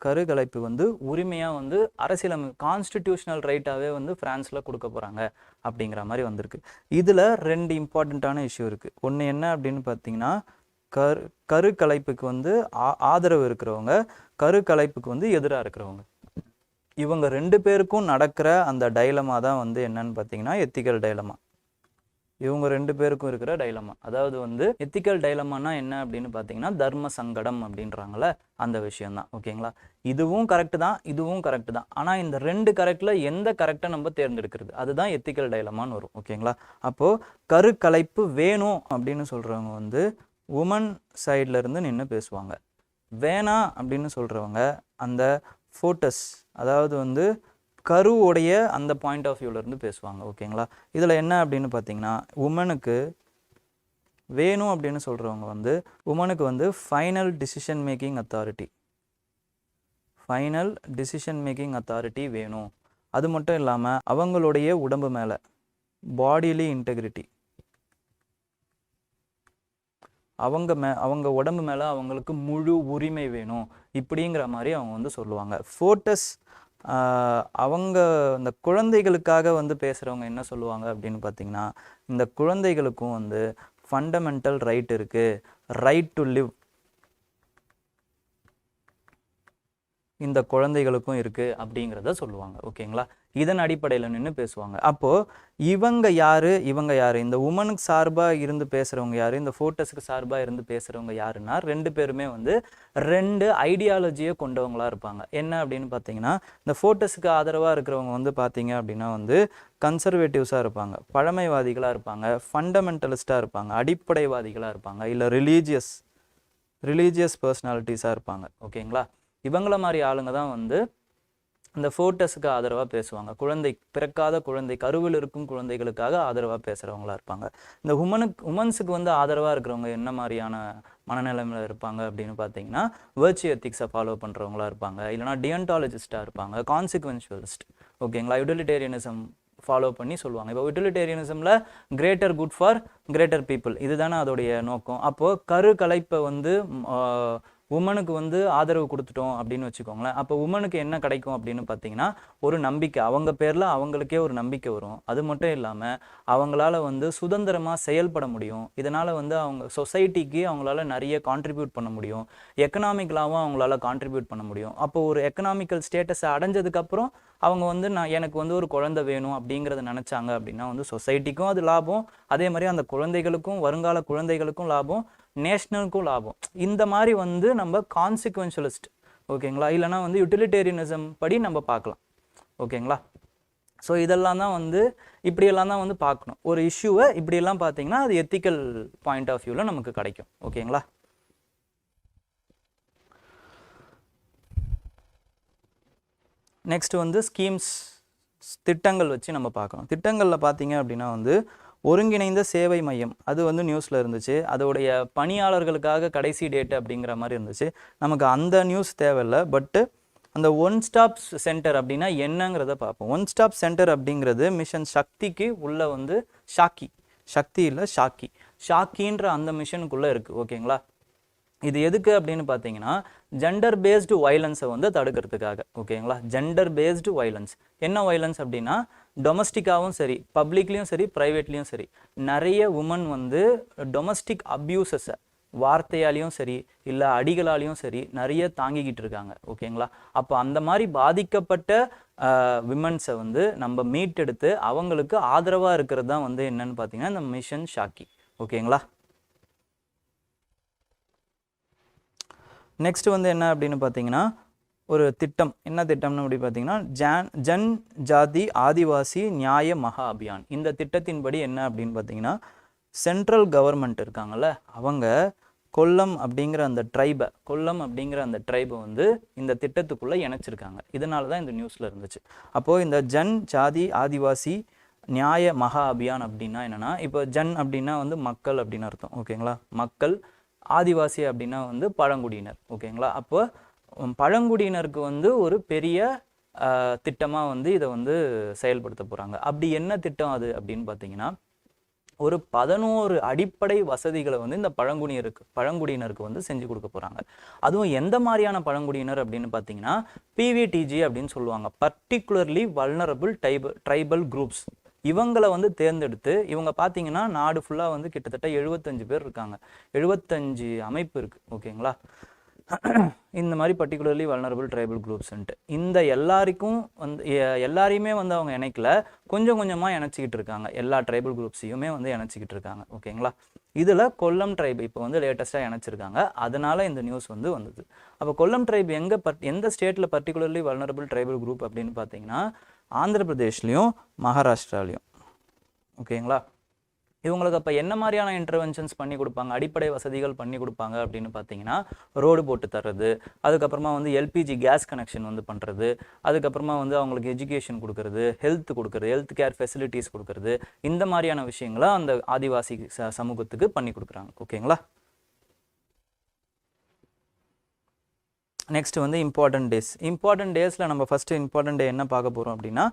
கருக்கலைப்பு வந்து உரிமையாக வந்து அரசியலமைப்பு கான்ஸ்டிடியூஷனல் ரைட்டாகவே வந்து ஃப்ரான்ஸில் கொடுக்க போகிறாங்க அப்படிங்கிற மாதிரி வந்திருக்கு. இதில் ரெண்டு இம்பார்ட்டண்ட்டான இஷ்யூ இருக்குது. ஒன்று என்ன அப்படின்னு பார்த்தீங்கன்னா, கருக்கலைப்புக்கு வந்து ஆதரவு இருக்கிறவங்க, கருக்கலைப்புக்கு வந்து எதிராக இருக்கிறவங்க, இவங்க ரெண்டு பேருக்கும் நடக்கிற அந்த டைலமா தான் வந்து என்னன்னு பார்த்தீங்கன்னா எத்திக்கல் டைலமா. இவங்க ரெண்டு பேருக்கும் இருக்கிற டைலமா, அதாவது வந்து எத்திக்கல் டைலமானா என்ன அப்படின்னு பார்த்தீங்கன்னா தர்ம சங்கடம் அப்படின்றாங்களே அந்த விஷயம்தான். ஓகேங்களா? இதுவும் கரெக்டு தான், இதுவும் கரெக்டு தான். ஆனால் இந்த ரெண்டு கரெக்டில் எந்த கரெக்டை நம்ம தேர்ந்தெடுக்கிறது, அதுதான் எத்திக்கல் டைலமான்னு வரும். ஓகேங்களா? அப்போது கருக்கலைப்பு வேணும் அப்படின்னு சொல்கிறவங்க வந்து உமன் சைடில் இருந்து நின்று பேசுவாங்க. வேணாம் அப்படின்னு சொல்கிறவங்க அந்த ஃபோட்டஸ், அதாவது வந்து கருவுடைய அந்த பாயிண்ட் ஆஃப் வியூவிலேருந்து பேசுவாங்க. ஓகேங்களா? இதில் என்ன அப்படின்னு பார்த்தீங்கன்னா, உமனுக்கு வேணும் அப்படின்னு சொல்கிறவங்க வந்து உமனுக்கு வந்து ஃபைனல் டிசிஷன் மேக்கிங் அத்தாரிட்டி வேணும். அது மட்டும் இல்லாமல் அவங்களுடைய உடம்பு மேலே பாடிலி இன்டெகிரிட்டி, அவங்க உடம்பு மேலே அவங்களுக்கு முழு உரிமை வேணும் இப்படிங்கிற மாதிரி அவங்க வந்து சொல்லுவாங்க. ஃபோட்டஸ் அவங்க இந்த குழந்தைகளுக்காக வந்து பேசுகிறவங்க என்ன சொல்லுவாங்க அப்படின்னு பார்த்தீங்கன்னா, இந்த குழந்தைகளுக்கும் வந்து ஃபண்டமெண்டல் ரைட் இருக்குது, ரைட் டு லிவ் இந்த குழந்தைகளுக்கும் இருக்குது அப்படிங்கிறத சொல்லுவாங்க. ஓகேங்களா? இதன் அடிப்படையில் நின்று பேசுவாங்க. அப்போது இவங்க யார், இந்த உமனுக்கு சார்பாக இருந்து பேசுகிறவங்க யார், இந்த ஃபோட்டஸுக்கு சார்பாக இருந்து பேசுகிறவங்க யாருன்னா ரெண்டு பேருமே வந்து ரெண்டு ஐடியாலஜியை கொண்டவங்களாக இருப்பாங்க. என்ன அப்படின்னு பார்த்தீங்கன்னா, இந்த ஃபோட்டஸுக்கு ஆதரவாக இருக்கிறவங்க வந்து பார்த்தீங்க அப்படின்னா வந்து கன்சர்வேட்டிவ்ஸாக இருப்பாங்க, பழமைவாதிகளாக இருப்பாங்க, ஃபண்டமெண்டலிஸ்டாக இருப்பாங்க, அடிப்படைவாதிகளாக இருப்பாங்க, இல்லை ரிலீஜியஸ் பர்சனாலிட்டிஸாக இருப்பாங்க. ஓகேங்களா? இவங்கள மாதிரி ஆளுங்க தான் வந்து இந்த ஃபோட்டஸுக்கு ஆதரவாக பேசுவாங்க. பிறக்காத குழந்தை, கருவில் இருக்கும் குழந்தைகளுக்காக ஆதரவாக பேசுகிறவங்களா இருப்பாங்க. இந்த உமன்ஸுக்கு வந்து ஆதரவாக இருக்கிறவங்க என்ன மாதிரியான மனநிலைமையில் இருப்பாங்க அப்படின்னு பார்த்தீங்கன்னா, வெர்ச்சு எத்திக்ஸை ஃபாலோ பண்ணுறவங்களா இருப்பாங்க, இல்லைனா டியன்டாலஜிஸ்டாக இருப்பாங்க, கான்சிக்வென்ஷுவலிஸ்ட். ஓகேங்களா? யூட்டிலிட்டேரியனிசம் ஃபாலோ பண்ணி சொல்லுவாங்க. இப்போ யூட்டிலிட்டேரியனிசமில் greater good for greater people, இதுதானே அதோடைய நோக்கம். அப்போது கருக்கலைப்பை வந்து உமனுக்கு வந்து ஆதரவு கொடுத்துட்டோம் அப்படின்னு வச்சுக்கோங்களேன். அப்போ உமனுக்கு என்ன கிடைக்கும் அப்படின்னு பார்த்தீங்கன்னா, ஒரு நம்பிக்கை, அவங்க பேரில் அவங்களுக்கே ஒரு நம்பிக்கை வரும். அது மட்டும் இல்லாமல் அவங்களால வந்து சுதந்திரமாக செயல்பட முடியும். இதனால் வந்து அவங்க சொசைட்டிக்கு அவங்களால நிறைய கான்ட்ரிபியூட் பண்ண முடியும், எக்கனாமிக்கலாகவும் அவங்களால கான்ட்ரிபியூட் பண்ண முடியும். அப்போ ஒரு எக்கனாமிக்கல் ஸ்டேட்டஸை அடைஞ்சதுக்கப்புறம் அவங்க வந்து எனக்கு வந்து ஒரு குழந்தை வேணும் அப்படிங்கிறத நினச்சாங்க அப்படின்னா வந்து சொசைட்டிக்கும் அது லாபம், அதே மாதிரி அந்த குழந்தைகளுக்கும், வருங்கால குழந்தைகளுக்கும் லாபம், நேஷ்னலுக்கும் லாபம். இந்த மாதிரி வந்து நம்ம கான்சிக்வென்ஷுவலிஸ்ட், ஓகேங்களா, இல்லைனா வந்து யூட்டிலிட்டேரியனிசம் படி நம்ம பார்க்கலாம். ஓகேங்களா? ஸோ இதெல்லாம் தான் வந்து இப்படியெல்லாம் தான் வந்து பார்க்கணும். ஒரு இஷ்யூவை இப்படியெல்லாம் பார்த்தீங்கன்னா அது எத்திக்கல் பாயிண்ட் ஆஃப் வியூவில் நமக்கு கிடைக்கும். ஓகேங்களா? நெக்ஸ்ட் வந்து ஸ்கீம்ஸ், திட்டங்கள் வச்சு நம்ம பார்க்கணும். திட்டங்களில் பார்த்தீங்க அப்படின்னா வந்து ஒருங்கிணைந்த சேவை மையம், அது வந்து நியூஸில் இருந்துச்சு. அதோடைய பணியாளர்களுக்காக கடைசி டேட் அப்படிங்கிற மாதிரி இருந்துச்சு. நமக்கு அந்த நியூஸ் தேவையில்லை. பட்டு அந்த ஒன் ஸ்டாப் சென்டர் அப்படின்னா என்னங்கிறத பார்ப்போம். ஒன் ஸ்டாப் சென்டர் அப்படிங்கிறது மிஷன் சக்திக்கு உள்ள வந்து சக்தி இல்லை ஷாக்கின்ற அந்த மிஷனுக்குள்ளே இருக்குது. ஓகேங்களா? இது எதுக்கு அப்படின்னு பார்த்தீங்கன்னா ஜெண்டர் பேஸ்டு வயலன்ஸை வந்து தடுக்கிறதுக்காக. ஓகேங்களா? ஜெண்டர் பேஸ்டு வயலன்ஸ், என்ன வயலன்ஸ் அப்படின்னா டொமஸ்டிக்காகவும் சரி, பப்ளிக்லேயும் சரி, ப்ரைவேட்லேயும் சரி, நிறைய உமன் வந்து டொமஸ்டிக் அப்யூசஸை வார்த்தையாலையும் சரி இல்லை அடிகளாலையும் சரி நிறைய தாங்கிக்கிட்டு இருக்காங்க. ஓகேங்களா? அப்போ அந்த மாதிரி பாதிக்கப்பட்ட விமன்ஸை வந்து நம்ம மீட்டெடுத்து அவங்களுக்கு ஆதரவாக இருக்கிறது தான் வந்து என்னன்னு பார்த்தீங்கன்னா இந்த மிஷன் ஷாக்கி. ஓகேங்களா? நெக்ஸ்ட் வந்து என்ன அப்படின்னு பார்த்தீங்கன்னா ஒரு திட்டம், என்ன திட்டம்னு அப்படி பார்த்தீங்கன்னா ஜன் ஜாதி ஆதிவாசி நியாய மகா அபியான். இந்த திட்டத்தின்படி என்ன அப்படின்னு பார்த்தீங்கன்னா சென்ட்ரல் கவர்மெண்ட் இருக்காங்கல்ல, அவங்க கொல்லம் அப்படிங்கிற அந்த ட்ரைபை வந்து இந்த திட்டத்துக்குள்ளே இணைச்சிருக்காங்க. இதனால தான் இந்த நியூஸில் இருந்துச்சு. அப்போது இந்த ஜன் ஜாதி ஆதிவாசி நியாய மகா அபியான் அப்படின்னா என்னென்னா, இப்போ ஜன் அப்படின்னா வந்து மக்கள் அப்படின்னு அர்த்தம். ஓகேங்களா? மக்கள், ஆதிவாசி அப்படின்னா வந்து பழங்குடியினர். ஓகேங்களா? அப்போ பழங்குடியினருக்கு வந்து ஒரு பெரிய திட்டமாக வந்து இதை வந்து செயல்படுத்த போகிறாங்க. அப்படி என்ன திட்டம் அது அப்படின்னு பார்த்தீங்கன்னா ஒரு 11 அடிப்படை வசதிகளை வந்து இந்த பழங்குடியினருக்கு வந்து செஞ்சு கொடுக்க போகிறாங்க. அதுவும் எந்த மாதிரியான பழங்குடியினர் அப்படின்னு பார்த்தீங்கன்னா PVTG அப்படின்னு சொல்லுவாங்க, பர்டிகுலர்லி வல்னரபிள் ட்ரைபல் குரூப்ஸ். இவங்களை வந்து தேர்ந்தெடுத்து, இவங்க பார்த்தீங்கன்னா நாடு ஃபுல்லாக வந்து கிட்டத்தட்ட 75 பேர் இருக்காங்க, 75 அமைப்பு இருக்குது. ஓகேங்களா? இந்த மாதிரி பர்டிகுலர்லி வல்னரபிள் ட்ரைபல் குரூப்ஸ்ன்ட்டு இந்த எல்லாரையுமே வந்து அவங்க இணைக்கல, கொஞ்சம் கொஞ்சமாக இணைச்சிக்கிட்டு இருக்காங்க. எல்லா ட்ரைபல் குரூப்ஸையுமே வந்து இணைச்சிக்கிட்டு இருக்காங்க. ஓகேங்களா? இதில் கொல்லம் ட்ரைப் இப்போ வந்து லேட்டஸ்ட்டாக இணைச்சிருக்காங்க. அதனால இந்த நியூஸ் வந்து வந்தது. அப்போ கொல்லம் ட்ரைப் எந்த ஸ்டேட்டில் பர்டிகுலர்லி வல்னரபிள் ட்ரைபல் குரூப் அப்படின்னு பார்த்தீங்கன்னா ஆந்திர பிரதேஷ்லையும் மகாராஷ்டிராலையும். ஓகேங்களா? இவங்களுக்கு அப்போ என்ன மாதிரியான இன்டர்வென்ஷன்ஸ் பண்ணி கொடுப்பாங்க, அடிப்படை வசதிகள் பண்ணி கொடுப்பாங்க அப்படின்னு பார்த்தீங்கன்னா ரோடு போட்டு தர்றது, அதுக்கப்புறமா வந்து LPG கேஸ் கனெக்ஷன் வந்து பண்ணுறது, அதுக்கப்புறமா வந்து அவங்களுக்கு எஜுகேஷன் கொடுக்கறது, ஹெல்த் கேர் ஃபெசிலிட்டிஸ் கொடுக்கறது, இந்த மாதிரியான விஷயங்களை அந்த ஆதிவாசி சமூகத்துக்கு பண்ணி கொடுக்குறாங்க. ஓகேங்களா? நெக்ஸ்ட் வந்து இம்பார்ட்டன்ட் டேஸில் நம்ம ஃபஸ்ட்டு இம்பார்ட்டன்ட் டே என்ன பார்க்க போகிறோம் அப்படின்னா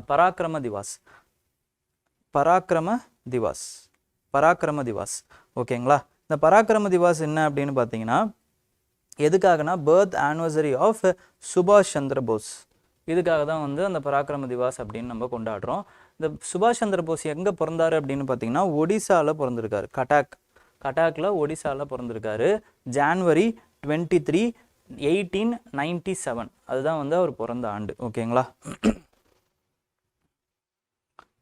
பராக்கிரம திவாஸ். ஓகேங்களா? இந்த பராக்கிரம திவாஸ் என்ன அப்படின்னு பார்த்தீங்கன்னா எதுக்காகனா பர்த் ஆனிவர்சரி ஆஃப் சுபாஷ் சந்திர போஸ். இதுக்காக தான் வந்து அந்த பராக்கிரம திவாஸ் அப்படின்னு நம்ம கொண்டாடுறோம். இந்த சுபாஷ் சந்திர போஸ் எங்கே பிறந்தாரு அப்படின்னு பார்த்தீங்கன்னா ஒடிசாவில் பிறந்திருக்காரு. கட்டாக்கில் ஒடிசாவில் பிறந்திருக்காரு. ஜான்வரி 23, 1897 அதுதான் வந்து அவர் பிறந்த ஆண்டு. ஓகேங்களா?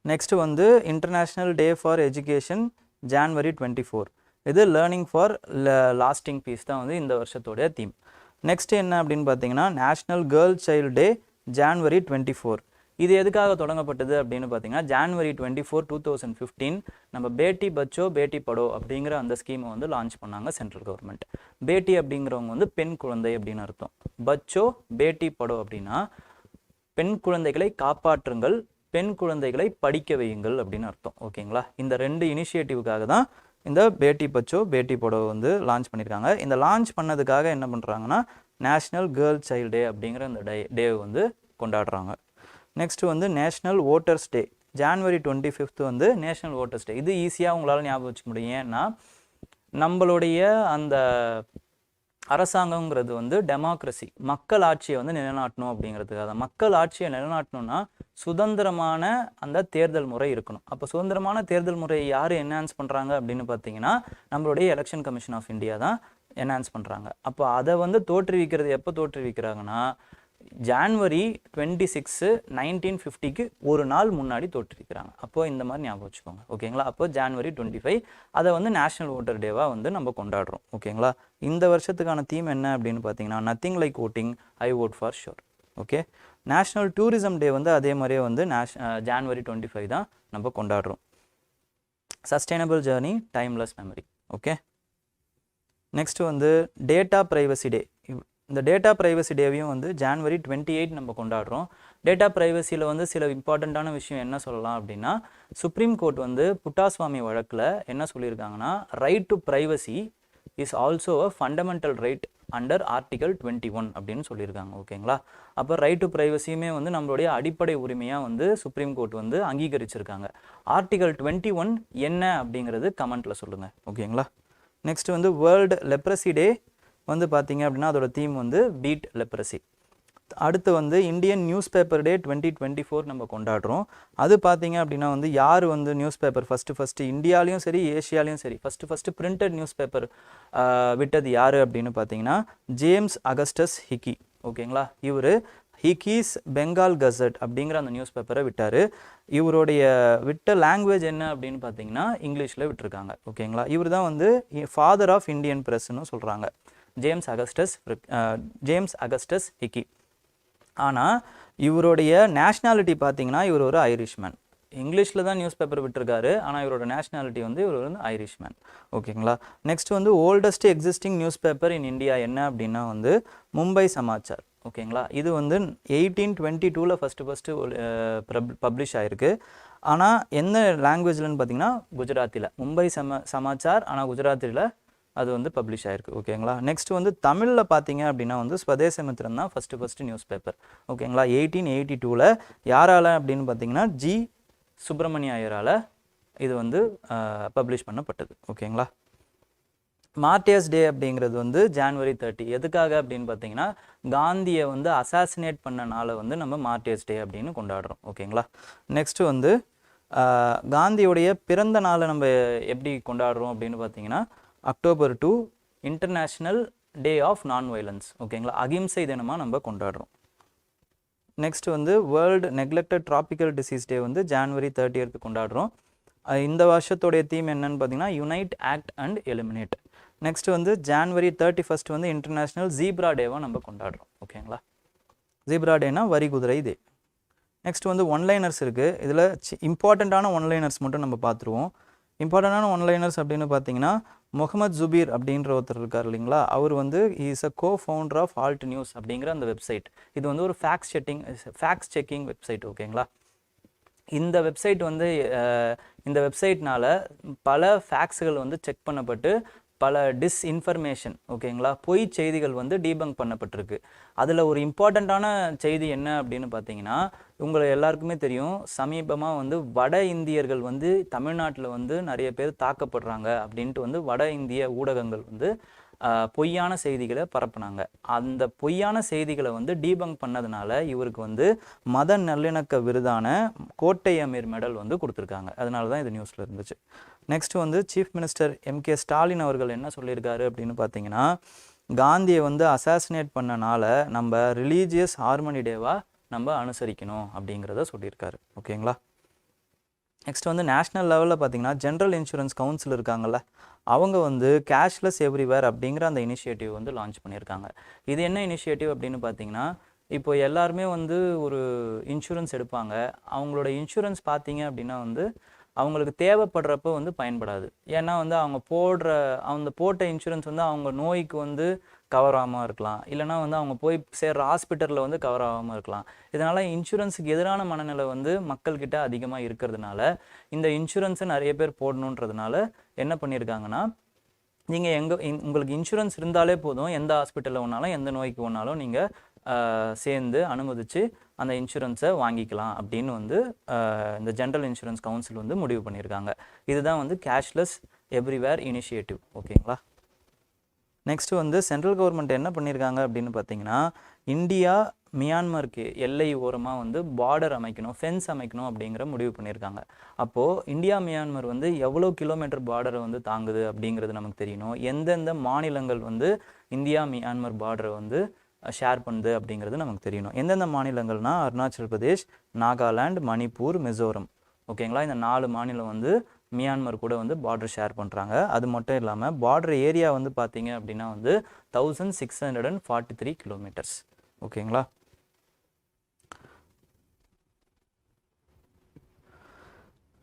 நெக்ஸ்ட் வந்து international day for education January 24. இது லேர்னிங் ஃபார் லாஸ்டிங் பீஸ் தான் வந்து இந்த வருஷத்தோடைய தீம். நெக்ஸ்ட் என்ன அப்படின்னு பார்த்தீங்கன்னா நேஷ்னல் கேர்ள் சைல்டு டே ஜான்வரி 24. இது எதுக்காக தொடங்கப்பட்டது அப்படின்னு பார்த்தீங்கன்னா ஜான்வரி 24, 2015 நம்ம பேட்டி பச்சோ பேட்டி படோ அப்படிங்கிற அந்த ஸ்கீமை வந்து லான்ச் பண்ணாங்க சென்ட்ரல் கவர்மெண்ட். பேட்டி அப்படிங்கிறவங்க வந்து பெண் குழந்தை அப்படின்னு அர்த்தம். பச்சோ பேட்டி படோ அப்படின்னா பெண் குழந்தைகளை காப்பாற்றுங்கள், பெண் குழந்தைகளை படிக்க வையுங்கள் அப்படின்னு அர்த்தம். ஓகேங்களா? இந்த 2 இனிஷியேட்டிவ்காக தான் இந்த பேட்டி பச்சோ பேட்டி படோ வந்து லான்ச் பண்ணியிருக்காங்க. இந்த லான்ச் பண்ணதுக்காக என்ன பண்ணுறாங்கன்னா நேஷ்னல் கேர்ள் சைல்டு டே அப்படிங்கிற இந்த டே வந்து கொண்டாடுறாங்க. நெக்ஸ்ட் வந்து நேஷ்னல் ஓட்டர்ஸ் டே ஜான்வரி 25 வந்து நேஷ்னல் ஓட்டர்ஸ் டே. இது ஈஸியாக உங்களால் ஞாபகம் வச்சுக்க முடியும். ஏன்னா நம்மளுடைய அந்த அரசாங்கங்கிறது வந்து டெமோக்ரஸி, மக்கள் ஆட்சியை வந்து நிலைநாட்டணும் அப்படிங்கிறதுக்காக. மக்கள் ஆட்சியை நிலைநாட்டணும்னா சுதந்திரமான அந்த தேர்தல் முறை இருக்கணும். அப்போ சுதந்திரமான தேர்தல் முறையை யார் என்ஹான்ஸ் பண்ணுறாங்க அப்படின்னு பார்த்தீங்கன்னா நம்மளுடைய எலெக்ஷன் கமிஷன் ஆஃப் இந்தியா தான் என்ஹான்ஸ் பண்ணுறாங்க. அப்போ அதை வந்து தோற்றுவிக்கிறது எப்போ தோற்றுவிக்கிறாங்கன்னா ஜான்வரி 26, 1950க்கு ஒரு நாள் முன்னாடி தோற்றுவிக்கிறாங்க. அப்போ இந்த மாதிரி ஞாபகம் வச்சுக்கோங்க. ஓகேங்களா? அப்போ ஜான்வரி 25 அதை வந்து நேஷனல் ஓட்டர் டேவாக வந்து நம்ம கொண்டாடுறோம். ஓகேங்களா? இந்த வருஷத்துக்கான தீம் என்ன அப்படின்னு பார்த்தீங்கன்னா nothing like voting, I vote for sure. Okay. National tourism day வந்து அதே மாதிரியே வந்து ஜான்வரி 25 தான் நம்ம கொண்டாடுறோம். Sustainable journey, timeless memory. Okay. Next வந்து டேட்டா ப்ரைவசி டே. இந்த டேட்டா ப்ரைவசி டேவையும் வந்து January 28 நம்ம கொண்டாடுறோம். டேட்டா ப்ரைவசியில் வந்து சில இம்பார்ட்டண்ட்டான விஷயம் என்ன சொல்லலாம் அப்படின்னா, சுப்ரீம் கோர்ட் வந்து புட்டாஸ்வாமி வழக்கில் என்ன சொல்லியிருக்காங்கன்னா, right to privacy is also a fundamental right under article 21 அப்படின்னு சொல்லியிருக்காங்க. ஓகேங்களா? அப்போ ரைட் டு ப்ரைவசியுமே வந்து நம்மளுடைய அடிப்படை உரிமையாக வந்து சுப்ரீம் கோர்ட் வந்து அங்கீகரிச்சிருக்காங்க. ஆர்டிகல் 21 என்ன அப்படிங்கிறது கமெண்ட்டில் சொல்லுங்கள். ஓகேங்களா? நெக்ஸ்ட் வந்து வேர்ல்டு லெப்ரசி டே வந்து பார்த்தீங்க அப்படின்னா அதோட தீம் வந்து பீட் லெப்ரசி. அடுத்து வந்து இந்தியன் நியூஸ் பேப்பர் டே 2024 நம்ம கொண்டாடுறோம். அது பார்த்தீங்க அப்படின்னா வந்து யார் வந்து நியூஸ் பேப்பர் ஃபஸ்ட்டு இந்தியாலையும் சரி ஏஷியாலையும் சரி ஃபஸ்ட்டு பிரிண்டட் நியூஸ் பேப்பர் விட்டது யார் அப்படின்னு பார்த்தீங்கன்னா ஜேம்ஸ் அகஸ்டஸ் ஹிக்கி. ஓகேங்களா? இவர் ஹிக்கீஸ் பெங்கால் கசட் அப்படிங்கிற அந்த நியூஸ் பேப்பரை விட்டார். இவருடைய விட்ட லாங்குவேஜ் என்ன அப்படின்னு பார்த்தீங்கன்னா இங்கிலீஷில் விட்டுருக்காங்க. ஓகேங்களா? இவர் தான் வந்து ஃபாதர் ஆஃப் இந்தியன் ப்ரெஸ்ன்னு சொல்கிறாங்க, ஜேம்ஸ் அகஸ்டஸ் ஹிக்கி. ஆனால் இவருடைய நேஷ்னாலிட்டி பார்த்தீங்கன்னா இவர் ஒரு ஐரிஷ்மேன். இங்கிலீஷில் தான் நியூஸ் பேப்பர் விட்டுருக்காரு, ஆனால் இவரோட நேஷ்னாலிட்டி வந்து இவர் வந்து ஐரிஷ்மேன். ஓகேங்களா? நெக்ஸ்ட் வந்து oldest existing news paper in India என்ன அப்படின்னா வந்து மும்பை சமாச்சார். ஓகேங்களா? இது வந்து 1822 ஃபஸ்ட்டு பப்ளிஷ் ஆகிருக்கு. ஆனால் என்ன லாங்குவேஜ்லன்னு பார்த்தீங்கன்னா குஜராத்தியில் மும்பை சமாச்சார், ஆனால் குஜராத்தியில் அது வந்து பப்ளிஷ் ஆயிருக்கு. ஓகேங்களா? நெக்ஸ்ட் வந்து தமிழில் பார்த்தீங்க அப்படின்னா வந்து ஸ்வதேசமித்திரன் தான் ஃபஸ்ட்டு நியூஸ் பேப்பர். ஓகேங்களா? 1882 யாரால் அப்படின்னு பார்த்தீங்கன்னா ஜி சுப்பிரமணிய ஐயரால் இது வந்து பப்ளிஷ் பண்ணப்பட்டது. ஓகேங்களா? மார்ட்டியர்ஸ் டே அப்படிங்கிறது வந்து January 30. எதுக்காக அப்படின்னு பார்த்தீங்கன்னா காந்தியை வந்து அசாசினேட் பண்ணனால வந்து நம்ம மார்ட்டியர்ஸ் டே அப்படின்னு கொண்டாடுறோம். ஓகேங்களா? நெக்ஸ்ட் வந்து காந்தியுடைய பிறந்த நாளை நம்ம எப்படி கொண்டாடுறோம் அப்படின்னு பார்த்தீங்கன்னா October 2 international day of non violence. ஓகேங்களா? அகிம்சை தினமாக நம்ம கொண்டாடுறோம். நெக்ஸ்ட் வந்து world neglected tropical disease day வந்து January 30 கொண்டாடுறோம். இந்த வருஷத்துடைய தீம் என்னன்னு பார்த்தீங்கன்னா unite, act and eliminate. Next வந்து January 31 வந்து இன்டர்நேஷ்னல் ஜீப்ரா டேவாக நம்ம கொண்டாடுறோம். ஓகேங்களா? ஜீப்ரா டேனா வரி குதிரை டே. நெக்ஸ்ட் வந்து ஒன்லைனர்ஸ் இருக்குது. இதில் இம்பார்ட்டண்ட்டான ஒன்லைனர்ஸ் மட்டும் நம்ம பார்த்துருவோம். இம்பார்ட்டண்டான ஒன்லைனர்ஸ் அப்படின்னு பார்த்தீங்கன்னா முகமது ஜுபீர் அப்படின்ற ஒருத்தர் இருக்கார் இல்லைங்களா, அவர் வந்து is a co-founder of Alt News அப்படிங்கிற அந்த வெப்சைட். இது வந்து ஒரு ஃபேக்ஸ் செக்கிங் வெப்சைட். ஓகேங்களா? இந்த வெப்சைட் வந்து இந்த வெப்சைட்னால பல ஃபேக்ஸுகள் வந்து செக் பண்ணப்பட்டு பல டிஸ்இன்ஃபர்மேஷன், ஓகேங்களா, பொய் செய்திகள் வந்து டீபங்க் பண்ணப்பட்டிருக்கு. அதில் ஒரு இம்பார்ட்டண்ட்டான செய்தி என்ன அப்படின்னு பார்த்தீங்கன்னா உங்களை எல்லாருக்குமே தெரியும், சமீபமாக வந்து வட இந்தியர்கள் வந்து தமிழ்நாட்டில் வந்து நிறைய பேர் தாக்கப்படுறாங்க அப்படின்ட்டு வந்து வட இந்திய ஊடகங்கள் வந்து பொய்யான செய்திகளை பரப்புனாங்க. அந்த பொய்யான செய்திகளை வந்து டீபங்க் பண்ணதுனால இவருக்கு வந்து மத நல்லிணக்க விருதான கோட்டை அமீர் மெடல் வந்து கொடுத்துருக்காங்க. அதனால தான் இது நியூஸில் இருந்துச்சு. நெக்ஸ்ட் வந்து சீஃப் மினிஸ்டர் MK ஸ்டாலின் அவர்கள் என்ன சொல்லியிருக்காரு அப்படின்னு பார்த்தீங்கன்னா காந்தியை வந்து அசாசினேட் பண்ணனால நம்ம ரிலீஜியஸ் ஹார்மனி டேவாக நம்ம அனுசரிக்கணும் அப்படிங்கிறத சொல்லியிருக்காரு. ஓகேங்களா? நெக்ஸ்ட் வந்து நேஷ்னல் லெவலில் பார்த்தீங்கன்னா ஜென்ரல் இன்சூரன்ஸ் கவுன்சில் இருக்காங்கல்ல, அவங்க வந்து கேஷ்லெஸ் எவ்ரிவேர் அப்படிங்கிற அந்த இனிஷியேட்டிவ் வந்து லான்ச் பண்ணியிருக்காங்க. இது என்ன இனிஷியேட்டிவ் அப்படின்னு பார்த்தீங்கன்னா இப்போ எல்லாருமே வந்து ஒரு இன்சூரன்ஸ் எடுப்பாங்க. அவங்களோட இன்சூரன்ஸ் பார்த்தீங்க அப்படின்னா வந்து அவங்களுக்கு தேவைப்படுறப்ப வந்து பயன்படாது. ஏன்னா வந்து அவங்க போட்ட இன்சூரன்ஸ் வந்து அவங்க நோய்க்கு வந்து கவர் ஆகாமல் இருக்கலாம், இல்லைனா வந்து அவங்க போய் சேர்ற ஹாஸ்பிட்டலில் வந்து கவர் ஆகாமல் இருக்கலாம். இதனால் இன்சூரன்ஸுக்கு எதிரான மனநிலை வந்து மக்கள்கிட்ட அதிகமாக இருக்கிறதுனால இந்த இன்சூரன்ஸை நிறைய பேர் போடணுன்றதுனால என்ன பண்ணியிருக்காங்கன்னா நீங்கள் உங்களுக்கு இன்சூரன்ஸ் இருந்தாலே போதும், எந்த ஹாஸ்பிட்டலில் ஒன்றாலும் எந்த நோய்க்கு ஒன்றாலும் நீங்கள் சேர்ந்து அனுமதித்து அந்த இன்சூரன்ஸை வாங்கிக்கலாம் அப்படின்னு வந்து இந்த ஜென்ரல் இன்சூரன்ஸ் கவுன்சில் வந்து முடிவு பண்ணியிருக்காங்க. இதுதான் வந்து கேஷ்லெஸ் எவ்ரிவேர் இனிஷியேட்டிவ். ஓகேங்களா? நெக்ஸ்ட் வந்து சென்ட்ரல் கவர்மெண்ட் என்ன பண்ணியிருக்காங்க அப்படின்னு பார்த்தீங்கன்னா இந்தியா மியான்மருக்கு எல்லை ஓரமாக வந்து பார்டர் அமைக்கணும், ஃபென்ஸ் அமைக்கணும் அப்படிங்கிற முடிவு பண்ணியிருக்காங்க. அப்போது இந்தியா மியான்மர் வந்து எவ்வளோ கிலோமீட்டர் பார்டரை வந்து தாங்குது அப்படிங்கிறது நமக்கு தெரியணும். எந்தெந்த மாநிலங்கள் வந்து இந்தியா மியான்மர் பார்டரை வந்து ஷேர் பண்ணுது அப்படிங்கிறது நமக்கு தெரியணும். எந்தெந்த மாநிலங்கள்னா அருணாச்சல் பிரதேஷ், நாகாலாந்து, மணிப்பூர், மிசோரம். ஓகேங்களா? இந்த 4 மாநிலம் வந்து மியான்மர் கூட வந்து பார்டர் ஷேர் பண்ணுறாங்க. அது மட்டும் இல்லாமல் பார்டர் ஏரியா வந்து பார்த்தீங்க அப்படின்னா வந்து 1643 கிலோமீட்டர்ஸ். ஓகேங்களா?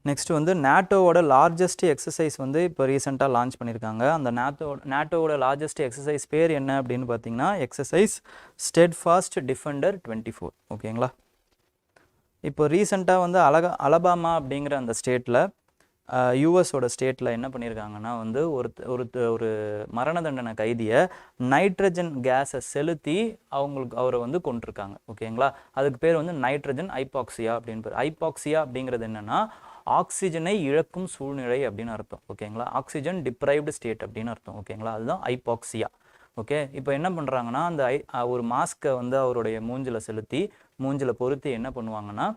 நெக்ஸ்ட் வந்து நேட்டோவோட லார்ஜஸ்ட் எக்ஸசைஸ் வந்து இப்போ ரீசெண்டாக லான்ச் பண்ணியிருக்காங்க. அந்த நேட்டோவோட லார்ஜஸ்ட் எக்ஸசைஸ் பேர் என்ன அப்படின்னு பார்த்தீங்கன்னா எக்ஸசைஸ் ஸ்டெட்ஃபாஸ்ட் டிஃபெண்டர் 24. ஓகேங்களா. இப்போ ரீசெண்டாக வந்து அலபாமா அப்படிங்கிற அந்த ஸ்டேட்டில் யூஎஸோட ஸ்டேட்டில் என்ன பண்ணியிருக்காங்கன்னா வந்து ஒரு மரண தண்டனை கைதியை நைட்ரஜன் கேஸை செலுத்தி அவரை வந்து கொண்டிருக்காங்க. ஓகேங்களா. அதுக்கு பேர் வந்து நைட்ரஜன் ஐபாக்சியா அப்படின்னு பேர். ஐபாக்சியா அப்படிங்கிறது என்னென்னா ஆக்சிஜனை இழக்கும் சூழ்நிலை அப்படின்னு அர்த்தம். ஓகேங்களா. ஆக்சிஜன் டிப்ரைவ்டு ஸ்டேட் அப்படின்னு அர்த்தம். ஓகேங்களா. அதுதான் ஐபாக்சியா. ஓகே. இப்போ என்ன பண்ணுறாங்கன்னா அந்த ஒரு மாஸ்க்கை வந்து அவருடைய மூஞ்சில் செலுத்தி மூஞ்சில் பொருத்தி என்ன பண்ணுவாங்கன்னா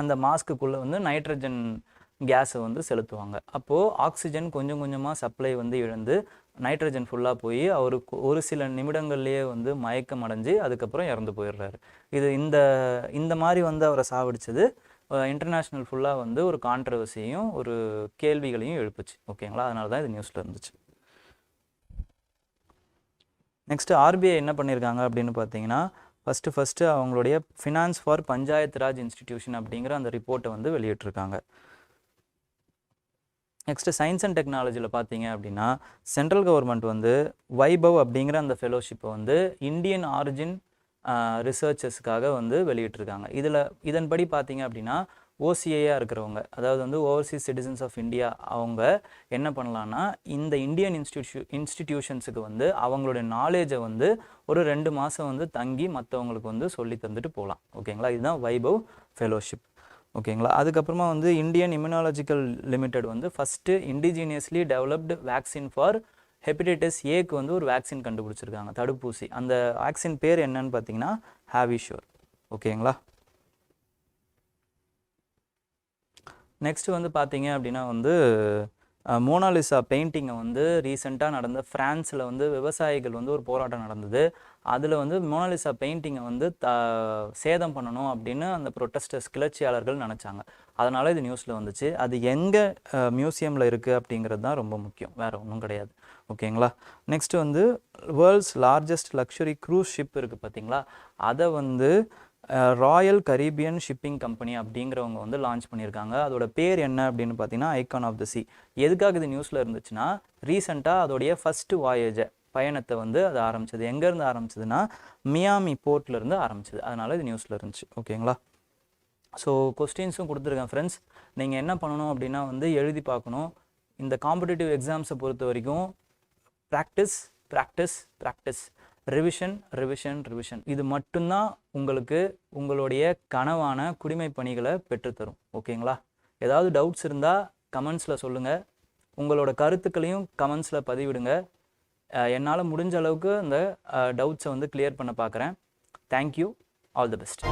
அந்த மாஸ்க்குள்ளே வந்து நைட்ரஜன் கேஸை வந்து செலுத்துவாங்க. அப்போது ஆக்சிஜன் கொஞ்சம் கொஞ்சமாக சப்ளை வந்து இழந்து நைட்ரஜன் ஃபுல்லாக போய் அவருக்கு ஒரு சில நிமிடங்கள்லேயே வந்து மயக்கம் அடைஞ்சு அதுக்கப்புறம் இறந்து போயிடுறாரு. இது இந்த மாதிரி வந்து அவரை சாவடிச்சது இன்டர்நேஷ்னல் ஃபுல்லாக வந்து ஒரு கான்ட்ரவர்சியையும் ஒரு கேள்விகளையும் எழுப்புச்சு. ஓகேங்களா. அதனால தான் இது நியூஸில் இருந்துச்சு. நெக்ஸ்ட்டு ஆர்பிஐ என்ன பண்ணியிருக்காங்க அப்படின்னு பார்த்தீங்கன்னா ஃபஸ்ட்டு அவங்களுடைய finance for panchayat Raj institution அப்படிங்கிற அந்த ரிப்போர்ட்டை வந்து வெளியிட்டிருக்காங்க. நெக்ஸ்ட்டு சயின்ஸ் அண்ட் டெக்னாலஜியில் பார்த்தீங்க அப்படின்னா சென்ட்ரல் கவர்மெண்ட் வந்து வைபவ் அப்படிங்கிற அந்த ஃபெலோஷிப்பை வந்து இந்தியன் ஆரிஜின் ரிசர்ச்சர்ஸுக்காக வந்து வெளியிட்டிருக்காங்க. இதன்படி பார்த்தீங்க அப்படின்னா ஓசிஐயாக இருக்கிறவங்க, அதாவது வந்து ஓவர்சீஸ் சிட்டிசன்ஸ் ஆஃப் இந்தியா, அவங்க என்ன பண்ணலான்னா இந்த இந்தியன் இன்ஸ்டிடியூஷன்ஸுக்கு வந்து அவங்களுடைய நாலேஜை வந்து ஒரு 2 மாதம் வந்து தங்கி மற்றவங்களுக்கு வந்து சொல்லி தந்துட்டு போகலாம். ஓகேங்களா. இதுதான் வைபவ் ஃபெலோஷிப். ஓகேங்களா. அதுக்கப்புறமா வந்து இந்தியன் இம்யூனாலஜிக்கல் லிமிடெட் வந்து first indigenously developed vaccine for hepatitis ஏக்கு வந்து ஒரு வேக்சின் கண்டுபிடிச்சிருக்காங்க, தடுப்பூசி. அந்த வேக்சின் பேர் என்னன்னு பார்த்தீங்கன்னா ஹாவிஷோர். ஓகேங்களா. நெக்ஸ்ட் வந்து பார்த்தீங்க அப்படின்னா வந்து மோனாலிசா பெயிண்டிங்கை வந்து ரீசெண்டாக நடந்த ஃப்ரான்ஸில் வந்து விவசாயிகள் வந்து ஒரு போராட்டம் நடந்தது. அதில் வந்து மோனாலிசா பெயிண்டிங்கை வந்து சேதம் பண்ணணும் அப்படின்னு அந்த ப்ரொட்டஸ்டர்ஸ் கிளர்ச்சியாளர்கள் நினச்சாங்க. அதனால் இது நியூஸில் வந்துச்சு. அது எங்கே மியூசியமில் இருக்குது அப்படிங்கிறது தான் ரொம்ப முக்கியம், வேறு ஒன்றும் கிடையாது. ஓகேங்களா. நெக்ஸ்ட் வந்து world's largest luxury cruise ship இருக்குது பார்த்தீங்களா, அதை வந்து ராயல் கரீபியன் ஷிப்பிங் கம்பெனி அப்படிங்கிறவங்க வந்து லான்ச் பண்ணியிருக்காங்க. அதோட பேர் என்ன அப்படின்னு பார்த்தீங்கன்னா ஐகான் ஆஃப் த சி. எதுக்காக இது நியூஸில் இருந்துச்சுன்னா ரீசெண்டாக அதோடைய ஃபஸ்ட்டு வாயேஜை பயணத்தை வந்து அது ஆரம்பிச்சது. எங்கேருந்து ஆரம்பிச்சதுன்னா மியாமி போர்ட்லேருந்து ஆரம்பிச்சது. அதனால இது நியூஸில் இருந்துச்சு. ஓகேங்களா. ஸோ கொஸ்டின்ஸும் கொடுத்துருக்கேன் ஃப்ரெண்ட்ஸ். நீங்கள் என்ன பண்ணணும் அப்படின்னா வந்து எழுதி பார்க்கணும். இந்த காம்படிட்டிவ் எக்ஸாம்ஸை பொறுத்த வரைக்கும் practice practice practice, revision revision revision, இது மட்டும்தான் உங்களுக்கு உங்களுடைய கனவான குடிமை பணிகளை பெற்றுத்தரும். ஓகேங்களா. ஏதாவது டவுட்ஸ் இருந்தால் கமெண்ட்ஸில் சொல்லுங்கள். உங்களோட கருத்துக்களையும் கமெண்ட்ஸில் பதிவிடுங்க. என்னால் முடிஞ்ச அளவுக்கு இந்த டவுட்ஸை வந்து கிளியர் பண்ண பார்க்குறேன். தேங்க்யூ. All the best.